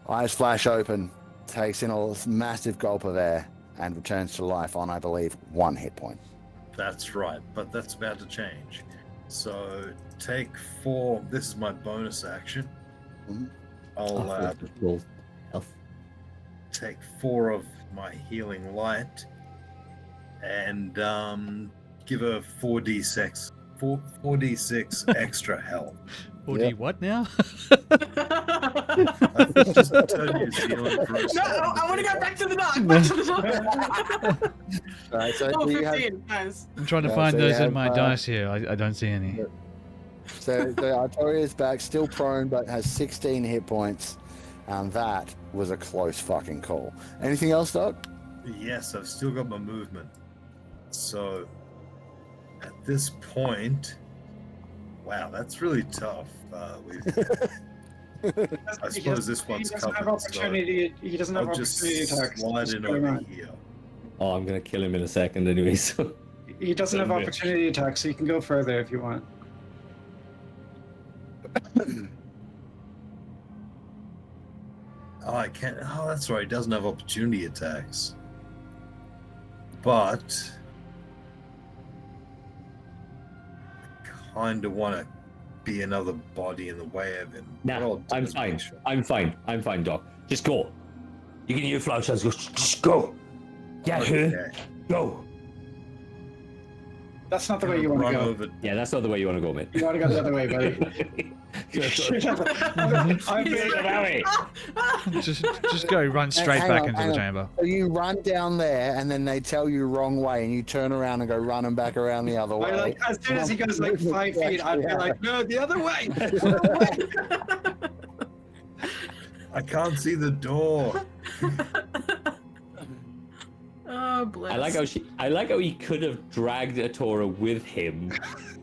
eyes flash open, takes in a massive gulp of air, and returns to life on, I believe, 1 hit point. That's right, but that's about to change. So take 4. This is my bonus action. Mhm. I'll Roll health. take 4 of my healing light and give her 4d6 extra health. 40 Yep. what now? I just turned New Zealand for a No, second. I want to go back to the dark. Back to the dark. All right, so Oh, you have 15, guys. I'm trying to Yeah, find so you those in have, my dice here. I don't see any. So Artoria's back, still prone, but has 16 hit points. And that was a close fucking call. Anything else, Doc? Yes, I've still got my movement. So at this point, wow, that's really tough. I suppose this one's he doesn't have covered, so opportunity. He doesn't have I'll just opportunity attacks. slide Just in going over on. here. Oh, I'm gonna kill him in a second anyway. So He doesn't have Then bitch. opportunity attacks, so you can go further if you want. Oh, I can't. Oh, that's right. He doesn't have opportunity attacks. But I kind of want to be another body in the way of him. What nah, I'll do I'm is fine. make sure- I'm fine, Doc. Just go. You can use flower shots. Just go. Get her. Okay. Go. That's not the way you want Run to go. over. Yeah, that's not the way you want to go, mate. You want to go the other way, buddy. I'm doing it that way. Just go run straight Hang back on, into hang the on. chamber. So you run down there, and then they tell you wrong way, and you turn around and go running back around the other way. Like, as soon as he goes like 5 feet, I'd be like, no, the other way. The other way. I can't see the door. Oh, bless. I like how he could have dragged Atora with him,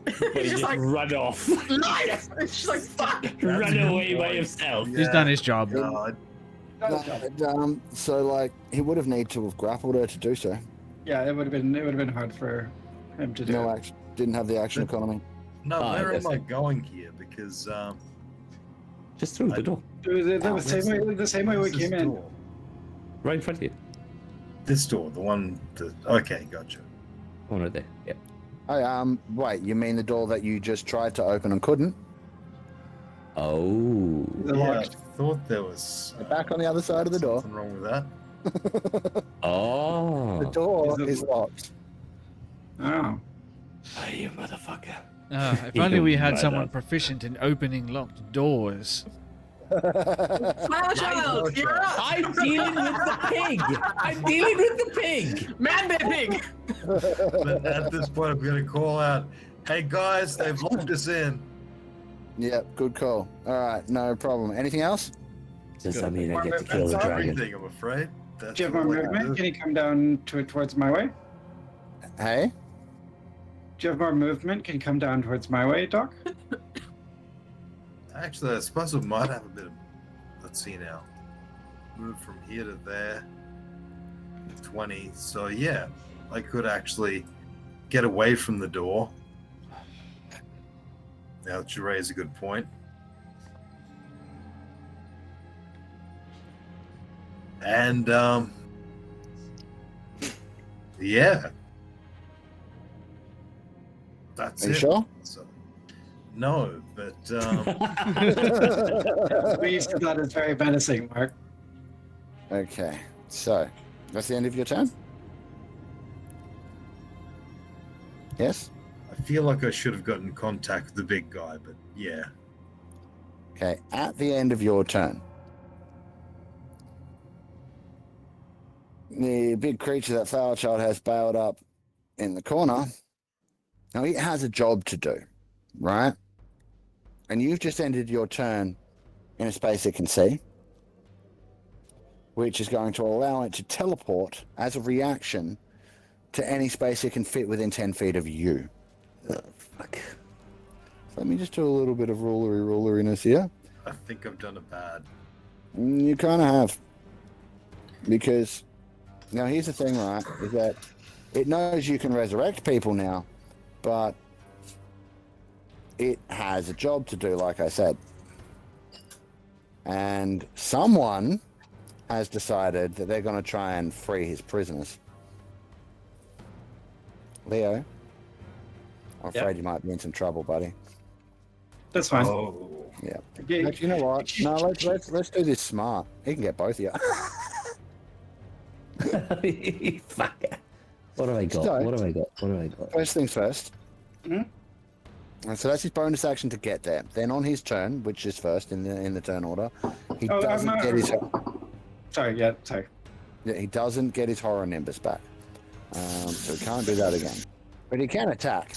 but he He's just like- run off, Nice! It's just like, fuck! run a good away by point. himself. He's done his job. God. So like he would have needed to have grappled her to do so. Yeah, it would have been hard for him to do. No it. action. Didn't have the action economy. No, Ah, where that's am I it. going here? Because Just through the door, The same way we where's came this in. door? right in front of you. This door, the one. Okay, gotcha. One right there. Yeah. Oh, wait. You mean the door that you just tried to open and couldn't? Oh. The Yeah, I locked. thought there was Back on the other side of the door. something wrong with that. Oh. The door Is it- is locked. Oh. Oh, you motherfucker. If only we had someone proficient in opening locked doors. Flower child, you're up! I'm dealing with the pig. I'm dealing with the pig. Man bear pig! But at this point, I'm going to call out, "Hey guys, they've locked us in." Yep. Good call. All right. No problem. Anything else? Does that mean I get to kill That's the dragon? everything, I'm afraid. That's Do you have more all I can movement? do. Can you come down towards my way? Hey. Do you have more movement? Can you come down towards my way, Doc? Actually, I suppose we might have a bit of. Let's see now. Move from here to there. 20. So yeah, I could actually get away from the door. Now that you raise a good point. And yeah. That's Are you it. sure? So, no, but Please, that is very menacing, Mark. Okay. So that's the end of your turn. Yes. I feel like I should have gotten contact with the big guy, but yeah. Okay. At the end of your turn, the big creature that Flower Child has bailed up in the corner. Now it has a job to do, right? And you've just ended your turn in a space it can see, which is going to allow it to teleport as a reaction to any space it can fit within 10 feet of you. Fuck. So let me just do a little bit of ruleriness here. I think I've done a bad. You kind of have. Because, now here's the thing, right, is that it knows you can resurrect people now, but it has a job to do, like I said. And someone has decided that they're going to try and free his prisoners. Leo, I'm afraid you might be in some trouble, buddy. That's fine. Oh. Yeah. Okay. But you know what? No, let's do this smart. He can get both of you. Fuck. What have I got? So- What have I got? What have I got? First things first. Mhm. And so that's his bonus action to get there. Then on his turn, which is first in the turn order, he Oh, doesn't I'm, get his Sorry, yeah, sorry. he doesn't get his horror nimbus back. So he can't do that again. But he can attack.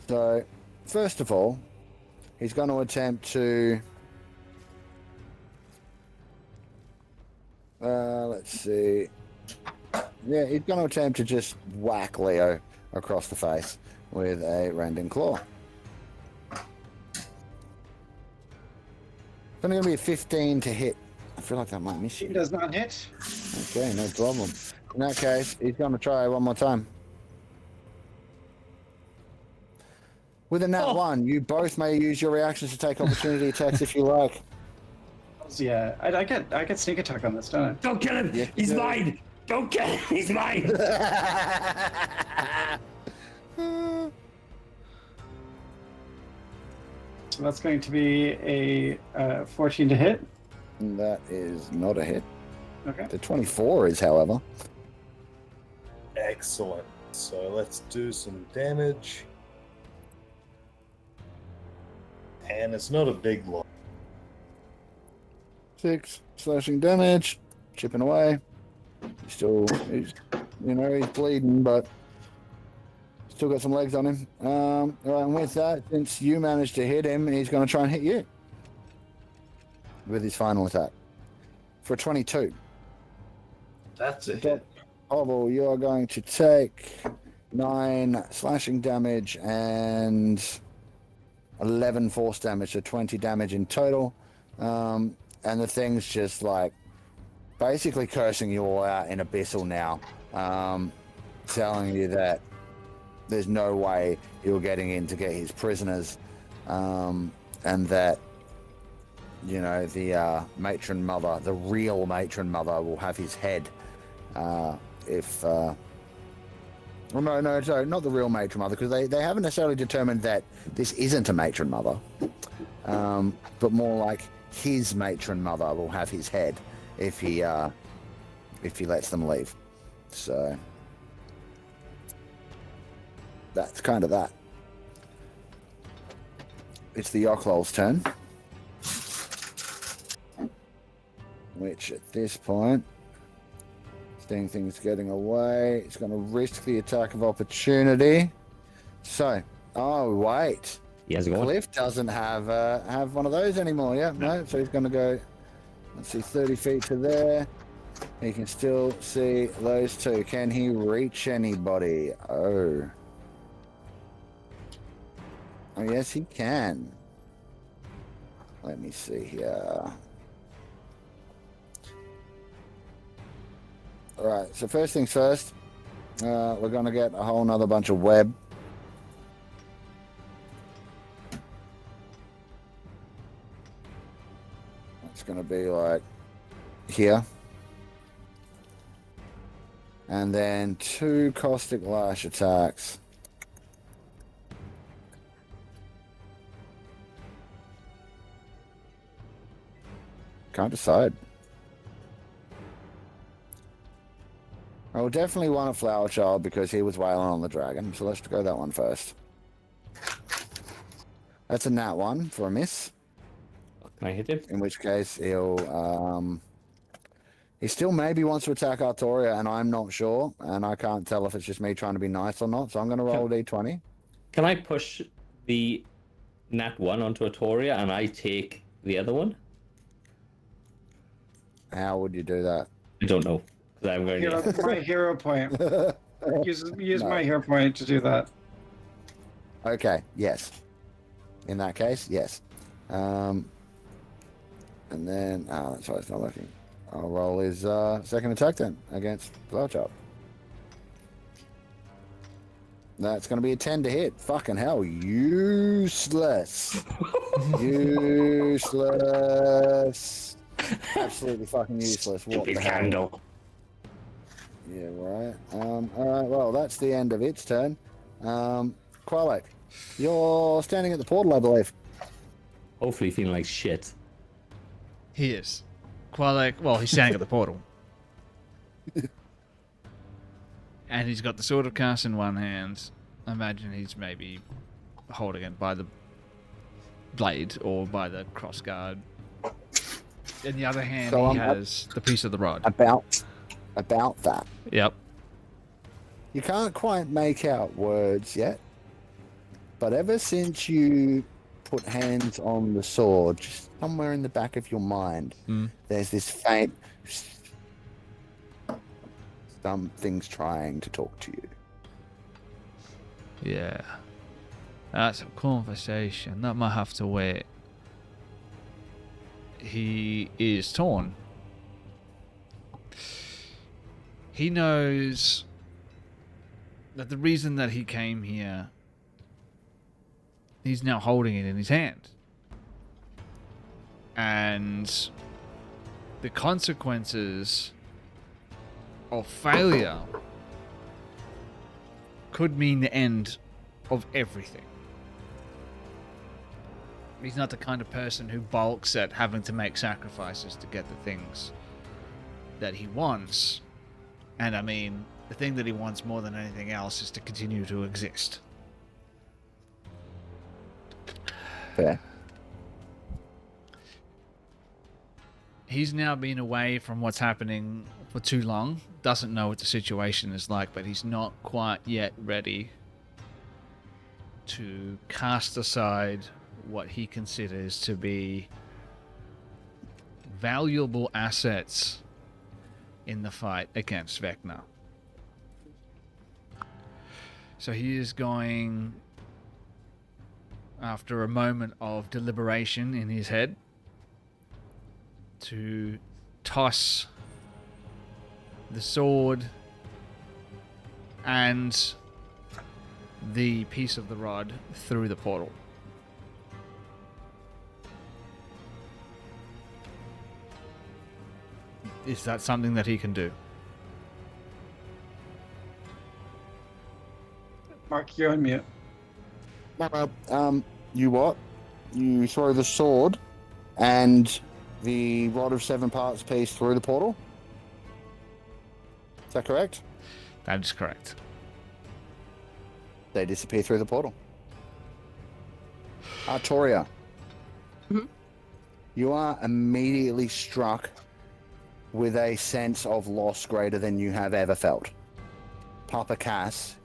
So first of all, he's going to attempt to let's see. Yeah, he's going to attempt to just whack Leo across the face with a rending claw. It's only going to be a 15 to hit. I feel like that might miss She you. does not hit. Okay, no problem. In that case, he's going to try one more time. With a nat 1, you both may use your reactions to take opportunity attacks if you like. Yeah, I get sneak attack on this, don't I? Don't kill him! Yes, He's you do. mine! Don't kill him! He's mine! So that's going to be a 14 to hit. That is not a hit. Okay. The 24 is, however. Excellent. So let's do some damage. And it's not a big loss. 6 slashing damage, chipping away. He's bleeding, but still got some legs on him. All right, and with that, since you managed to hit him, he's going to try and hit you with his final attack for a 22. That's a hit. Hobble, you are going to take 9 slashing damage and 11 force damage, so 20 damage in total. And the thing's just like basically cursing you all out in Abyssal now, telling you that there's no way you're getting in to get his prisoners, and that, you know, the matron mother, the real matron mother, will have his head if... well, no, sorry, not the real matron mother, because they haven't necessarily determined that this isn't a matron mother, but more like his matron mother will have his head if he lets them leave. So that's kind of that. It's the Yochlol's turn, which at this point, seeing things getting away, it's going to risk the attack of opportunity. So, oh wait, He has a go on. Cliff doesn't have one of those anymore. Yeah, no. So he's going to go. Let's see, 30 feet to there. He can still see those two. Can he reach anybody? Oh, yes, he can. Let me see here. All right. So first things first, we're going to get a whole nother bunch of web. It's going to be like here. And then 2 caustic lash attacks. Can't decide. I will definitely want a flower child because he was wailing on the dragon. So let's go that one first. That's a nat 1 for a miss. Can I hit him? In which case he'll he still maybe wants to attack Artoria, and I'm not sure, and I can't tell if it's just me trying to be nice or not, so I'm going to roll a d20. Can I push the nat 1 onto Atoria and I take the other one? How would you do that? I don't know. 'Cause I'm going to. My hero point. Use No. my hero point to do that. Okay, yes. In that case, yes. And then, that's why it's not working. I'll roll his second attack then against Blowjob. That's going to be a 10 to hit. Fucking hell, useless. Useless. Absolutely fucking useless. What the Stupid hell? candle. Yeah, right. All right, well, that's the end of its turn. Qualek, you're standing at the portal, I believe. Hopefully feeling like shit. He is. Qualek, well, he's standing at the portal. And he's got the sword of cast in one hand. I imagine he's maybe holding it by the blade or by the crossguard. In the other hand, So, he has the piece of the rod. About that. Yep. You can't quite make out words yet, but ever since you put hands on the sword, just somewhere in the back of your mind, there's this faint something's trying to talk to you. Yeah. That's a conversation. That might have to wait. He is torn. He knows that the reason that he came here, he's now holding it in his hand. And the consequences of failure could mean the end of everything. He's not the kind of person who balks at having to make sacrifices to get the things that he wants. And I mean, the thing that he wants more than anything else is to continue to exist. Fair. He's now been away from what's happening for too long. Doesn't know what the situation is like, but he's not quite yet ready to cast aside what he considers to be valuable assets in the fight against Vecna. So he is going, after a moment of deliberation in his head, to toss the sword and the piece of the rod through the portal. Is that something that he can do? Mark, you're on mute. You what? You throw the sword and the rod of 7 parts piece through the portal? Is that correct? That is correct. They disappear through the portal. Artoria. You are immediately struck with a sense of loss greater than you have ever felt. Papa Cass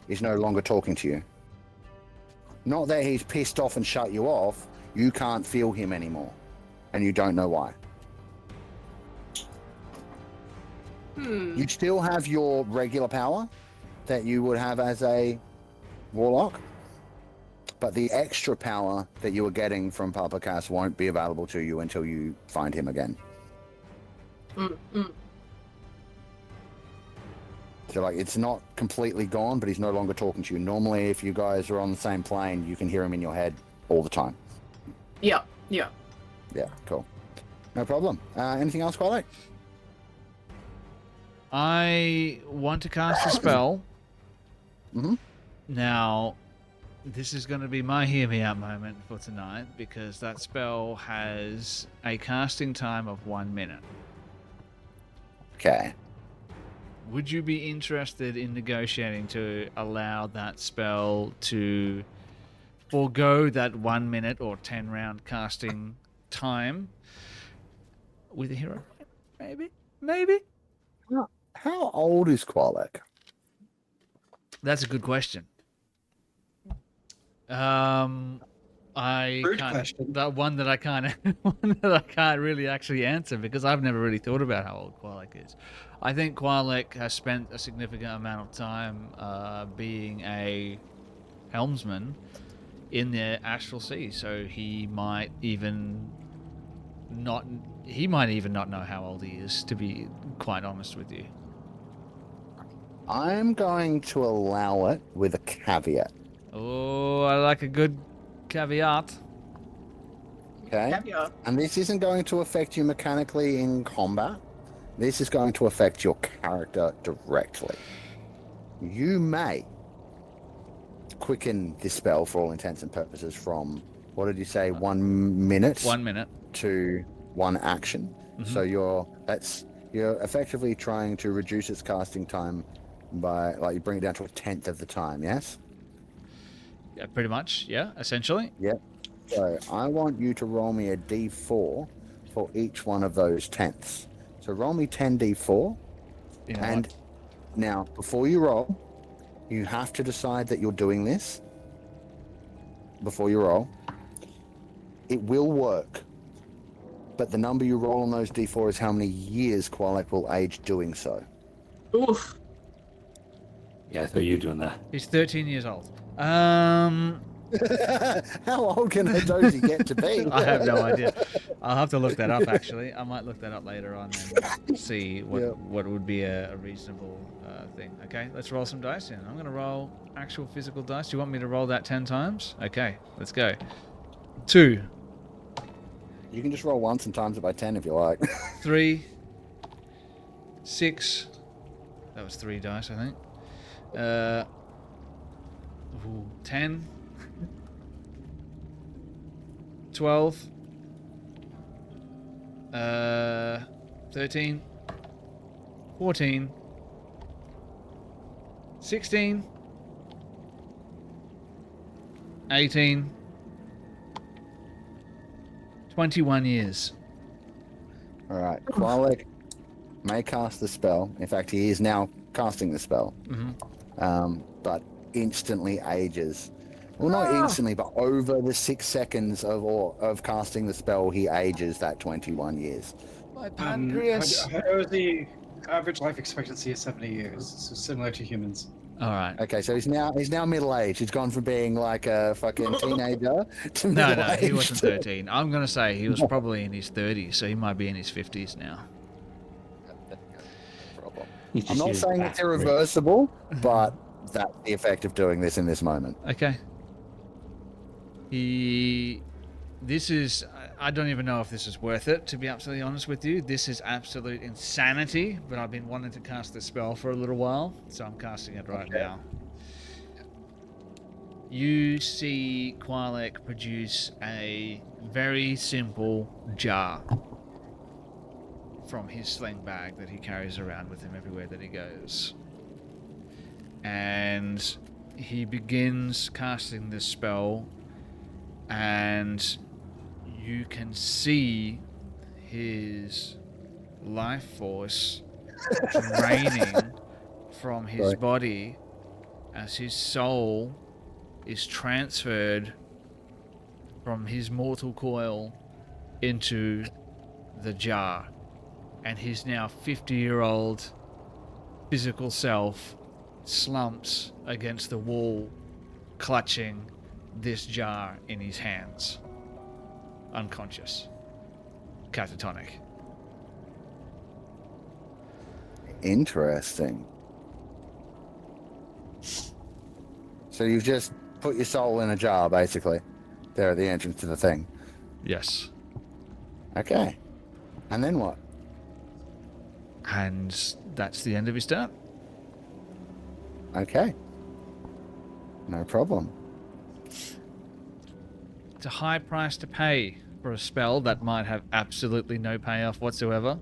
is no longer talking to you. Not that he's pissed off and shut you off, you can't feel him anymore. And you don't know why. You still have your regular power that you would have as a warlock, but the extra power that you were getting from Papa Cass won't be available to you until you find him again. So like, it's not completely gone, but he's no longer talking to you. Normally, if you guys are on the same plane, you can hear him in your head all the time. Yeah. Yeah, cool. No problem. Anything else, Qualek? I want to cast a spell. Mm-hmm. Now, this is going to be my hear me out moment for tonight, because that spell has a casting time of 1 minute. Okay. Would you be interested in negotiating to allow that spell to forego that 1 minute or 10 round casting time with a hero? Maybe. How old is Qualek? That's a good question. Rude can't. question. That one that I can't really actually answer because I've never really thought about how old Qualek is. I think Qualek has spent a significant amount of time being a helmsman in the astral sea, so he might even not know how old he is, to be quite honest with you. I'm going to allow it with a caveat. Oh, I like a good caveat. Okay? Caveat. And this isn't going to affect you mechanically in combat. This is going to affect your character directly. You may quicken this spell for all intents and purposes from, what did you say, 1 minute? 1 minute. To one action. So you're effectively trying to reduce its casting time by, like, you bring it down to 1/10 of the time, yes? Yeah, pretty much. Yeah, essentially. Yep. So I want you to roll me a d4 for each one of those tenths. So roll me 10d4. You know And now, before you roll, you have to decide that you're doing this. Before you roll, it will work. But the number you roll on those d4 is how many years Qualek will age doing so. Oof. Yeah, I thought you were doing that. He's 13 years old. How old can a dozy get to be? I have no idea. I'll have to look that up, actually. I might look that up later on and see what would be a reasonable thing. Okay, let's roll some dice in. I'm going to roll actual physical dice. Do you want me to roll that 10 times? Okay, let's go. 2, You can just roll once and times it by 10 if you like. 3, 6. That was 3 dice, I think. 10, 12, 13, 14, 16, 18, 21 years. All right. Qualek may cast the spell. In fact, he is now casting the spell. But instantly ages. Well, not instantly, but over the 6 seconds of casting the spell, he ages that 21 years. My pancreas. I know the average life expectancy is 70 years, so similar to humans. All right. Okay, so he's now middle-aged. He's gone from being like a fucking teenager to No, middle-aged. he wasn't 13. I'm going to say he was probably in his 30s, so he might be in his 50s now. Problem. You I'm just not use saying that it's irreversible, but that's the effect of doing this in this moment. Okay. This is... I don't even know if this is worth it, to be absolutely honest with you. This is absolute insanity, but I've been wanting to cast this spell for a little while, so I'm casting it right now. You see Qualek produce a very simple jar from his sling bag that he carries around with him everywhere that he goes. And he begins casting this spell, and you can see his life force draining from his body as his soul is transferred from his mortal coil into the jar, and his now 50-year-old physical self slumps against the wall, clutching this jar in his hands, unconscious, catatonic. Interesting. So you've just put your soul in a jar, basically, there at the entrance to the thing. Yes. Okay. And then what? And that's the end of his turn. Okay. No problem. It's a high price to pay for a spell that might have absolutely no payoff whatsoever.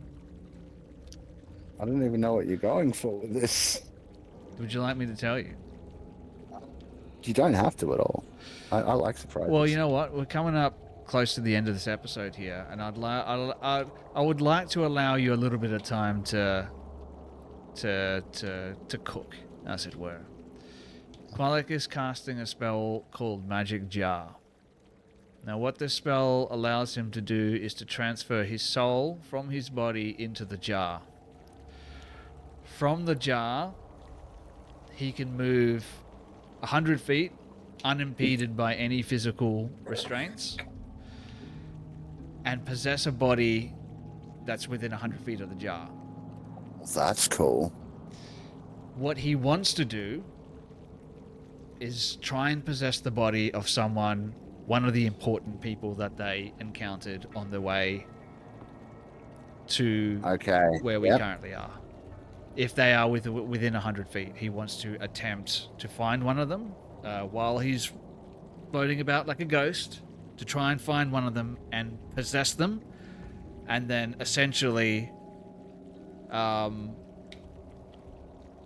I don't even know what you're going for with this. Would you like me to tell you? You don't have to at all. I like surprises. Well, you know what? We're coming up close to the end of this episode here, and I would like to allow you a little bit of time to cook, as it were. Qualek is casting a spell called Magic Jar. Now, what this spell allows him to do is to transfer his soul from his body into the jar. From the jar, he can move 100 feet unimpeded by any physical restraints and possess a body that's within 100 feet of the jar. That's cool. What he wants to do is try and possess the body of someone, one of the important people that they encountered on the way to where we currently are. If they are within 100 feet, he wants to attempt to find one of them while he's floating about like a ghost, to try and find one of them and possess them, and then essentially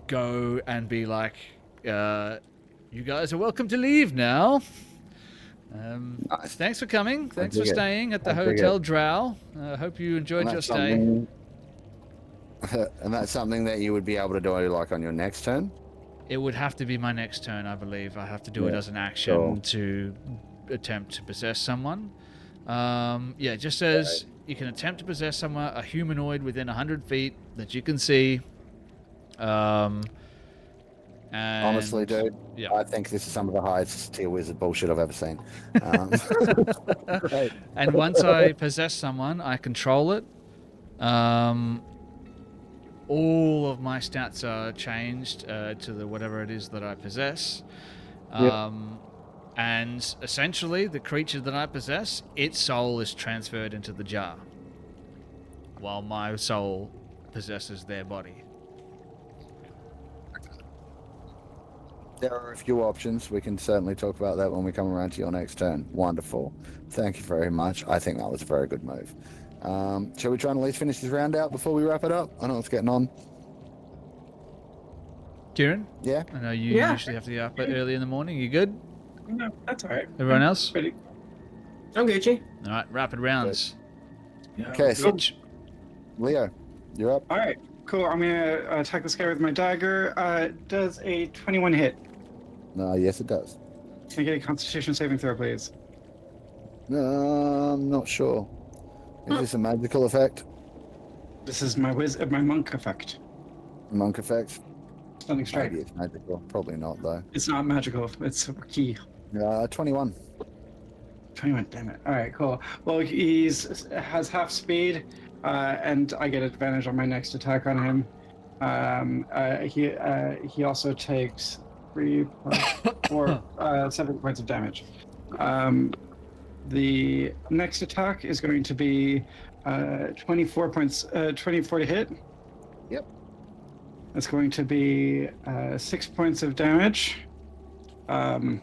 go and be like, you guys are welcome to leave now. Nice. Thanks for coming. Thanks for dig it. staying at the I dig Hotel Drow. Hope you enjoyed your stay. And that's something that you would be able to do like on your next turn? It would have to be my next turn, I believe. I have to do it as an action to attempt to possess someone. It just says you can attempt to possess someone, a humanoid within 100 feet that you can see. And, Honestly, dude, yeah. I think this is some of the highest tier wizard bullshit I've ever seen. And once I possess someone, I control it. All of my stats are changed to the whatever it is that I possess. And essentially, the creature that I possess, its soul is transferred into the jar, while my soul possesses their body. There are a few options. We can certainly talk about that when we come around to your next turn. Wonderful. Thank you very much. I think that was a very good move. Shall we try and at least finish this round out before we wrap it up? I know it's getting on. Kiran? Yeah? I know you usually have to get up early in the morning. You good? No, that's all right. Everyone else? Ready? I'm Gucci. All right, rapid rounds. Okay, so Leo, you're up. All right, cool. I'm gonna attack this guy with my dagger. Does a 21 hit? Yes, it does. Can I get a Constitution saving throw, please? I'm not sure. Is this a magical effect? This is my monk effect. Monk effect? Stunning strike. Maybe it's magical. Probably not, though. It's not magical. It's a key. 21. 21. Damn it. All right, cool. Well, has half speed, and I get advantage on my next attack on him. He also takes 3 + 4, 7 points of damage. The next attack is going to be 24 to hit. Yep. That's going to be 6 points of damage. Sorry.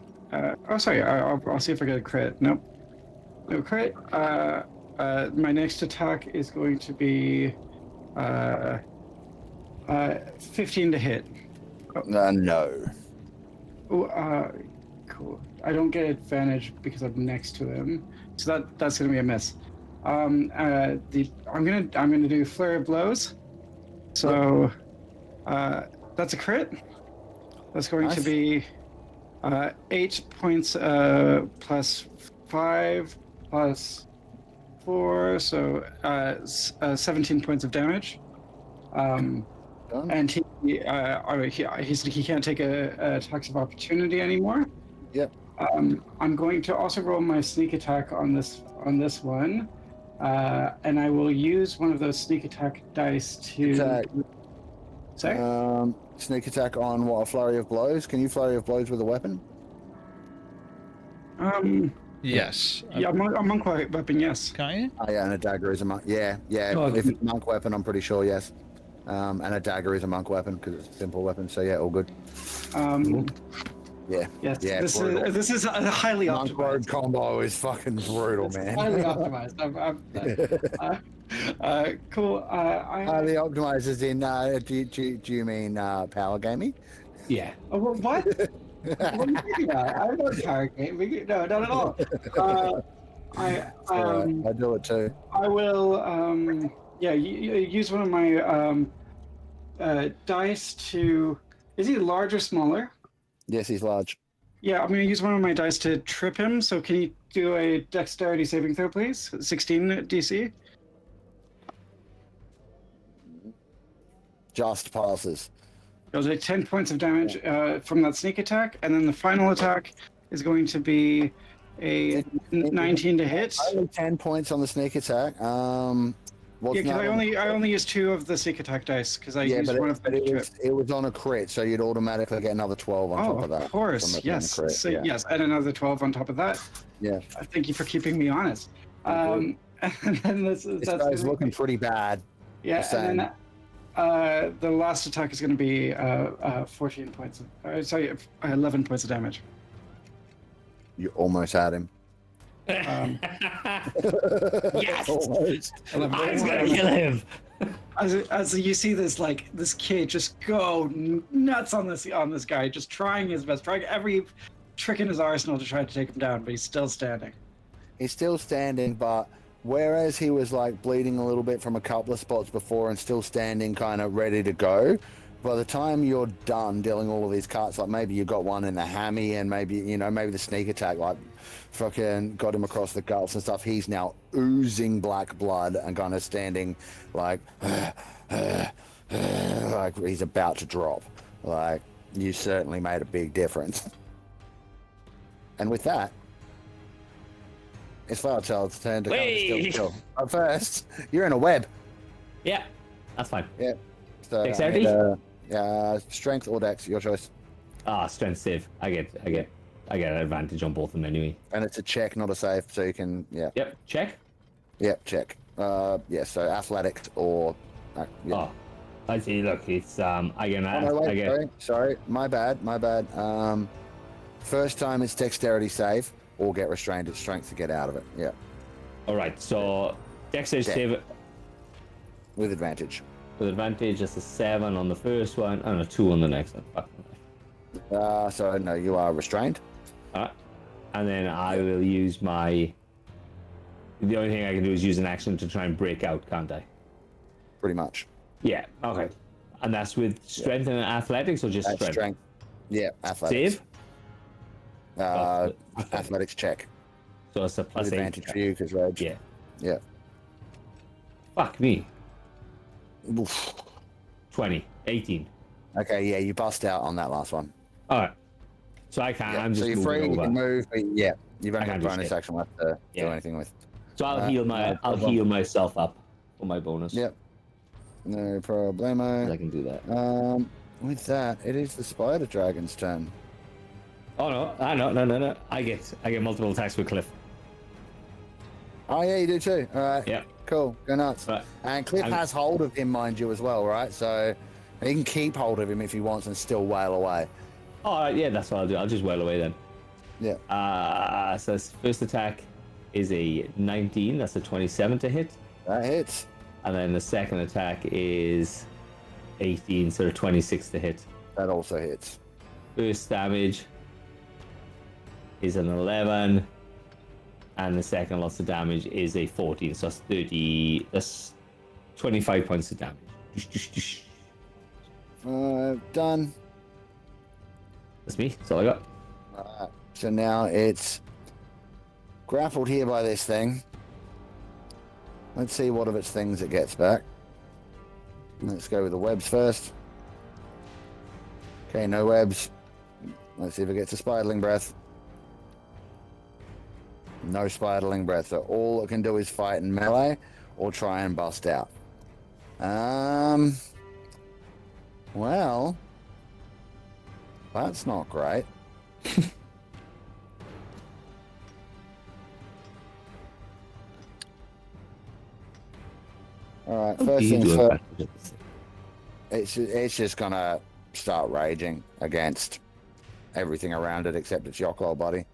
I'll see if I get a crit. Nope. No crit. My next attack is going to be 15 to hit. No. Cool. I don't get advantage because I'm next to him, so that's gonna be a miss. I'm gonna do flurry of blows. So, that's a crit. That's going to be 8 points plus 5 plus 4, so 17 points of damage. And he can't take a attacks of opportunity anymore. Yep. I'm going to also roll my sneak attack on this one, and I will use one of those sneak attack dice to. Attack. Sorry? Sneak attack on what? A flurry of blows? Can you flurry of blows with a weapon? Yes. Yeah, a monk weapon, yes. Can't you? Oh, yeah, and a dagger is a monk. Yeah. Oh, If it's a monk weapon, I'm pretty sure, yes. And a dagger is a monk weapon because it's a simple weapon. So yeah, all good. Yeah. Yes. Yeah, This is a highly monk road optimized. combo is fucking brutal, It's man. highly optimized. Cool. Highly optimized as in, do you mean power gaming? Yeah. What? What are you thinking about? I don't know power game. No, not at all. Alright, I do it too. I will. Use one of my dice to. Is he large or smaller? Yes, he's large. Yeah, I'm gonna use one of my dice to trip him. So can he do a dexterity saving throw, please. 16 DC. Just passes. You'll take 10 points of damage from that sneak attack, and then the final attack is going to be a 19 to hit. Only 10 points on the sneak attack. Yeah, because I only used 2 of the sneak attack dice because I used one of them to trip. It was on a crit, so you'd automatically get another 12 on top of that. Of course, yes. Crit, So yeah. yes, and another 12 on top of that. Yeah. Thank you for keeping me honest. And then This guy's looking pretty bad. Yeah, and then the last attack is going to be 14 points. 11 points of damage. You almost had him. Yes! Almost. I was gonna kill him! As you see this kid just go nuts on this guy, just trying his best, trying every trick in his arsenal to try to take him down, but he's still standing. He's still standing, but whereas he was like bleeding a little bit from a couple of spots before and still standing kind of ready to go, by the time you're done dealing all of these cuts, like maybe you got one in the hammy and maybe the sneak attack like fucking got him across the guts and stuff, he's now oozing black blood and kind of standing like like he's about to drop. Like, you certainly made a big difference. And with that, it's Firechild's turn to come to kill. But first, you're in a web. Yeah, that's fine. Yeah. So Dexterity? Strength or dex, your choice. Strength save. I get an advantage on both of them anyway. And it's a check, not a save, so you can Yep, check. Yep, check. So athletics or yeah. Oh, I see. Look, it's Sorry, my bad. First time it's dexterity save or get restrained at strength to get out of it. Yeah. All right, so dexterity save with advantage. With advantage, it's a 7 on the first one and a 2 on the next one. Fuck. So no, you are restrained. All right, and then I will use my. The only thing I can do is use an action to try and break out, can't I? Pretty much. Yeah. Okay. And that's with strength and athletics, or just strength? Yeah, athletics. Save. Athletics check. So it's a plus with advantage for you because rage. Yeah. Yeah. Fuck me. Oof. 20, 18. Okay, yeah, you bust out on that last one. All right. So I can't. Yeah, I'm just so you're free. moving You over. can move. But yeah, you've only I got can't do bonus shit. action left to do anything with. So I'll heal myself up for my bonus. Yep. No problemo. I can do that. With that, it is the spider dragon's turn. Oh no! I get multiple attacks with Cliff. Oh yeah, you do too. All right. Yeah. Cool. Go nuts. Right. And Cliff has hold of him, mind you, as well, right? So he can keep hold of him if he wants and still wail away. All right. Yeah, that's what I'll do. I'll just wail away then. Yeah. So his first attack is a 19. That's a 27 to hit. That hits. And then the second attack is 18, so 26 to hit. That also hits. First damage is an 11, and the second loss of damage is a 14, so that's 30. That's 25 points of damage. Done. That's me. That's all I got. So now it's grappled here by this thing. Let's see what of its things it gets back. Let's go with the webs first. Okay, no webs. Let's see if it gets a spiderling breath. No spiderling breath. So all it can do is fight in melee or try and bust out. Well, that's not great. All right, first things first. It's just gonna start raging against everything around it except its Yockel body.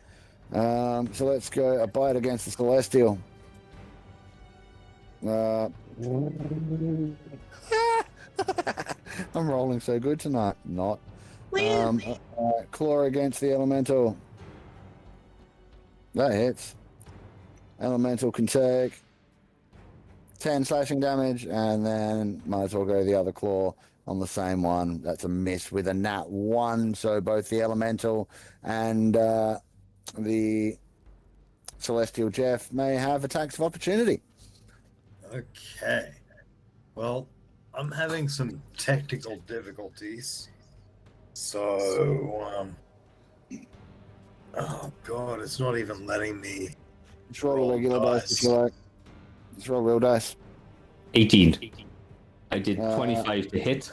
So let's go a bite against the Celestial. I'm rolling so good tonight. Not. Claw against the Elemental. That hits. Elemental can take 10 slashing damage, and then might as well go the other claw on the same one. That's a miss with a nat 1, so both the Elemental and the Celestial Geoff may have attacks of opportunity. Okay. Well, I'm having some technical difficulties. So, oh god, it's not even letting me. Just roll Roll a regular dice if you dice. like. Just roll real dice. 18. I did Uh, 25 to hit,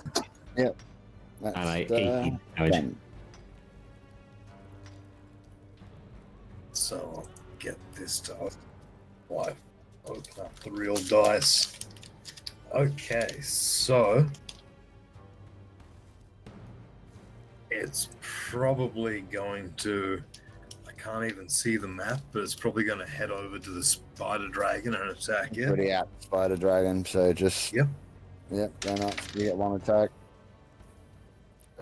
Yep. That's, and I 18 damage. 10. So I'll get this to open up the real dice. Okay, so it's probably going to. I can't even see the map, but it's probably going to head over to the spider dragon and attack it. Pretty apt spider dragon, so just. Yep. Yep, go nuts. You get one attack.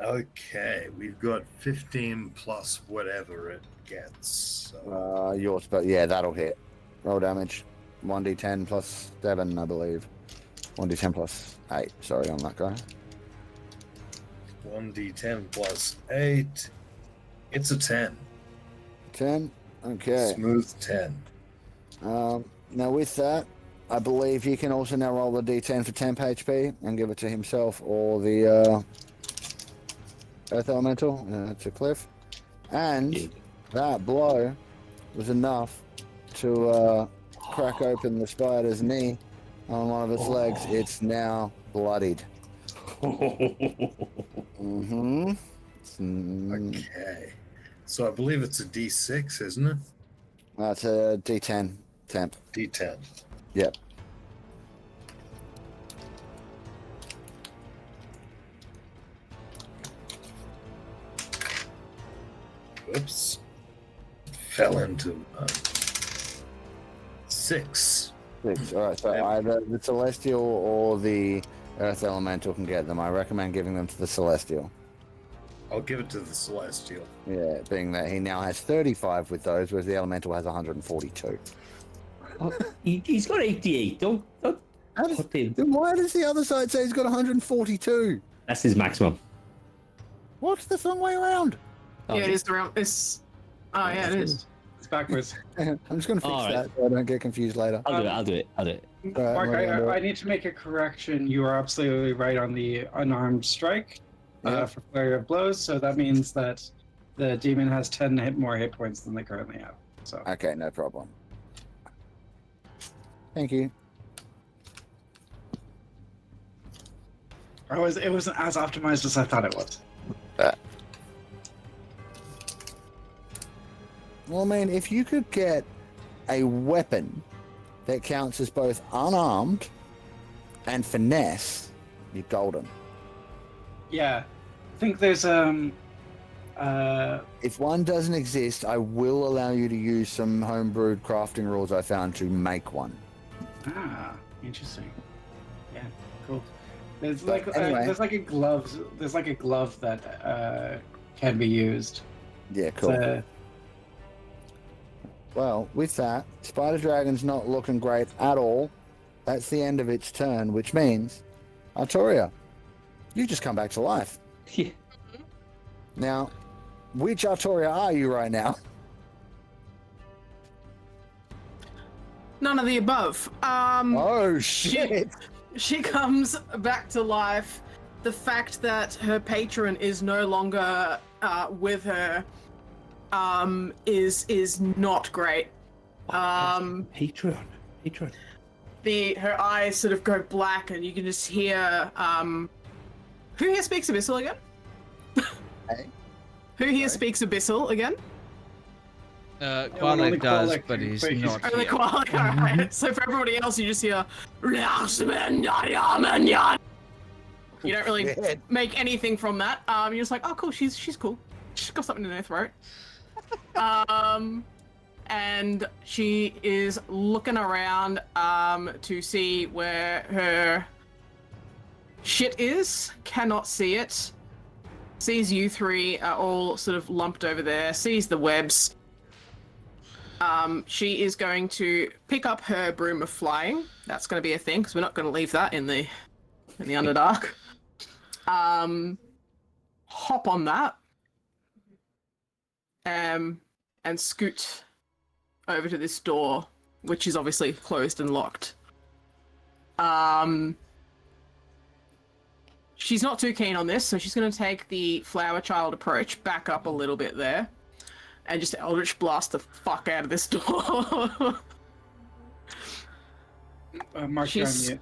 Okay, we've got 15 plus whatever it gets. So. Yours, but yeah, that'll hit. Roll damage. 1d10 plus 7, I believe. 1d10 plus 8, sorry, on that guy. 1d10 plus 8. It's a 10. 10? Okay. Smooth 10. Now with that, I believe he can also now roll the d10 for temp HP and give it to himself or the Earth Elemental to Cliff. And that blow was enough to crack open the spider's knee on one of its legs. It's now bloodied. Mm-hmm. Okay. So I believe it's a D6, isn't it? That's a d10 temp. D10. Yep. Oops. Fell into 6. 6. All right, so Yep. either the Celestial or the Earth Elemental can get them. I recommend giving them to the Celestial. I'll give it to the Celestial. Yeah, being that he now has 35 with those, whereas the Elemental has 142. He's got 88. Don't How does, put him. then why does the other side say he's got 142? That's his maximum. What's the wrong way around? Yeah, it is the round. It's. Oh yeah, it is. It's backwards. I'm just going to fix All right. that so I don't get confused later. I'll do it. All right, Mark, we're gonna do I it. need to make a correction. You are absolutely right on the unarmed strike Yeah. for flurry of blows. So that means that the demon has 10 more hit points than they currently have. So Okay, no problem. Thank you. it wasn't as optimized as I thought it was. Well, I mean, if you could get a weapon that counts as both unarmed and finesse, you're golden. Yeah, I think there's If one doesn't exist, I will allow you to use some homebrewed crafting rules I found to make one. Interesting. Yeah, cool. There's But like anyway. there's like a glove that can be used. Yeah, cool. So, Well, with that, Spider Dragon's not looking great at all. That's the end of its turn, which means, Artoria, you just come back to life. Yeah. Now, which Artoria are you right now? None of the above. Oh, shit! She comes back to life. The fact that her patron is no longer with her is not great. Patreon. Her eyes sort of go black, and you can just hear who here speaks Abyssal again? Hey? Who here speaks Abyssal again? only Qualek does, Qualek but can he's break his- Only not here. Qualek, alright. So for everybody else, you just hear. You don't really Shit. make anything from that. You're just like, oh, cool. She's cool. She's got something in her throat. And she is looking around to see where her shit is. Cannot see it. Sees you three are all sort of lumped over there. Sees the webs. She is going to pick up her broom of flying. That's going to be a thing because we're not going to leave that in the Underdark. Hop on that. And scoot over to this door, which is obviously closed and locked. She's not too keen on this, so she's going to take the flower child approach, back up a little bit there, and just Eldritch Blast the fuck out of this door. Mark, you're on She's mute.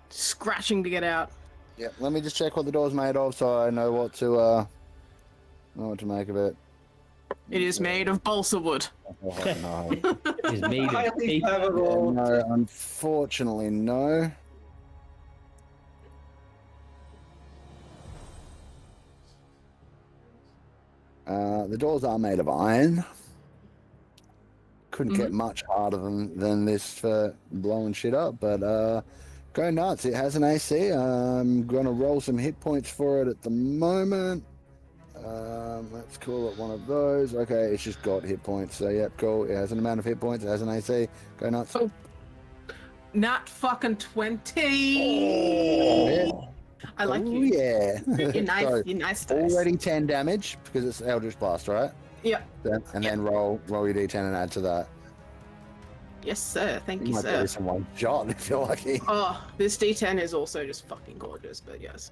scratching to get out. Yeah, let me just check what the door's made of so I know what to make of it. It is made of balsa wood. Oh, no. It's made of Highly paper. Yeah, flammable. no, unfortunately, no. The doors are made of iron. Couldn't get much harder than this for blowing shit up, but go nuts. It has an AC. I'm gonna roll some hit points for it at the moment. Let's call it one of those. Okay, it's just got hit points. So yep, cool. It has an amount of hit points. It has an AC. Go nuts. Oh. Not fucking 20. Oh, I like oh, you. yeah. You're nice. So, You're nice dice. already 10 damage because it's Eldritch Blast, right? Yeah. And then roll your d10 and add to that. Yes, sir. Thank You you, might get sir. this in one shot if you're lucky. Oh, this D10 is also just fucking gorgeous, but yes.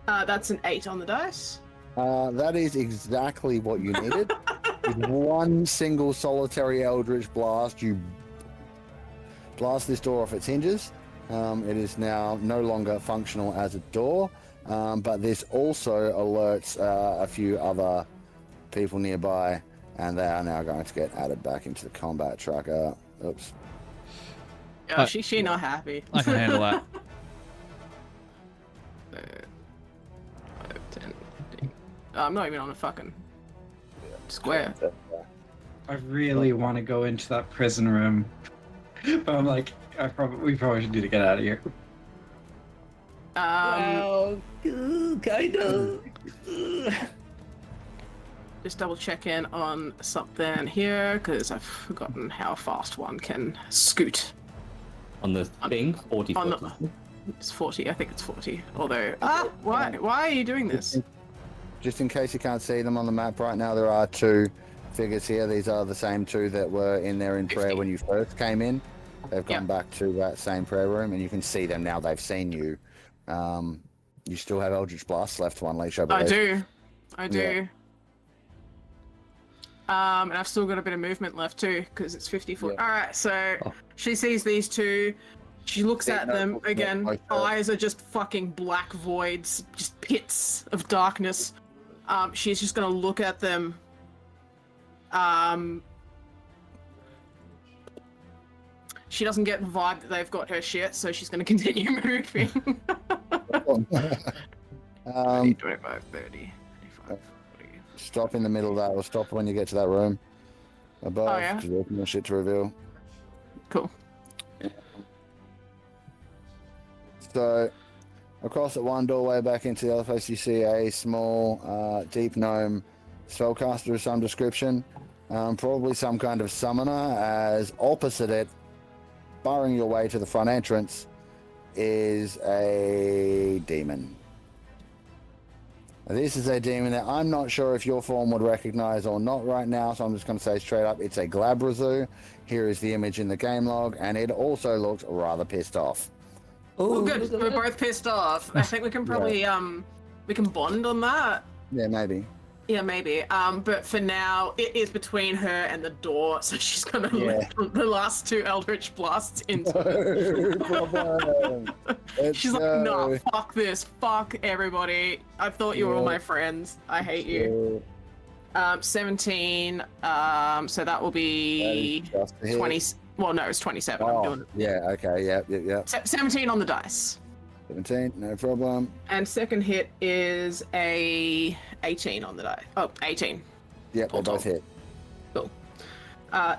That's an 8 on the dice. That is exactly what you needed. With one single solitary Eldritch Blast, you blast this door off its hinges. It is now no longer functional as a door, but this also alerts a few other people nearby, and they are now going to get added back into the combat tracker. Oops. Oh, she not happy. I can handle that. 5, 10, 15. I'm not even on a fucking square. I really want to go into that prison room, but I'm like, we probably should need to get out of here. Wow, kind of. Just double check in on something here, because I've forgotten how fast one can scoot. On the thing, 40 On foot. the, it's 40, I think it's 40. Although, why are you doing this? Just in case you can't see them on the map right now, there are two figures here. These are the same two that were in there in prayer when you first came in. They've gone back to that same prayer room, and you can see them now. They've seen you. You still have Eldritch Blast left to unleash, I believe. I do. Yeah. And I've still got a bit of movement left too, because it's 50 foot. Yeah. Alright, so she sees these two. She looks at them again. Eyes are just fucking black voids, just pits of darkness. She's just gonna look at them. She doesn't get the vibe that they've got her shit, so she's gonna continue moving. 25, 30, 35, 40. Stop in the middle of that, or stop when you get to that room above. Oh, yeah? Because there's no shit to reveal. Cool. So, across at one doorway back into the other place, you see a small, deep gnome spellcaster of some description. Probably some kind of summoner, as opposite it, barring your way to the front entrance, is a demon. Now, this is a demon that I'm not sure if your form would recognize or not right now, so I'm just going to say straight up, it's a Glabrazu. Here is the image in the game log, and it also looks rather pissed off. Oh, good. We're both pissed off. I think we can probably we can bond on that. Yeah, maybe. Yeah, maybe. But for now, it is between her and the door, so she's gonna let the last two Eldritch Blasts into it. No problem. She's like, no, fuck this. Fuck everybody. I thought you were all my friends. I hate you. 17. So that will be 20. Well, no, it's 27. I'm doing it. Yeah, okay, yeah. 17 on the dice. 17, no problem. And second hit is a 18 on the die. Oh, 18. Yep, they both hit. Cool.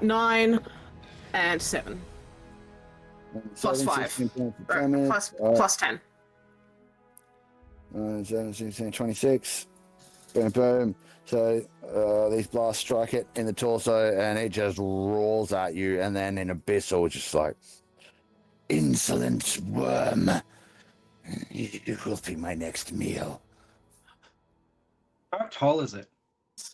9 and 7. Plus 5. Plus 10. 17, 26. Boom, boom. So these blasts strike it in the torso, and it just roars at you, and then in abyssal, just like, insolent worm. You will be my next meal. How tall is it?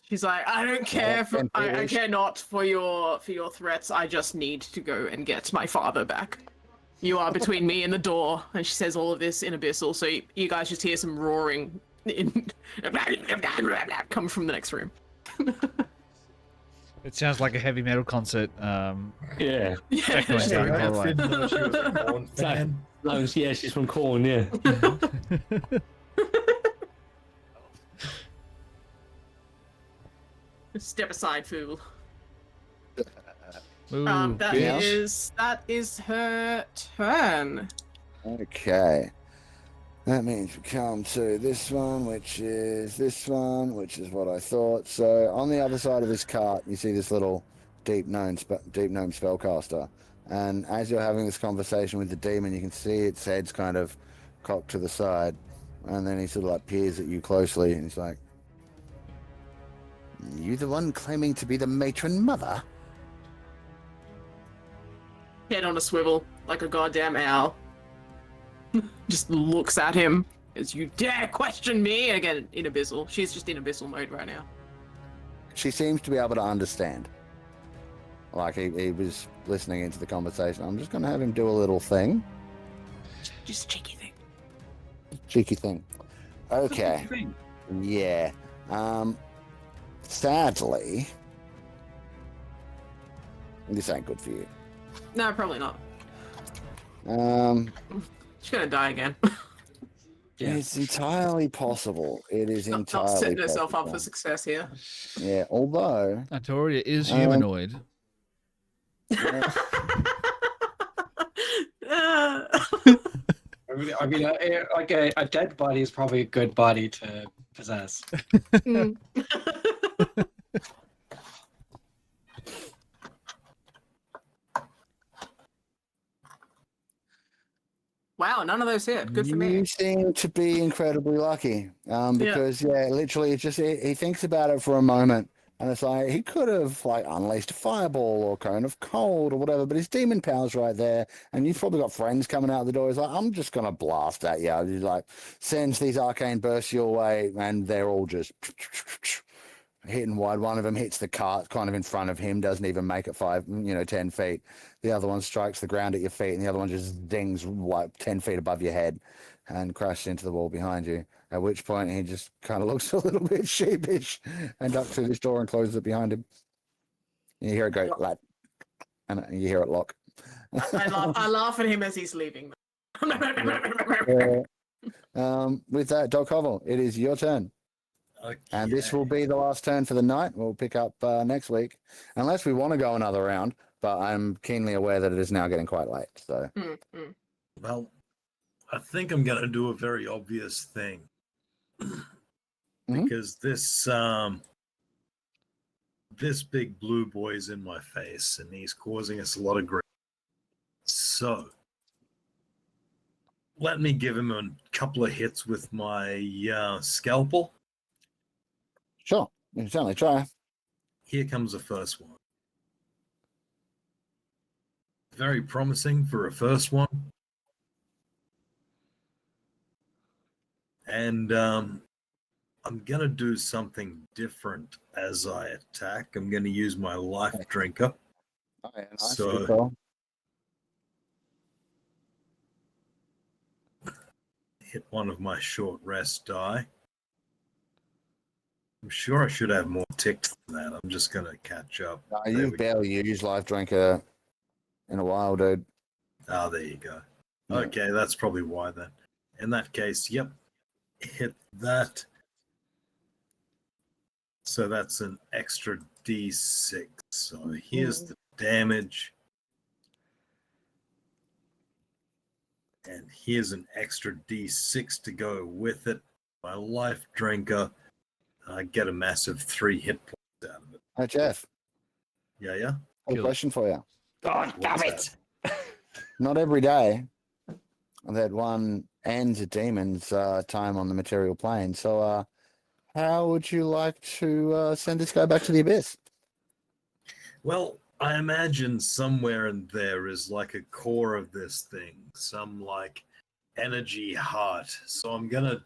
She's like, I don't care for I care not for your threats. I just need to go and get my father back. You are between me and the door. And she says all of this in Abyssal, so you guys just hear some roaring come from the next room. It sounds like a heavy metal concert. Yeah. Echoing Yeah. through the I hallway. didn't know she was a Korn fan. Yeah, she's from Corn, yeah. Step aside, fool. Ooh, That Yes. is her turn. Okay. That means we come to this one, which is what I thought. So on the other side of this cart, you see this little deep gnome spellcaster. And as you're having this conversation with the demon, you can see its head's kind of cocked to the side. And then he sort of like peers at you closely and he's like, "You the one claiming to be the matron mother?" Head on a swivel, like a goddamn owl. Just looks at him as you dare question me. And again, in Abyssal. She's just in Abyssal mode right now. She seems to be able to understand. Like he was listening into the conversation. I'm just going to have him do a little thing. Just a cheeky thing. Cheeky thing. Okay. Yeah. Sadly, this ain't good for you. No, probably not. She's gonna die again. Yeah. It's entirely possible. It is Not entirely setting herself up possible. for success here. Yeah, although Artoria is humanoid. I mean, like a dead body is probably a good body to possess. Wow, none of those hit. Good for me. you seem to be incredibly lucky. Because literally, it's just he thinks about it for a moment, and it's like he could have like unleashed a fireball or cone of cold or whatever, but his demon power's right there, and you've probably got friends coming out the door. He's like, I'm just gonna blast at you. He like sends these arcane bursts your way, and they're all just hitting wide. One of them hits the cart kind of in front of him, doesn't even make it 10 feet. The other one strikes the ground at your feet, and the other one just dings like 10 feet above your head and crashes into the wall behind you. At which point he just kind of looks a little bit sheepish and ducks through this door and closes it behind him. And you hear it go, like, and you hear it lock. I laugh at him as he's leaving. With that, Doc Hovel, it is your turn. Okay. And this will be the last turn for the night. We'll pick up next week, unless we want to go another round. But I'm keenly aware that it is now getting quite late. So, Well, I think I'm going to do a very obvious thing. Because this big blue boy's in my face, and he's causing us a lot of grief. So, let me give him a couple of hits with my scalpel. sure, you can certainly try. Here comes the first one. Very promising for a first one. And I'm going to do something different as I attack. I'm going to use my life drinker. Oh, yeah, nice. So- Good call. Hit one of my short rest die. I'm sure I should have more ticks than that. I'm just going to catch up. No, There you've we go. barely used Life Drinker in a while, dude. Ah, there you go. Yeah. Okay, that's probably why then. In that case, yep. Hit that. So that's an extra D6. So here's the damage. And here's an extra D6 to go with it. My life drinker. I get a massive 3 hit points out of it. Hey, Geoff, Yeah. I have a Cool. question for you. God damn What's it! Not every day that one ends a demon's time on the material plane. So, how would you like to send this guy back to the abyss? Well, I imagine somewhere in there is like a core of this thing, some like energy heart. So I'm gonna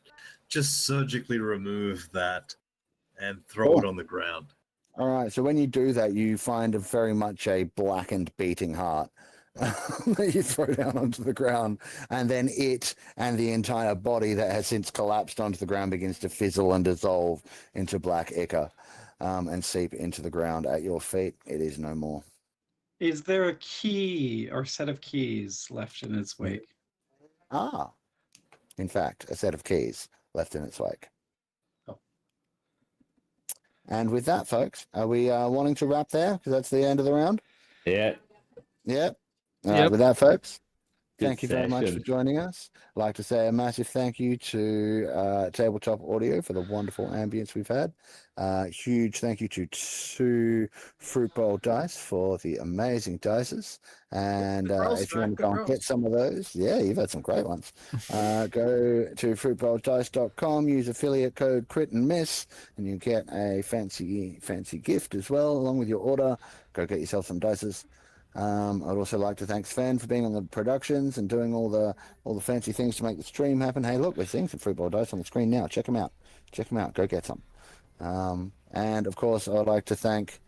just surgically remove that and throw it on the ground. All right. So when you do that, you find very much a blackened, beating heart that you throw down onto the ground, and then it and the entire body that has since collapsed onto the ground begins to fizzle and dissolve into black ichor and seep into the ground at your feet. It is no more. Is there a key or set of keys left in its wake? Ah, in fact, a set of keys left in its wake. Oh. And with that, folks, are we wanting to wrap there? Because that's the end of the round? Yeah. Yep. Yep. With that, folks, Good thank you very much for session. joining us. I'd like to say a massive thank you to Tabletop Audio for the wonderful ambience we've had. Huge thank you to Fruit Bowl Dice for the amazing dices. And rolls, if you want to good go and rolls. get some of those, yeah, you've had some great ones. Go to fruitbowldice.com, use affiliate code Crit and Miss, and you get a fancy gift as well along with your order. Go get yourself some dices. I'd also like to thank Sven for being on the productions and doing all the fancy things to make the stream happen. Hey, look, we're seeing some Fruitball Dice on the screen now. Check them out. Go get some. And of course, I would like to thank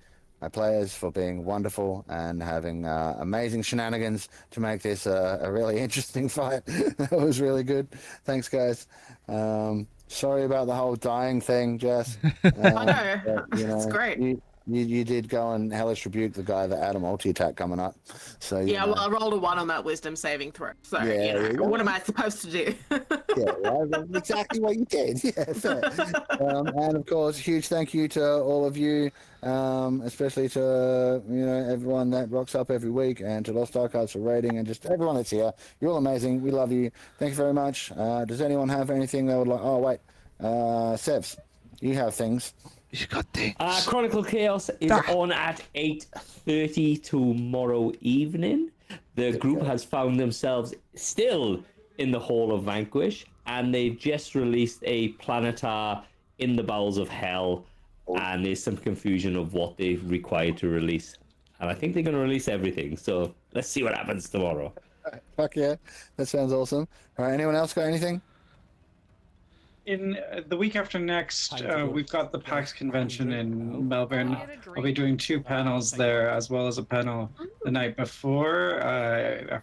my players for being wonderful and having amazing shenanigans to make this a really interesting fight. That was really good. Thanks, guys. Sorry about the whole dying thing, Jess. I know. But, It's great. You did go and hellish rebuke the guy that had a multi-attack coming up. So Yeah, well, I rolled a 1 on that wisdom saving throw. So, Yeah, you know, yeah. what am I supposed to do? yeah, well, that's exactly what you did. Yeah, fair. And of course, huge thank you to all of you, especially to everyone that rocks up every week, and to Lost Archives for rating, and just everyone that's here. You're all amazing. We love you. Thank you very much. Does anyone have anything they would like? Oh wait, Sevs, you have things. You got things. Chronicle Chaos is on at 8:30 tomorrow evening. The group has found themselves still in the Hall of Vanquish, and they've just released a Planetar in the Bowels of Hell, and there's some confusion of what they've required to release. And I think they're going to release everything, so let's see what happens tomorrow. Fuck yeah, that sounds awesome. All right, anyone else got anything? In the week after next, we've got the PAX convention in Melbourne. I'll be doing 2 panels there, as well as a panel the night before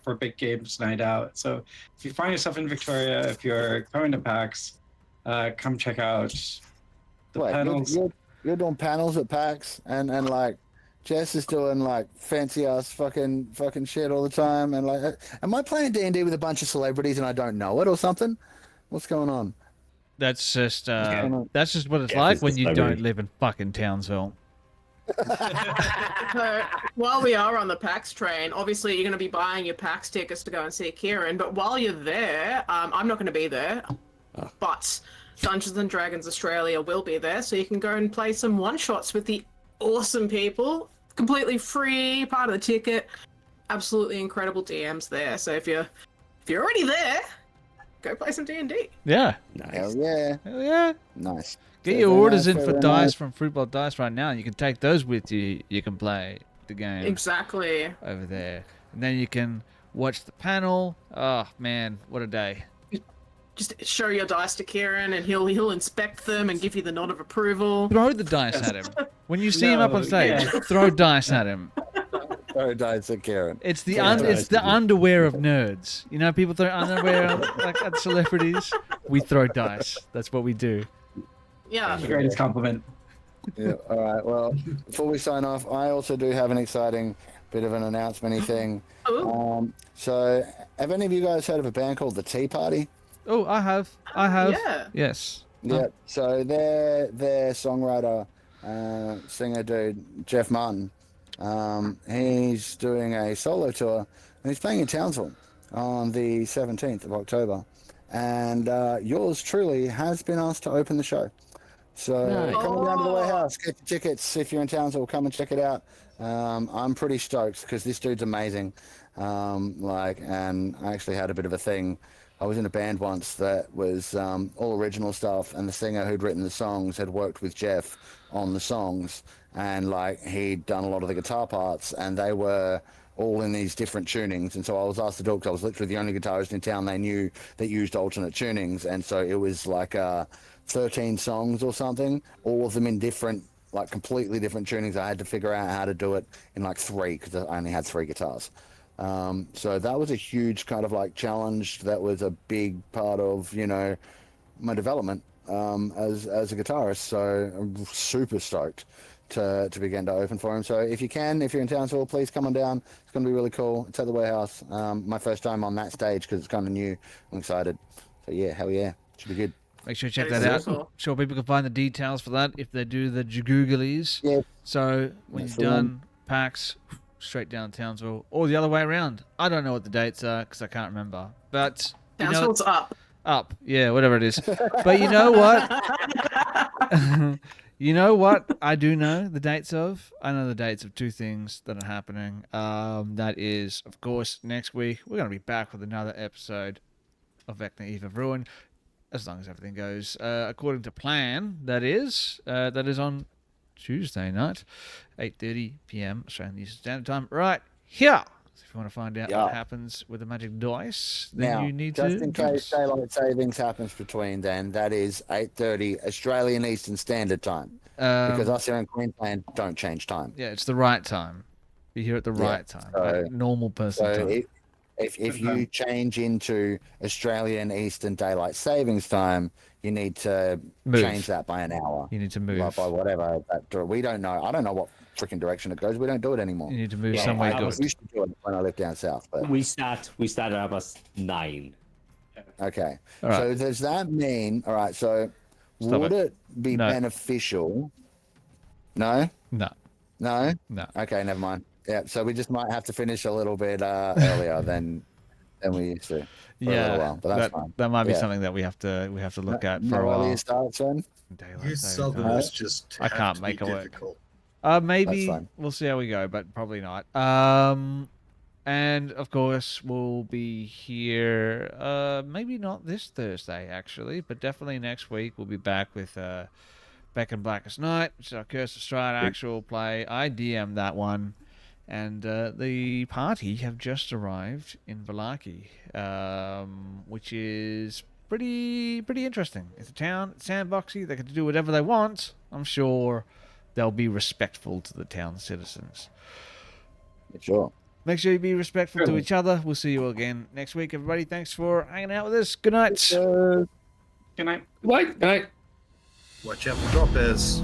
for Big Games Night Out. So if you find yourself in Victoria, if you're coming to PAX, come check out the panels. You're doing panels at PAX, and like Jess is doing like fancy ass fucking shit all the time, and like, am I playing D&D with a bunch of celebrities and I don't know it or something? What's going on? That's just what it's Yeah, like it's when you celebrity. don't live in fucking Townsville. So, while we are on the PAX train, obviously you're going to be buying your PAX tickets to go and see Kiran, but while you're there, I'm not going to be there, but Dungeons & Dragons Australia will be there, so you can go and play some one-shots with the awesome people, completely free, part of the ticket, absolutely incredible DMs there, so if you're already there, go play some D&D. Yeah. Hell yeah, Hell yeah. nice. Get So your very orders nice, in for very dice nice. from Fruitball Dice right now. You can take those with you. You can play the game Exactly. over there. And then you can watch the panel. Oh, man. What a day. Just show your dice to Kiran, and he'll inspect them and give you the nod of approval. Throw the dice at him. When you see him up on No, stage, yeah. throw dice at him. Sorry, died to Karen. It's the Yeah, it's the underwear of nerds. You know, people throw underwear like at celebrities. We throw dice. That's what we do. Yeah. The greatest compliment. Yeah. All right. Well, before we sign off, I also do have an exciting bit of an announcement-y thing. Ooh. So, have any of you guys heard of a band called the Tea Party? Oh, I have. Yeah. Yes. Yeah. So their songwriter, singer dude, Jeff Martin, he's doing a solo tour, and he's playing in Townsville on the 17th of October. And yours truly has been asked to open the show. So Nice. come down to the warehouse, get your tickets. If you're in Townsville, come and check it out. I'm pretty stoked because this dude's amazing. And I actually had a bit of a thing. I was in a band once that was all original stuff, and the singer who'd written the songs had worked with Geoff on the songs, and like he'd done a lot of the guitar parts, and they were all in these different tunings. And so I was asked to do it because I was literally the only guitarist in town they knew that used alternate tunings, and so it was like 13 songs or something, all of them in different, like completely different tunings. I had to figure out how to do it in like 3 because I only had 3 guitars. So that was a huge kind of like challenge. That was a big part of, you know, my development as a guitarist. So I'm super stoked to begin to open for him. So if you can, if you're in Townsville, please come on down. It's going to be really cool. It's at the warehouse. My first time on that stage because it's kind of new. I'm excited. So yeah, hell yeah, should be good. Make sure you check That that is out. cool. Sure, people can find the details for that if they do the jagooglies. Yeah. So when That's you're the one. done, PAX, straight down to Townsville, or the other way around. I don't know what the dates are because I can't remember. But you know, Townsville's up. up, yeah, whatever it is. But you know what? You know what I do know the dates of? I know the dates of 2 things that are happening. That is, of course, next week we're going to be back with another episode of Vecna Eve of Ruin, as long as everything goes according to plan. That is on Tuesday night, 8:30 p.m. Australian Eastern Standard Time, right here. So if you want to find out what happens with the magic dice, then Now, you need just to. in case daylight savings happens between then, that is 8:30 Australian Eastern Standard Time. Because us here in Queensland don't change time. Yeah, it's the right time. You're here at the right time, at normal person So time. if you change into Australian Eastern Daylight Savings Time, you need to change that by an hour. You need to move. By whatever. We don't know. I don't know what freaking direction it goes. We don't do it anymore. You need to move somewhere I good. used to do it when I lived down south. But We start at past 9. okay. All right. So does that mean? All right. So Stop would it. it be No. beneficial? No. No, No. no. Okay. Never mind. Yeah. So we just might have to finish a little bit earlier than we used to. For a little while, but that's fine. that might be Yeah. something that we have to look at No for a while. earlier start, Sven? Daylight You saving Southerners time. just I have can't to make be it work. difficult. Maybe That's fine. we'll see how we go, but probably not. And of course we'll be here. Maybe not this Thursday actually, but definitely next week we'll be back with Beck and Blackest Night, which is our Curse of Strahd actual play. I DM'd that one, and the party have just arrived in Vallaki, which is pretty interesting. It's a town, it's sandboxy. They can do whatever they want. I'm sure they'll be respectful to the town citizens. Sure. Make sure you be respectful to each other. We'll see you again next week, everybody. Thanks for hanging out with us. Good night. Good night. Good night. Watch out for drop airs.